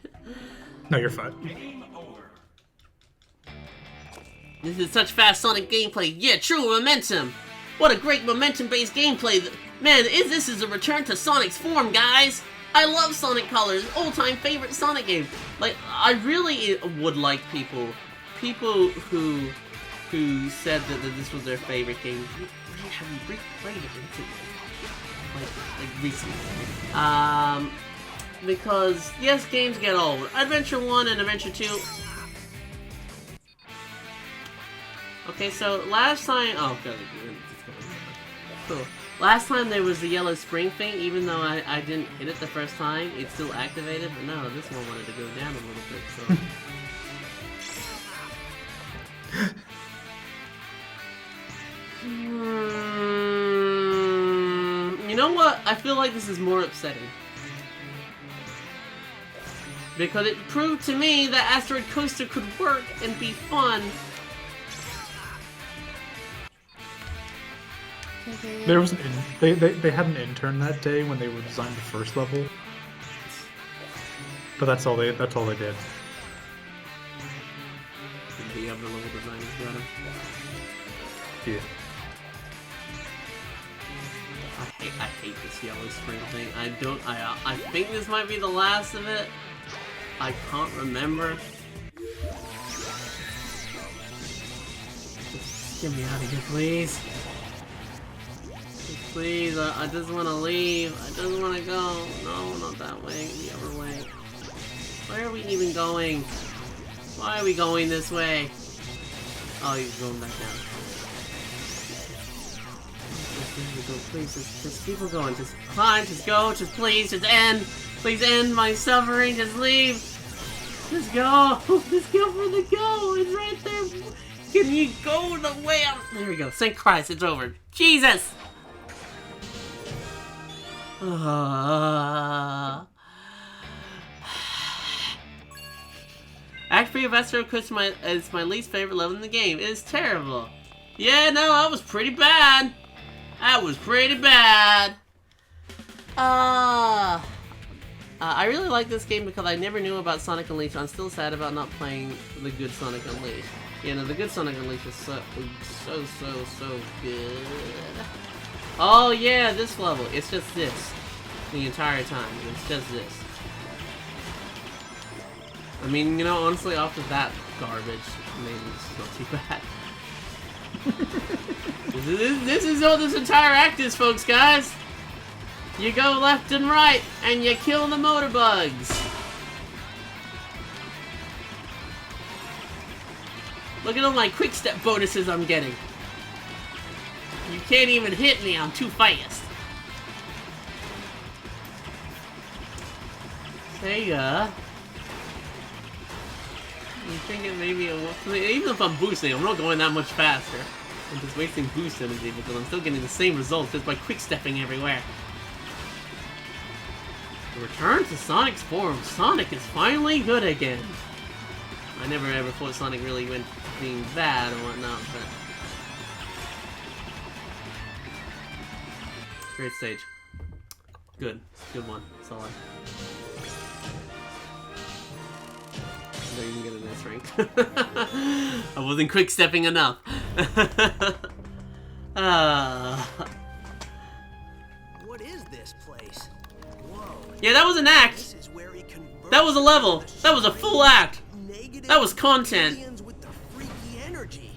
no, you're fine. Game over. This is such fast Sonic gameplay. Yeah, true momentum. What a great momentum-based gameplay. Man, this is a return to Sonic's form, guys. I love Sonic Colors, all-time favorite Sonic game. Like, I really would like people who said that this was their favorite game. Have you replayed it like recently? Because yes, games get old. Adventure 1 and Adventure 2. Okay, so last time, oh god, cool. Last time there was the yellow spring thing, even though I didn't hit it the first time, it's still activated, but no, this one wanted to go down a little bit, so. You know what? I feel like this is more upsetting. Because it proved to me that Asteroid Coaster could work and be fun. There was they had an intern that day when they were designing the first level. But that's all they did. The other level design is better. Yeah. I hate this yellow spring thing. I think this might be the last of it. I can't remember. Just get me out of here, please. Please, I just want to leave. I just want to go. No, not that way. The other way. Where are we even going? Why are we going this way? Oh, he's going back down. Please, just keep on going. Just climb, just go, just please, just end. Please end my suffering, just leave. Just go. Just go for the go. It's right there. Can you go the way I'm... There we go. Thank Christ, it's over. Jesus! Act 3 of Astro Coast is my least favorite level in the game. It is terrible. Yeah, no, that was pretty bad. That was pretty bad. I really like this game because I never knew about Sonic Unleashed. I'm still sad about not playing the good Sonic Unleashed. You know, the good Sonic Unleashed is so good. Oh yeah, this level. It's just this. The entire time. It's just this. I mean, you know, honestly, after that garbage, maybe it's not too bad. This is all this entire act is, folks, guys. You go left and right, and you kill the motor bugs. Look at all my quick step bonuses I'm getting. You can't even hit me, I'm too fast. Sega. I'm thinking maybe even if I'm boosting, I'm not going that much faster. I'm just wasting boost energy because I'm still getting the same results just by quick stepping everywhere. Return to Sonic's form. Sonic is finally good again. I never ever thought Sonic really went being bad or whatnot, but great stage. Good. Good one. Solid. I didn't get a nice rank. I wasn't quick stepping enough. What is this place? Whoa. Yeah, that was an act. This is where he converts That was a level. That was a full act. negative That was content. aliens with the freaky energy.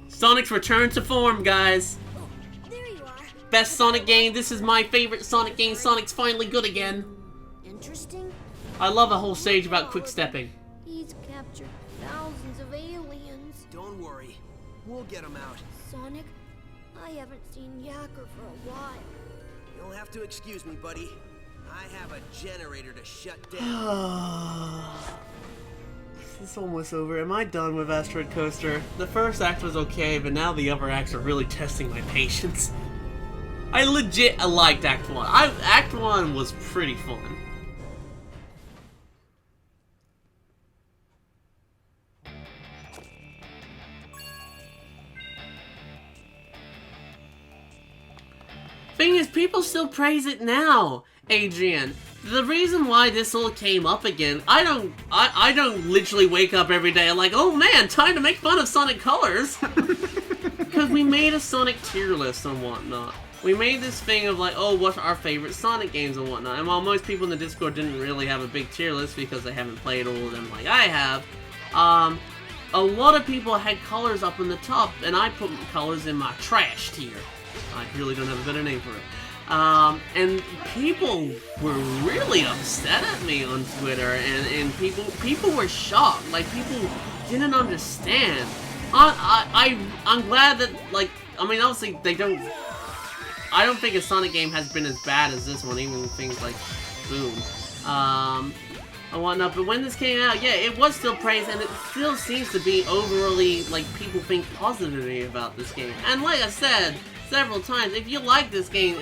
Sonic's return to form, guys. Oh, there you are. Best Sonic game. This is my favorite Sonic game. Sonic's finally good again. Interesting. I love a whole stage about quick stepping. He's captured thousands of aliens. Don't worry. We'll get him out. Sonic, I haven't seen Yacker for a while. You'll have to excuse me, buddy. I have a generator to shut down. It's almost over. Am I done with Asteroid Coaster? The first act was okay, but now the other acts are really testing my patience. I legit liked Act 1. Act 1 was pretty fun. thing is, people still praise it now, Adrian. The reason why this all came up again, I don't literally wake up every day like, oh man, time to make fun of Sonic Colors. Because we made a Sonic tier list and whatnot. We made this thing of like, oh, what's our favorite Sonic games and whatnot. And while most people in the Discord didn't really have a big tier list because they haven't played all of them like I have, a lot of people had Colors up in the top, and I put Colors in my trash tier. I really don't have a better name for it. And people were really upset at me on Twitter, and people were shocked. Like, people didn't understand. I'm glad that, like, I mean, obviously I don't think a Sonic game has been as bad as this one, even with things like Boom, and whatnot. But when this came out, yeah, it was still praised, and it still seems to be overly, like, people think positively about this game. And like I said several times, if you like this game,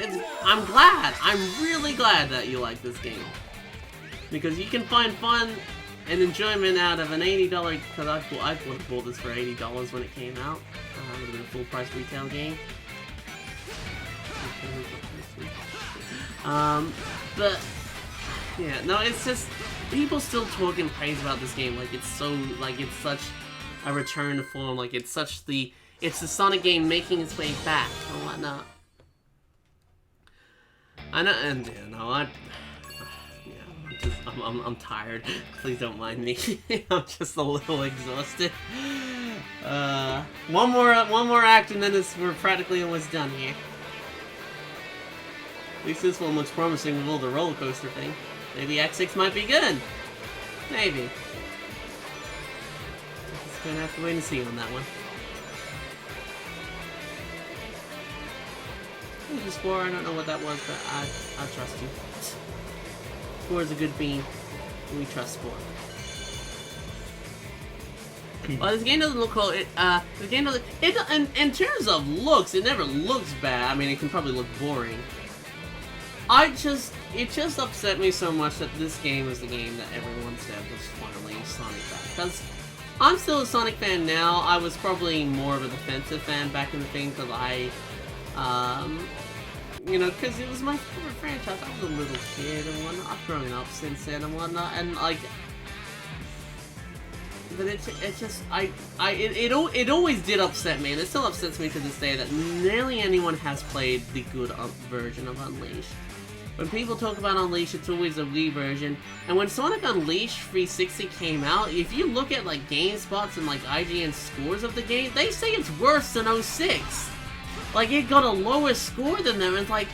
I'm glad. I'm really glad that you like this game. Because you can find fun and enjoyment out of an $80, because I would have bought this for $80 when it came out. It would have been a full price retail game. But yeah, no, it's just people still talk and praise about this game like it's so, like it's such a return to form, like it's such the Sonic game making its way back and whatnot. I know, and yeah, no, I'm tired. Please don't mind me. I'm just a little exhausted. One more act and then we're practically almost done here. At least this one looks promising with all the roller coaster thing. Maybe Act 6 might be good. Maybe. Just gonna have to wait and see on that one. Spore, I don't know what that was, but I trust you. Spore is a good bean. We trust Spore. Well, this game doesn't look cool. The game doesn't. In terms of looks, it never looks bad. I mean, it can probably look boring. It just upset me so much that this game is the game that everyone said was finally Sonic back. Because I'm still a Sonic fan now. I was probably more of a defensive fan back in the thing because you know, because it was my favorite franchise. I was a little kid and whatnot. I've grown up since then and whatnot, and like, but it always did upset me, and it still upsets me to this day that nearly anyone has played the good version of Unleashed. When people talk about Unleashed, it's always a Wii version, and when Sonic Unleashed 360 came out, if you look at like GameSpot's and like IGN scores of the game, they say it's worse than 06. Like, it got a lower score than them, and it's like,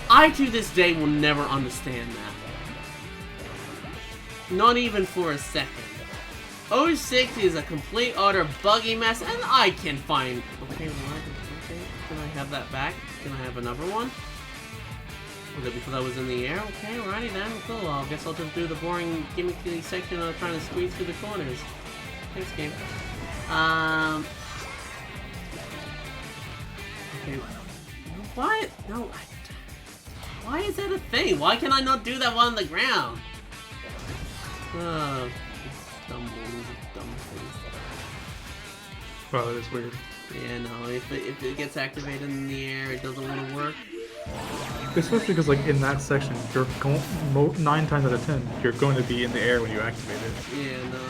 I to this day will never understand that. Not even for a second. 06 is a complete utter buggy mess, and I can find... Okay, what? Okay, can I have that back? Can I have another one? Was it because I was in the air? Okay, alrighty then, cool. I guess I'll just do the boring gimmicky section of trying to squeeze through the corners. Thanks, game. Okay. Why? No. Why is that a thing? Why can I not do that while on the ground? Dumb things. Wow, that is weird. Yeah, no. If it gets activated in the air, it doesn't want to work. Especially because, like, in that section, you're going 9 times out of 10, you're going to be in the air when you activate it. Yeah, no.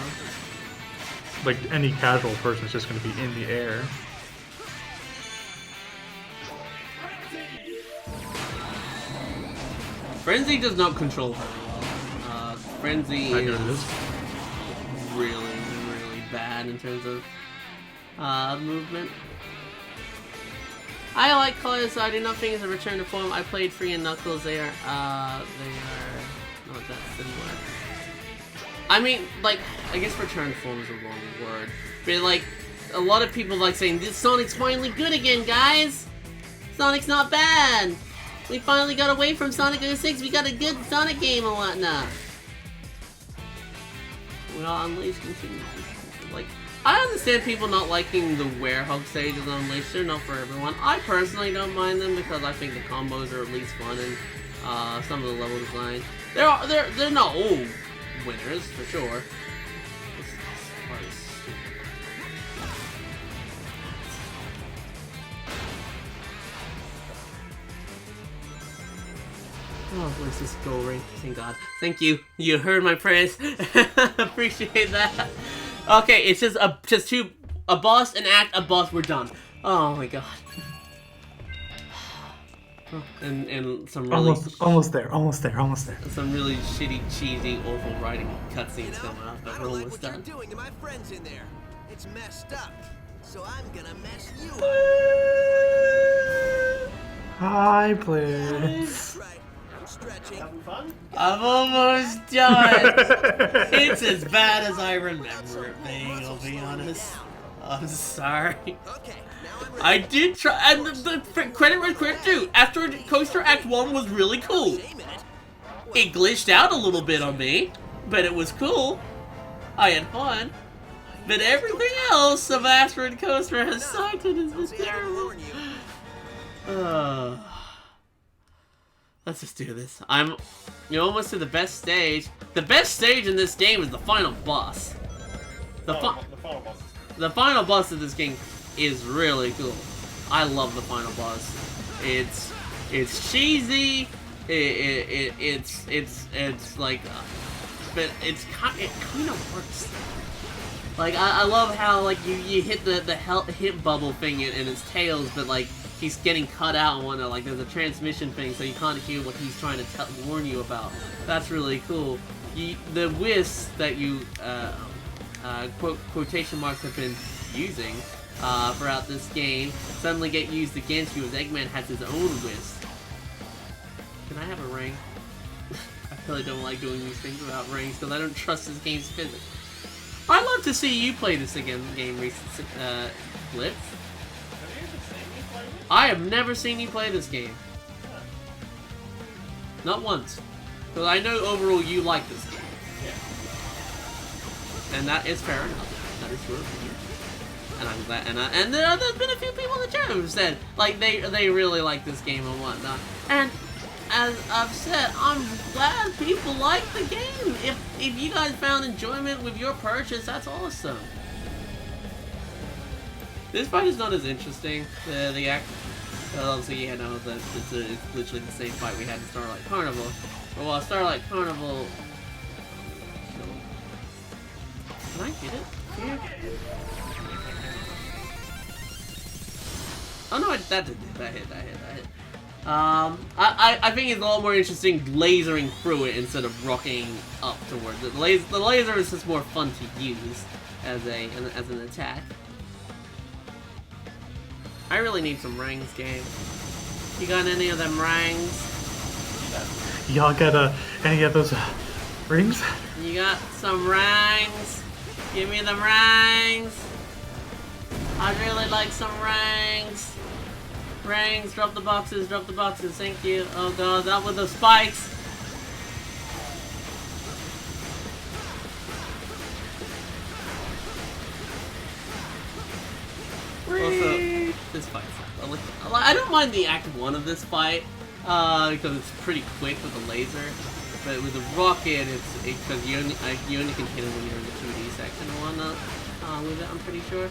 Like, any casual person is just going to be in the air. Frenzy does not control her well. Frenzy is really, really bad in terms of movement. I like Colors, so I do not think it's a return to form. I played Free and Knuckles. They are not that similar. I mean, like, I guess return to form is a wrong word. But, like, a lot of people like saying, this Sonic's finally good again, guys! Sonic's not bad! We finally got away from Sonic 06, we got a good Sonic game and whatnot. Well, Unleashed continues. Like, I understand people not liking the Werehog stages on Unleashed, they're not for everyone. I personally don't mind them because I think the combos are at least fun and some of the level design. They're not all winners, for sure. Oh, where's this gold ring? Thank God. Thank you. You heard my prayers. Appreciate that. Okay, it's just a boss, an act, a boss. We're done. Oh my God. And some really almost there. some really shitty, cheesy, awful writing cutscenes coming up, but I we're don't like almost what done. you're doing to my friends in there. It's messed up. So I'm gonna mess you up. Hi, Blair. That's right. I'm stretching. Having fun? I'm almost done. It's as bad as I remember it being, I'll be honest. I'm sorry. Okay, now I'm ready. I did try, and the credit where credit due. After Coaster Act 1 was really cool. Wait a minute. It glitched out a little bit on me, but it was cool. I had fun. But everything else of Asteroid Coaster has cited as this See, I didn't terrible. warn you. Let's just do this. You're almost to the best stage. The best stage in this game is the final boss. The final boss. The final boss of this game is really cool. I love the final boss. It's cheesy. It's like, but it kind of works. Like I love how like you hit the hit bubble thing in its tails, but like he's getting cut out and whatnot. Like there's a transmission thing, so you can't hear what he's trying to warn you about. That's really cool. The wisps that you quotation marks have been using throughout this game suddenly get used against you as Eggman has his own wisp. Can I have a ring? I really don't like doing these things without rings because I don't trust this game's physics. I'd love to see you play this game Blitz. I have never seen you play this game. Not once. Because I know overall you like this game. And that is fair enough. That is your opinion. And I'm glad, and there's been a few people in the chat who've said, like, they really like this game and whatnot. And as I've said, I'm glad people like the game. If you guys found enjoyment with your purchase, that's awesome. This fight is not as interesting. The act, obviously, yeah, no, it's literally the same fight we had in Starlight Carnival. But while Starlight Carnival, can I get it? Yeah. Oh no, that hit. I think it's a lot more interesting lasering through it instead of rocking up towards it. The laser is just more fun to use as an attack. I really need some rings, game. You got any of them rings? Y'all got any of those rings? You got some rings? Give me the rings. I'd really like some rings. Rings, drop the boxes, thank you. Oh god, that with the spikes. Also, this fight sucks. I don't mind the act 1 of this fight, because it's pretty quick with the laser. But with the rocket, because you only can hit it when you're in the 2D section and whatnot. With it, I'm pretty sure.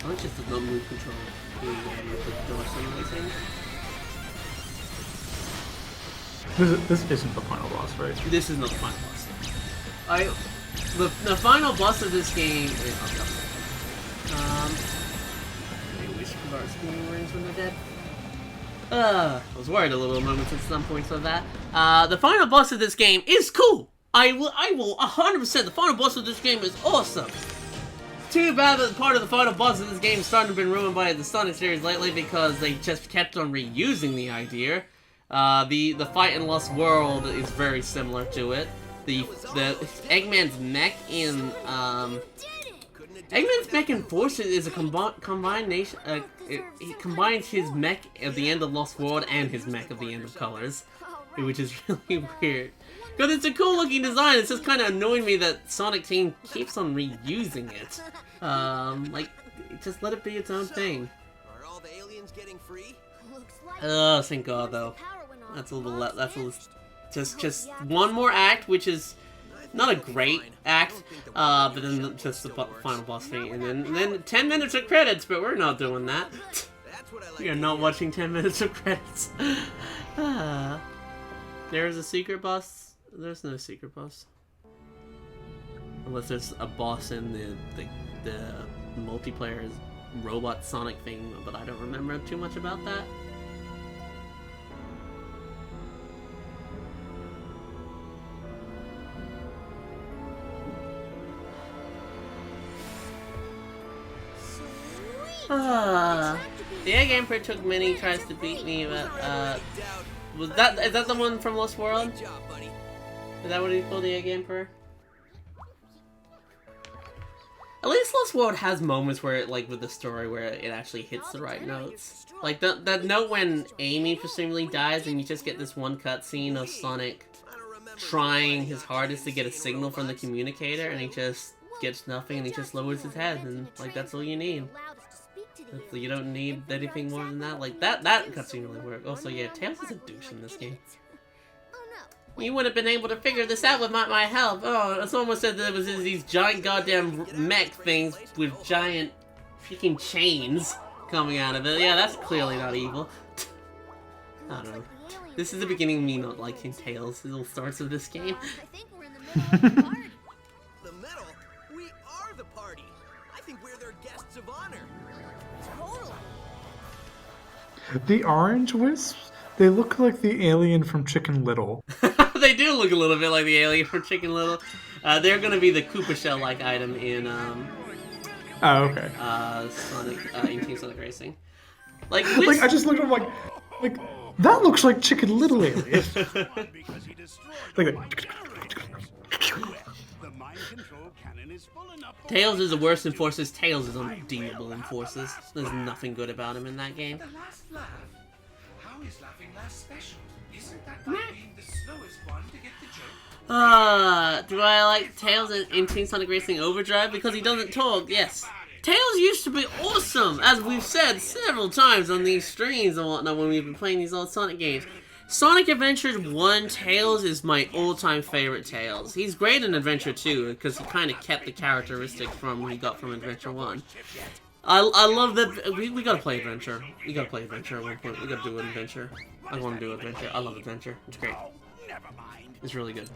Oh, it just does not move control. The door simulation. This isn't the final boss, right? This is not the final boss. The final boss of this game is I wish Bart Screaming Rings when they're dead. I was worried a little moments at some points of that. The final boss of this game is cool. I will 100%. The final boss of this game is awesome. Too bad that part of the final boss of this game is starting to be ruined by the Sonic series lately because they just kept on reusing the idea. The fight in Lost World is very similar to it. The Eggman's mech in Eggman's mech in Force is a combination. It combines his mech at the end of Lost World and his mech at the end of Colors, which is really weird. Because it's a cool looking design. It's just kind of annoying me that Sonic Team keeps on reusing it. Like, just let it be its own thing. Are all the aliens getting free? Thank God though. That's a little. Just one more act, which is not a great act. But then just the final boss fight, and then 10 minutes of credits, but we're not doing that. We are not watching 10 minutes of credits. There's a secret boss. There's no secret boss. Unless there's a boss in the multiplayer robot Sonic thing, but I don't remember too much about that. The Egg Emperor took many tries to beat me, but is that the one from Lost World? Is that what he called, the Egg Emperor? At least Lost World has moments where, like with the story, where it actually hits the right notes. Like that note when Amy presumably dies, and you just get this one cutscene of Sonic trying his hardest to get a signal from the communicator, and he just gets nothing, and he just lowers his head, and like that's all you need. You don't need anything more than that. Like that cutscene really worked. Also, yeah, Tails is a douche in this game. You would have been able to figure this out with my help. Oh, someone said there was these giant goddamn mech things with giant freaking chains coming out of it. Yeah, that's clearly not evil. I don't know. This is the beginning of me not liking Tails. The little starts of this game. I think we're in the middle of the party. The middle? We are the party. I think we're their guests of honor. Totally. The orange wisps? They look like the alien from Chicken Little. They do look a little bit like the alien from Chicken Little. They're gonna be the Koopa Shell-like item in Oh, okay. Sonic in Team Sonic Racing. Like I just looked at him like that looks like Chicken Little alien. Like Tails is the worst enforcers. Tails is unredeemable enforcers. There's nothing good about him in that game. The last laugh. How is laughing last special? Isn't that like being the slowest one to get the joke? Do I like Tails in Team Sonic Racing Overdrive? Because he doesn't talk, yes. Tails used to be awesome, as we've said several times on these streams and whatnot when we've been playing these old Sonic games. Sonic Adventures 1 Tails is my all-time favorite Tails. He's great in Adventure 2, because he kind of kept the characteristics from he got from Adventure 1. I love that. We gotta play Adventure. We gotta play Adventure at one point. We gotta do an Adventure. I want to do Adventure. I love Adventure. It's great. It's really good.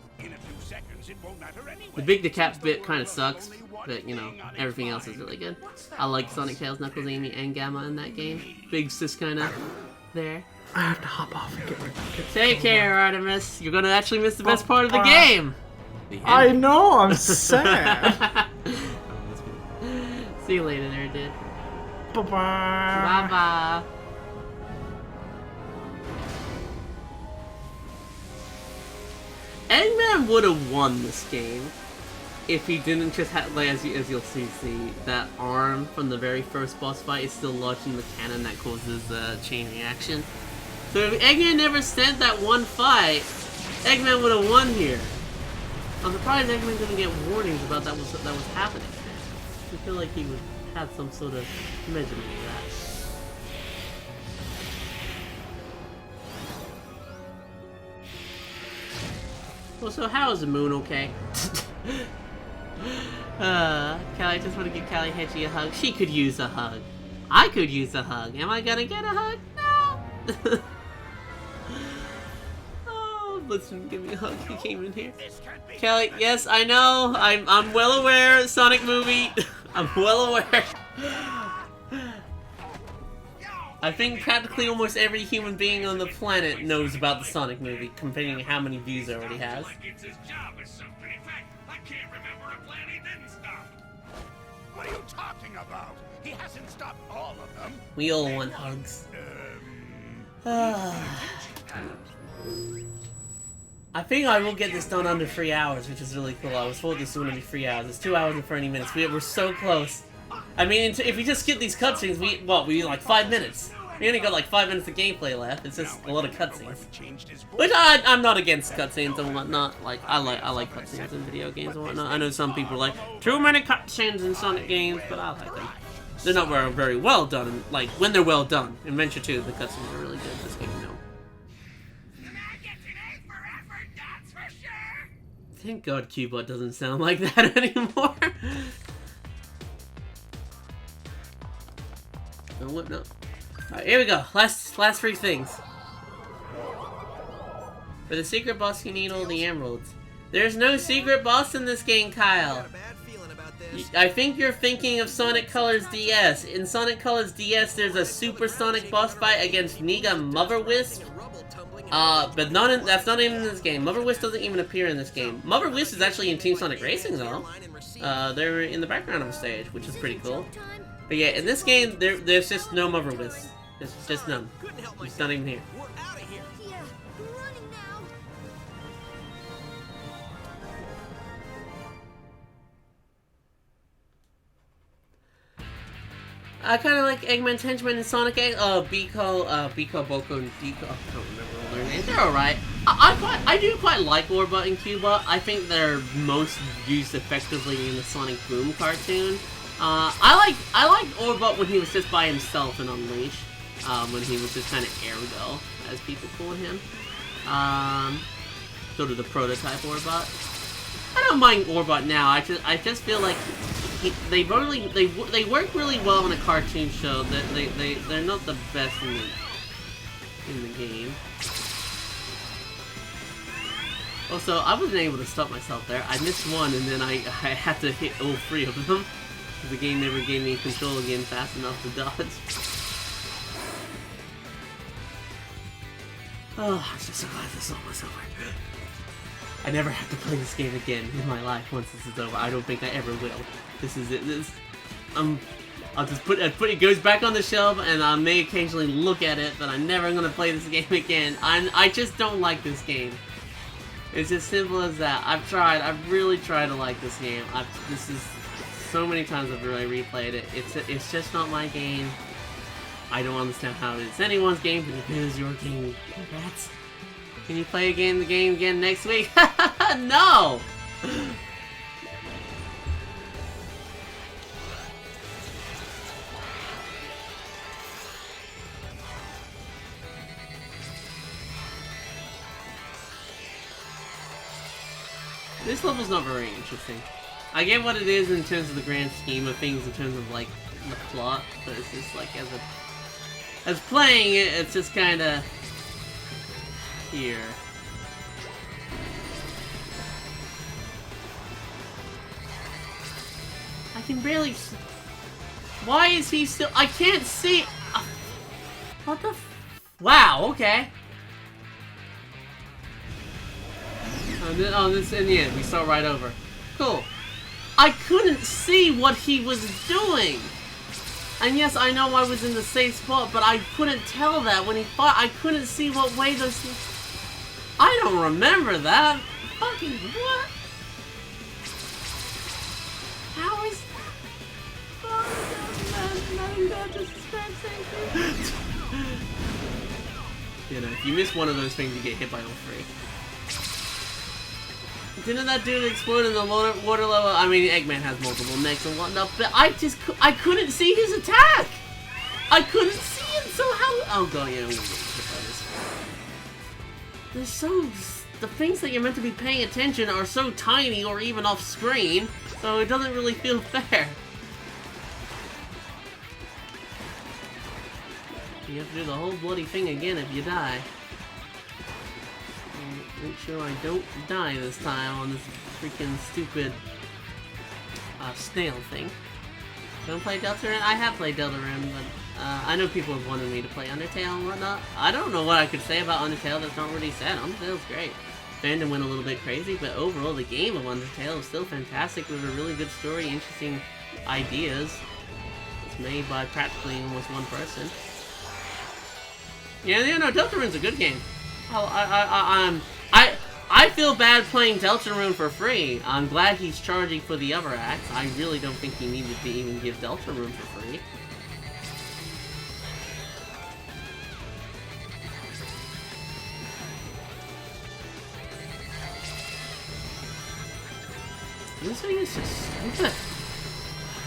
The Big the Cat bit kind of sucks, but you know, everything else is really good. I like Sonic, Tails, Knuckles, Amy, and Gamma in that game. Big's just kind of there. I have to hop off and get my Take care, Artemis. You're gonna actually miss the best part of the game. I know. I'm sad. See you later, there, dude. Bye bye. Bye bye. Eggman would have won this game if he didn't just have, like, as you'll see, that arm from the very first boss fight is still lodged in the cannon that causes the chain reaction. So if Eggman never sent that one fight, Eggman would have won here. I'm surprised Eggman didn't get warnings about that was happening. I feel like he would have some sort of measurement of that. Well, so how is the moon okay? Callie, I just want to give CallieMacN a hug. She could use a hug. I could use a hug. Am I gonna get a hug? No! Oh, Blitz didn't give me a hug. He came in here. Callie, yes, I know. I'm well aware. Sonic movie. I'm well aware. I think practically almost every human being on the planet knows about the Sonic movie, comparing how many views it already has. It's his job or something. In fact, I can't remember a plan he didn't stop. What are you talking about? He hasn't stopped all of them. We all want hugs. I think I will get this done under 3 hours, which is really cool. I was told this was going to be 3 hours. It's 2 hours and 30 minutes. We're so close. I mean, if we just skip these cutscenes, we need like 5 minutes. We only got like 5 minutes of gameplay left. It's just a lot of cutscenes. Which I'm not against cutscenes and whatnot. Like I like cutscenes in video games and whatnot. I know some people are like, too many cutscenes in Sonic games, but I like them. They're not very well done. And, like when they're well done. In Adventure 2, the cutscenes are really good. Just so you know. Thank God Cubot doesn't sound like that anymore. Oh, what? No. Alright, here we go. Last 3 things. For the secret boss, you need all the emeralds. There's no secret boss in this game, Kyle. Got a bad feeling about this. I think you're thinking of Sonic Colors DS. In Sonic Colors DS, there's a supersonic boss fight against Niga Motherwisp. But that's not even in this game. Motherwisp doesn't even appear in this game. Motherwisp is actually in Team Sonic Racing, though. They're in the background of the stage, which is pretty cool. But yeah, in this game, there's just no Motherwisp. There's just none. It's not even here. We're out of here. Yeah, we're running now. I kind of like Eggman's henchmen in Sonic Egg. Biko, Boko, and Deco. I don't remember all their names. They're alright. I do quite like Orbot and Cubot. I think they're most used effectively in the Sonic Boom cartoon. I liked Orbot when he was just by himself in Unleashed. When he was just kind of Ergo, as people call him. Sort of the prototype Orbot. I don't mind Orbot now. I just feel like they work really well in a cartoon show. They're not the best in the game. Also, I wasn't able to stop myself there. I missed one, and then I had to hit all 3 of them. The game never gave me control again fast enough to dodge. Oh, I'm just so glad this almost over. I never have to play this game again in my life once this is over. I don't think I ever will. This is it. I'll just put it goes back on the shelf, and I may occasionally look at it, but I'm never gonna play this game again. I just don't like this game. It's as simple as that. I've really tried to like this game. This is so many times I've really replayed it. It's just not my game. I don't understand how it's anyone's game, but it is your game. Congrats. Can you play the game again next week? No! This level's not very interesting. I get what it is in terms of the grand scheme of things, in terms of like the plot, but it's just like as playing it, it's just kind of here. I can barely. Why is he still? I can't see. What the? Wow. Okay. Oh, this in the end, we start right over. Cool. I couldn't see what he was doing. And yes, I know I was in the safe spot, but I couldn't tell that when he fought. I couldn't see what way those. I don't remember that. Fucking what? How is? You know, if you miss one of those things, you get hit by all 3. Didn't that dude explode in the water level? I mean, Eggman has multiple necks and whatnot, but I couldn't see his attack! I couldn't see it, so how? Oh god, yeah, I'm gonna get hit by this. There's so... The things that you're meant to be paying attention are so tiny or even off screen, so it doesn't really feel fair. You have to do the whole bloody thing again if you die. Make sure I don't die this time on this freaking stupid snail thing. Don't play Deltarune? I have played Deltarune, but I know people have wanted me to play Undertale and whatnot. I don't know what I could say about Undertale that's not already said. Undertale's great. Fandom went a little bit crazy, but overall the game of Undertale is still fantastic with a really good story, interesting ideas. It's made by practically almost one person. Yeah, no, Deltarune's a good game. I feel bad playing Deltarune for free. I'm glad he's charging for the other acts. I really don't think he needed to even give Deltarune for free. This thing is just stupid.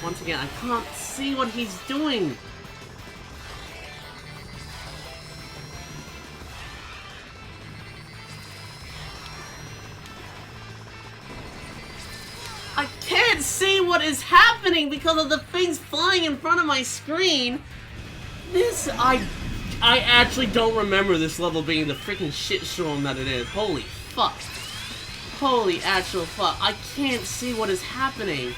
Once again, I can't see what he's doing. I can't see what is happening because of the things flying in front of my screen. I actually don't remember this level being the freaking shitstorm that it is. Holy fuck. Holy actual fuck. I can't see what is happening.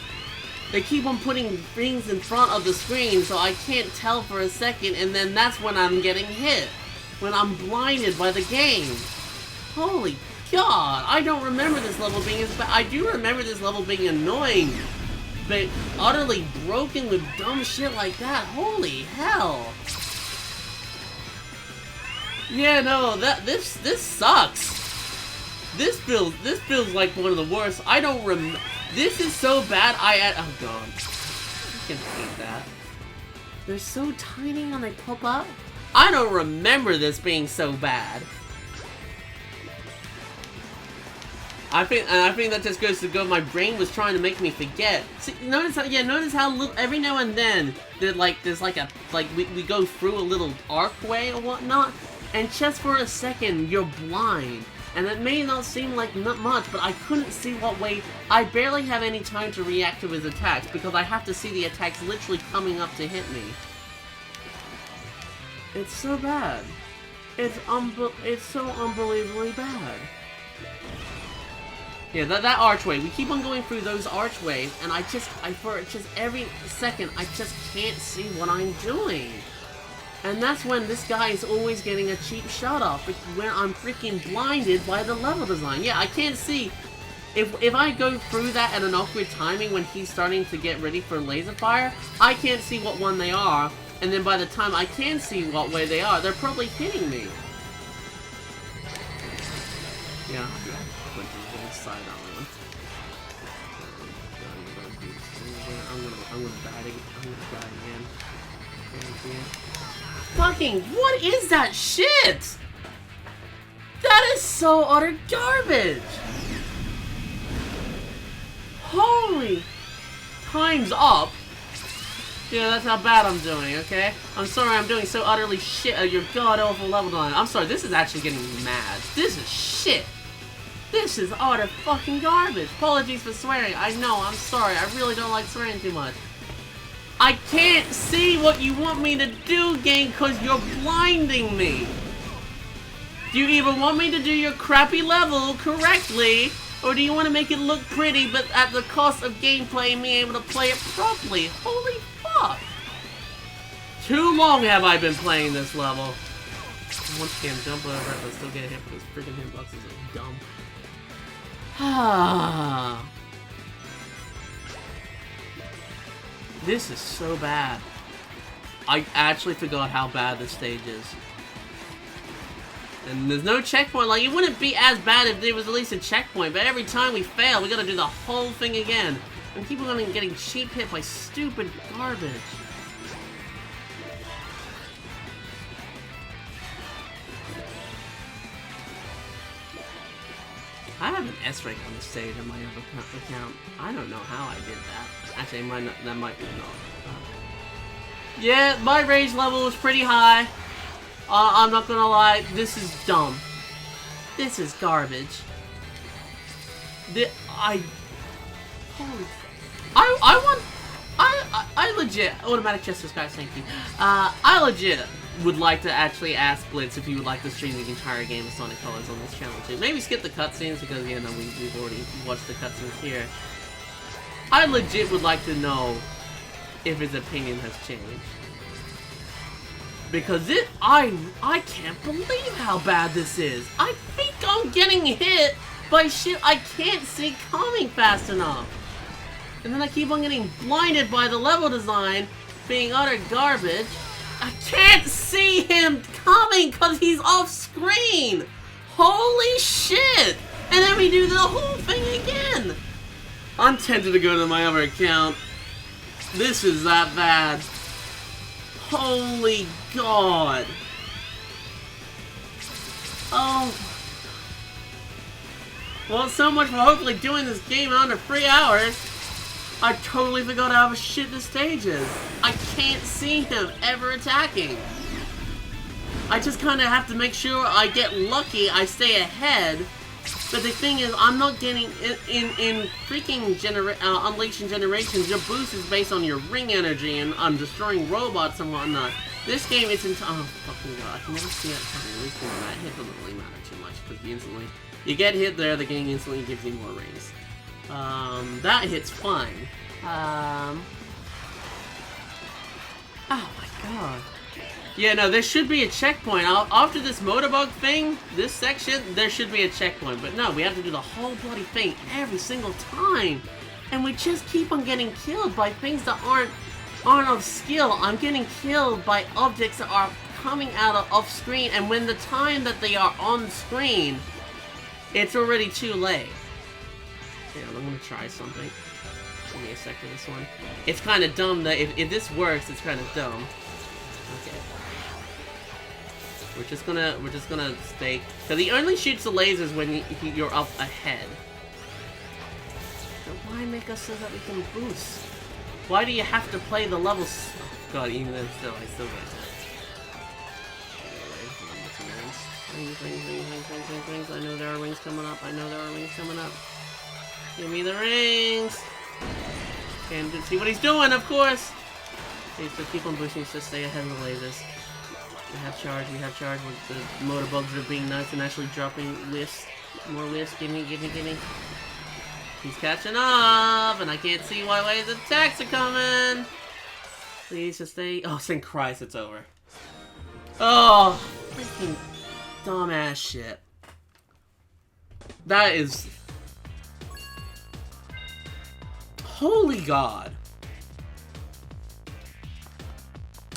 They keep on putting things in front of the screen so I can't tell for a second, and then that's when I'm getting hit. When I'm blinded by the game. Holy god. I don't remember this level being as bad. I do remember this level being annoying, but utterly broken with dumb shit like that. Holy hell. Yeah, no, this sucks. This feels like one of the worst. I don't remember. This is so bad. Oh god, I can hate that. They're so tiny when they pop up. I don't remember this being so bad. I think that just goes to go. My brain was trying to make me forget. See, notice how little, every now and then there's like we go through a little archway or whatnot, and just for a second you're blind. And it may not seem like not much, but I couldn't see what way. I barely have any time to react to his attacks because I have to see the attacks literally coming up to hit me. It's so bad. It's so unbelievably bad. Yeah, that archway. We keep on going through those archways, and for just every second, I just can't see what I'm doing. And that's when this guy is always getting a cheap shot off, when I'm freaking blinded by the level design. Yeah, I can't see. If I go through that at an awkward timing when he's starting to get ready for laser fire, I can't see what one they are, and then by the time I can see what way they are, they're probably hitting me. Yeah, went to the wrong side on one. I'm gonna die again. Fucking, what is that shit? That is so utter garbage. Holy. Time's up. Yeah, that's how bad I'm doing, okay? I'm sorry I'm doing so utterly shit at your god-awful level design. I'm sorry, this is actually getting me mad. This is shit. This is utter fucking garbage. Apologies for swearing. I know, I'm sorry. I really don't like swearing too much. I can't see what you want me to do, game, because you're blinding me. Do you either want me to do your crappy level correctly, or do you want to make it look pretty, but at the cost of gameplay and me able to play it properly? Holy fuck. Too long have I been playing this level. Once again, jump over it, but still get hit because freaking hitboxes are dumb. Ah. This is so bad. I actually forgot how bad this stage is. And there's no checkpoint. Like, it wouldn't be as bad if there was at least a checkpoint, but every time we fail, we gotta do the whole thing again. And people are getting cheap hit by stupid garbage. I have an S rank on the stage on my other account. I don't know how I did that. Actually, that might be not. Yeah, my rage level was pretty high. I'm not gonna lie, this is dumb. This is garbage. I legit, automatic chest subscribe, thank you. I legit would like to actually ask Blitz if he would like to stream the entire game of Sonic Colors on this channel too. Maybe skip the cutscenes because, yeah, no, we've already watched the cutscenes here. I legit would like to know if his opinion has changed. Because I can't believe how bad this is. I think I'm getting hit by shit I can't see coming fast enough. And then I keep on getting blinded by the level design being utter garbage. I can't see him coming because he's off screen. Holy shit. And then we do the whole thing again. I'm tempted to go to my other account. This is that bad. Holy god. Oh. Well, so much for hopefully doing this game in under 3 hours. I totally forgot how shit this stage is. I can't see him ever attacking. I just kind of have to make sure I get lucky, I stay ahead. But the thing is, I'm not getting in freaking Unleashing Generations. Your boost is based on your ring energy and on destroying robots and whatnot. This game is oh fucking god! I can never see it coming. At least that hit doesn't really matter too much because you get hit there, the game instantly gives you more rings. That hit's fine. Oh my god. Yeah, no, there should be a checkpoint. After this motorbug thing, this section, there should be a checkpoint. But no, we have to do the whole bloody thing every single time. And we just keep on getting killed by things that aren't of skill. I'm getting killed by objects that are coming out of off screen. And when the time that they are on screen, it's already too late. Yeah, I'm gonna try something. Give me a sec for this one. It's kind of dumb that if this works, it's kind of dumb. Okay. We're just gonna stay, because he only shoots the lasers when you're up ahead. So why make us so that we can boost? Why do you have to play the levels? Oh god, even then still, I still get that. Rings. I know there are rings coming up. Give me the rings. Can't see what he's doing, of course. Okay, so keep on boosting to stay ahead of the lasers. We have charge. With the motorbugs are being nice and actually dropping wisps. More wisps. Gimme. He's catching up, and I can't see why his attacks are coming. Please just stay. Oh, thank Christ, it's over. Oh, freaking dumbass shit. That is. Holy God.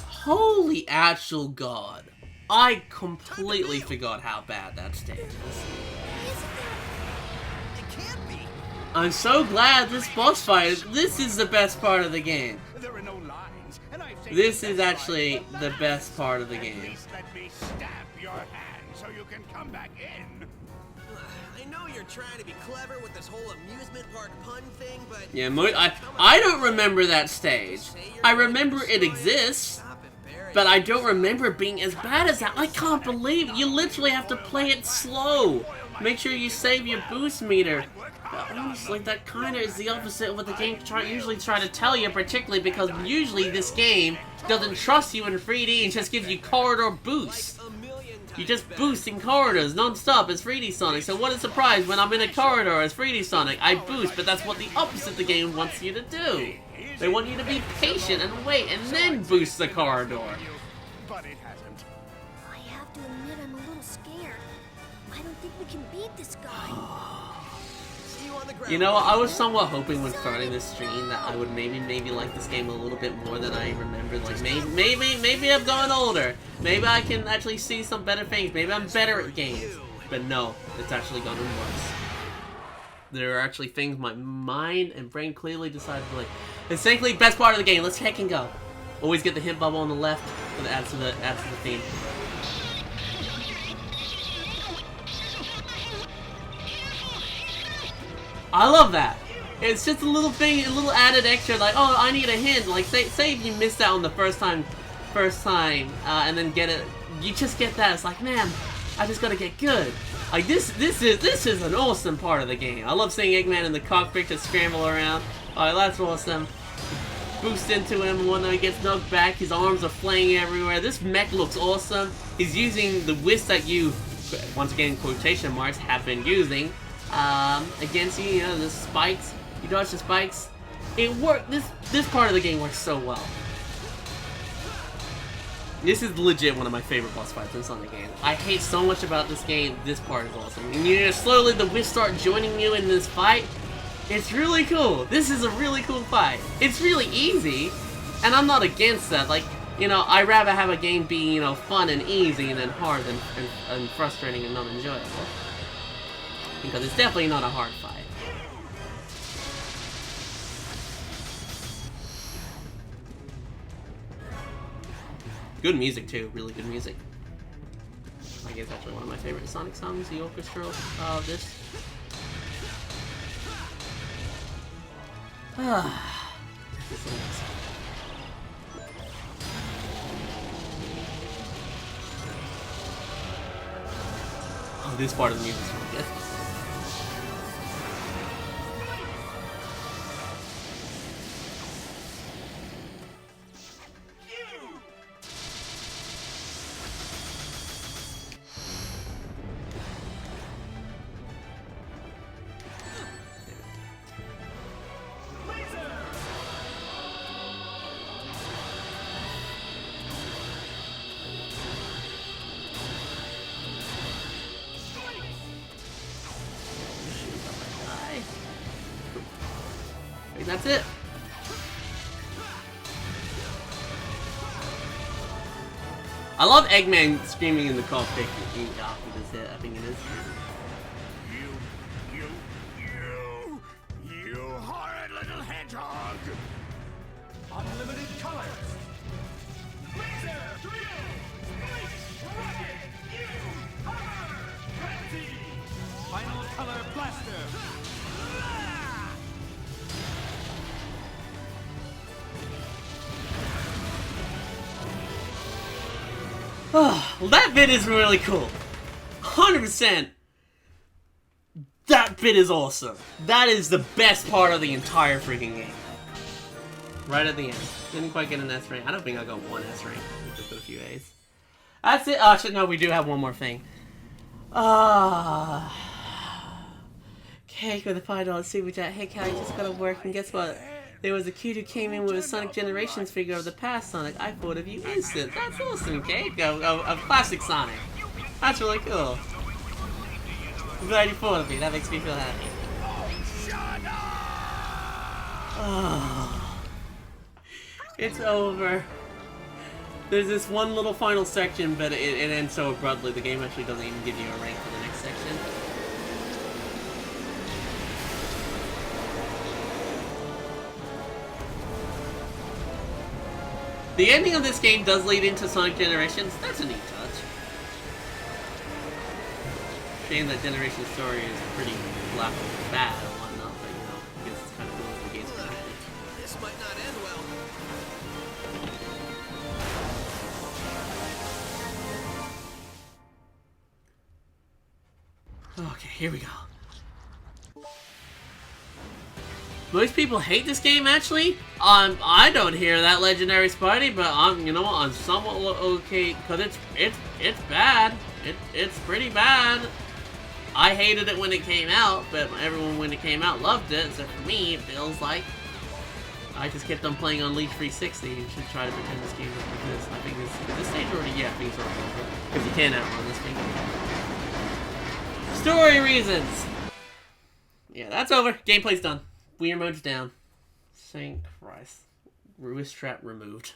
Holy actual God. I completely forgot how bad that stage is. I'm so glad this boss fight, this is the best part of the game. This is actually the best part of the game. Let me stab your hand so you can come back in. I know you're trying to be clever with this whole amusement park pun thing, but... Yeah, I don't remember that stage. I remember it exists, but I don't remember it being as bad as that. I can't believe it. You literally have to play it slow. Make sure you save your boost meter. Honestly, that kind of is the opposite of what the game usually try to tell you, particularly because usually this game doesn't trust you in 3D and just gives you corridor boosts. You just boost in corridors non-stop as 3D Sonic, so what a surprise when I'm in a corridor as 3D Sonic. I boost, but that's what the opposite the game wants you to do. They want you to be patient and wait and then boost the corridor. But it hasn't. I have to admit I'm a little scared. I don't think we can beat this guy. You know, I was somewhat hoping when starting this stream that I would maybe like this game a little bit more than I remembered. Like maybe I've gone older. Maybe I can actually see some better things. Maybe I'm better at games. But no, it's actually gotten worse. There are actually things my mind and brain clearly decided to like. It's thankfully best part of the game. Let's heck and go. Always get the hit bubble on the left that adds to the theme. I love that. It's just a little thing, a little added extra, like, oh, I need a hint. Like, say if you missed out on the first time, and then get it, you just get that. It's like, man, I just gotta get good. Like this is an awesome part of the game. I love seeing Eggman in the cockpit just scramble around. Alright, that's awesome. Boost into him, and when he gets knocked back, his arms are flaying everywhere. This mech looks awesome. He's using the wisp that you, once again, quotation marks, have been using. Against you, know, the spikes. You dodge the spikes. It worked. This part of the game works so well. This is legit one of my favorite boss fights in Sonic games. I hate so much about this game. This part is awesome. And you know, slowly the wisps start joining you in this fight. It's really cool. This is a really cool fight. It's really easy, and I'm not against that. Like, you know, I'd rather have a game be, you know, fun and easy than hard and frustrating and not enjoyable. Because it's definitely not a hard fight. Good music too, really good music. I guess actually one of my favorite Sonic songs, the orchestral of this. This is awesome. Oh, this part of the music is really good. That's it. I love Eggman screaming in the cockpit. I think it is. You horrid little hedgehog! Unlimited colors. Laser, drill, spike, rocket, hammer, frenzy. Final color blaster. Well, that bit is really cool. 100%. That bit is awesome. That is the best part of the entire freaking game. Right at the end. Didn't quite get an S rank. I don't think I got one S rank. Just a few A's. That's it. Oh, shit, no, we do have one more thing. Caeke with a $5 super chat. Hey, Callie, just got to work, and guess what? There was a kid who came in with a Sonic Generations figure of the past Sonic. I thought of you instant. That's awesome, Caeke. Of classic Sonic. That's really cool. I'm glad you thought of me. That makes me feel happy. Oh, it's over. There's this one little final section, but it ends so abruptly. The game actually doesn't even give you a rank for the next section. The ending of this game does lead into Sonic Generations. That's a neat touch. Shame that Generations story is pretty bad and whatnot, but you know, I guess it's kind of cool as the game's connected. This might not end well. Okay, here we go. Most people hate this game, actually. I don't hear that, Legendary Spidey, but you know what? I'm somewhat okay because it's bad. It's pretty bad. I hated it when it came out, but everyone when it came out loved it. So for me, it feels like I just kept on playing on League 360 and should try to pretend this game doesn't exist. I think this stage already, yeah, I think it's already over because you can't outrun this game. Story reasons. Yeah, that's over. Gameplay's done. Weird mode's down. Saint Christ. Ruist trap removed.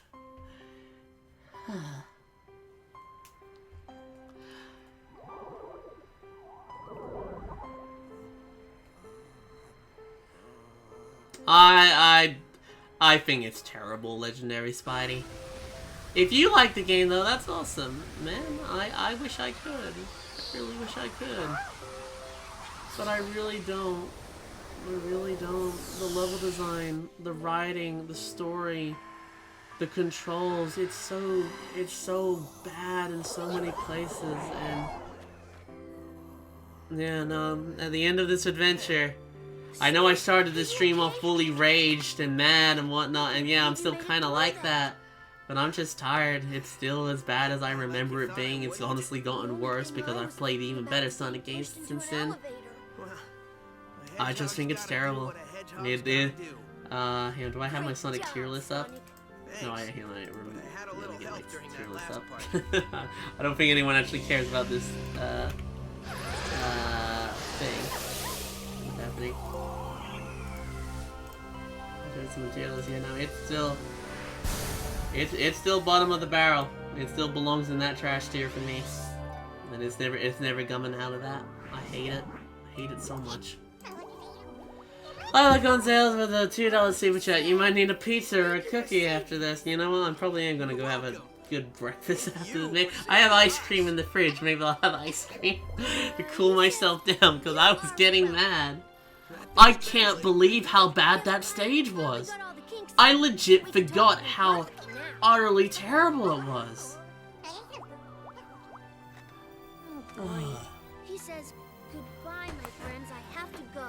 I think it's terrible, Legendary Spidey. If you like the game though, that's awesome. Man, I wish I could. I really wish I could. But I really don't. I really don't. The level design, the writing, the story, the controls, it's so bad in so many places, and yeah, no, at the end of this adventure, I know I started this stream off fully raged and mad and whatnot, and yeah, I'm still kinda like that, but I'm just tired. It's still as bad as I remember it being. It's honestly gotten worse because I've played even better Sonic games since then. I just think it's terrible. Here, do I have my Sonic tier list up? No, I get my tier list up. I don't think anyone actually cares about this thing. What's happening? There's some tier list here now. It's still bottom of the barrel. It still belongs in that trash tier for me. And it's never coming out of that. I hate it. I hate it so much. I like on sales with a $2 super chat. You might need a pizza or a cookie after this. You know what? I probably am gonna go have a good breakfast after this. I have ice cream in the fridge. Maybe I'll have ice cream to cool myself down because I was getting mad. I can't believe how bad that stage was. I legit forgot how utterly terrible it was. Oh boy. He says, goodbye, my friends. I have to go.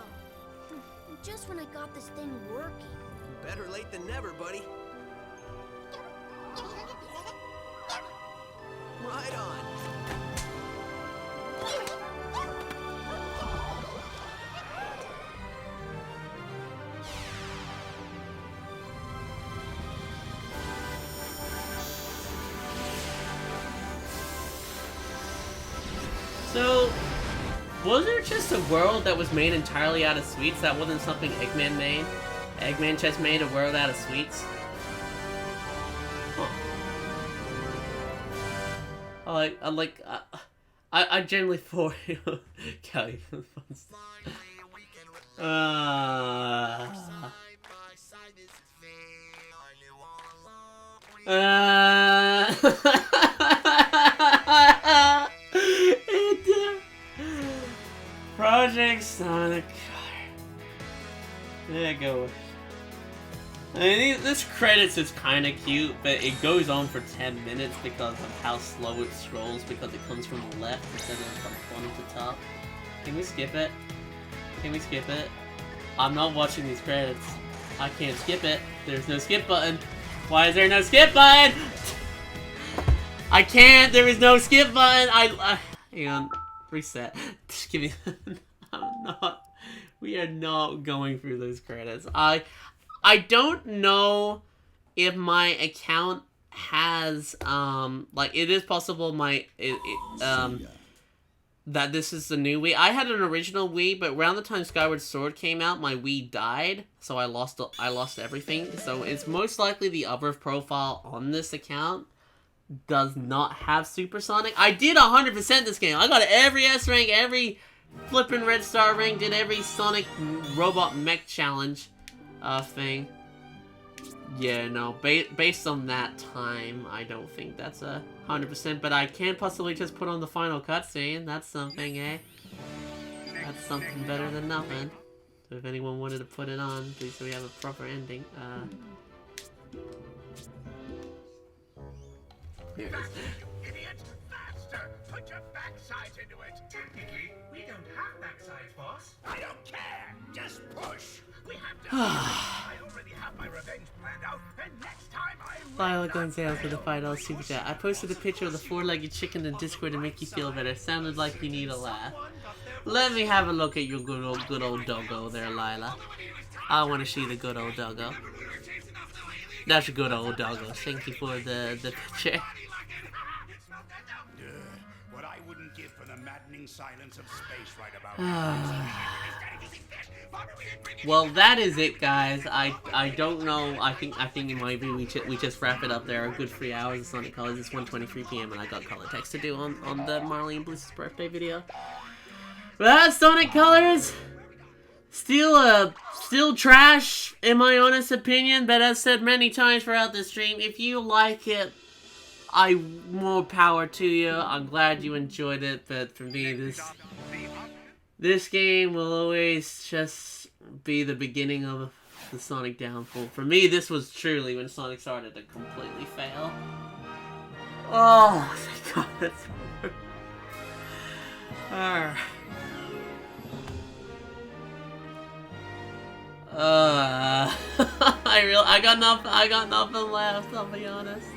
Just when I got this thing working. Better late than never, buddy. Right on. So, was there just a world that was made entirely out of sweets that wasn't something Eggman made? Eggman just made a world out of sweets. Huh. I generally for Callie. Project Sonic. There you go. I mean, this credits is kind of cute, but it goes on for 10 minutes because of how slow it scrolls, because it comes from the left instead of from bottom to top. Can we skip it? Can we skip it? I'm not watching these credits. I can't skip it. There's no skip button. Why is there no skip button? I can't. There is no skip button. Hang on. Reset. Just give me. I'm not. We are not going through those credits. I don't know if my account has like it is possible that this is the new Wii. I had an original Wii, but around the time Skyward Sword came out, my Wii died, so I lost everything. So it's most likely the other profile on this account does not have Supersonic. I did 100% this game. I got every S rank, every flippin' red star rank, did every Sonic Robot Mech Challenge thing. Yeah, no, based on that time, I don't think that's 100%, but I can possibly just put on the final cutscene. That's something, eh? That's something better than nothing. So if anyone wanted to put it on, please, so we have a proper ending. Here it is. Idiot! Faster! Put your backsides into it! Technically, we don't have backsides, boss. I don't care! Just push! We have to... I already have my revenge planned out, and next time I Viola Gonzalez with a $5 super chat. I posted a picture of the four-legged chicken in Discord to make you feel better. Sounded like you need a laugh. Let me have a look at your good old doggo there, Lila. I want to see the good old doggo. That's a good old doggo. Thank you for the picture. What I wouldn't give for the maddening silence of space right about now. Well, that is it, guys. I don't know. I think it might be we just wrap it up there. A good 3 hours of Sonic Colors. It's 1:23 p.m. and I got color text to do on the Marley and Blizz's birthday video. But that's Sonic Colors. Still trash in my honest opinion. But as said many times throughout the stream, if you like it, more power to you. I'm glad you enjoyed it. But for me, this game will always just be the beginning of the Sonic downfall. For me, this was truly when Sonic started to completely fail. Oh, thank God, that's I got nothing left, I'll be honest.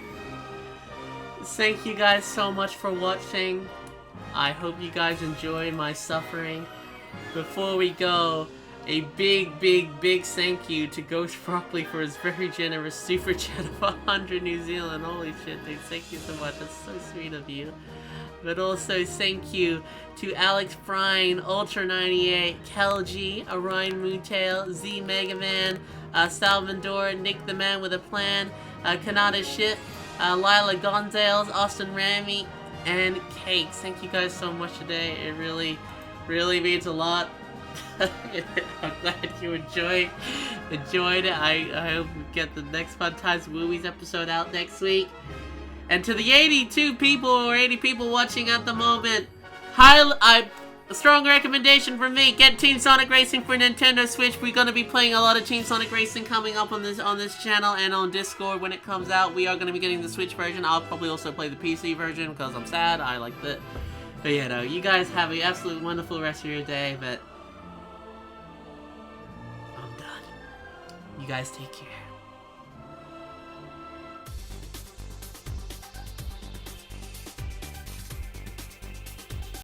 Thank you guys so much for watching. I hope you guys enjoyed my suffering. Before we go, a big thank you to Ghost Broccoli for his very generous super chat of 100 New Zealand. Holy shit, dude, thank you so much. That's so sweet of you. But also thank you to Alex Bryan, Ultra98, Kelgi, Orionmoontail, Z Megaman, Salvador, Nick the Man with a Plan, Kanata Ship, Lila Gonzales, Austin Ramy, and Caeke. Thank you guys so much today. It really means a lot. I'm glad you enjoyed it. I hope we get the next Fun Times Woomies episode out next week. And to the 82 people or 80 people watching at the moment, a strong recommendation from me: get Team Sonic Racing for Nintendo Switch. We're gonna be playing a lot of Team Sonic Racing coming up on this channel and on Discord when it comes out. We are gonna be getting the Switch version. I'll probably also play the PC version because I'm sad. I like it. But yeah, no, you guys have an absolute wonderful rest of your day. But I'm done. You guys take care.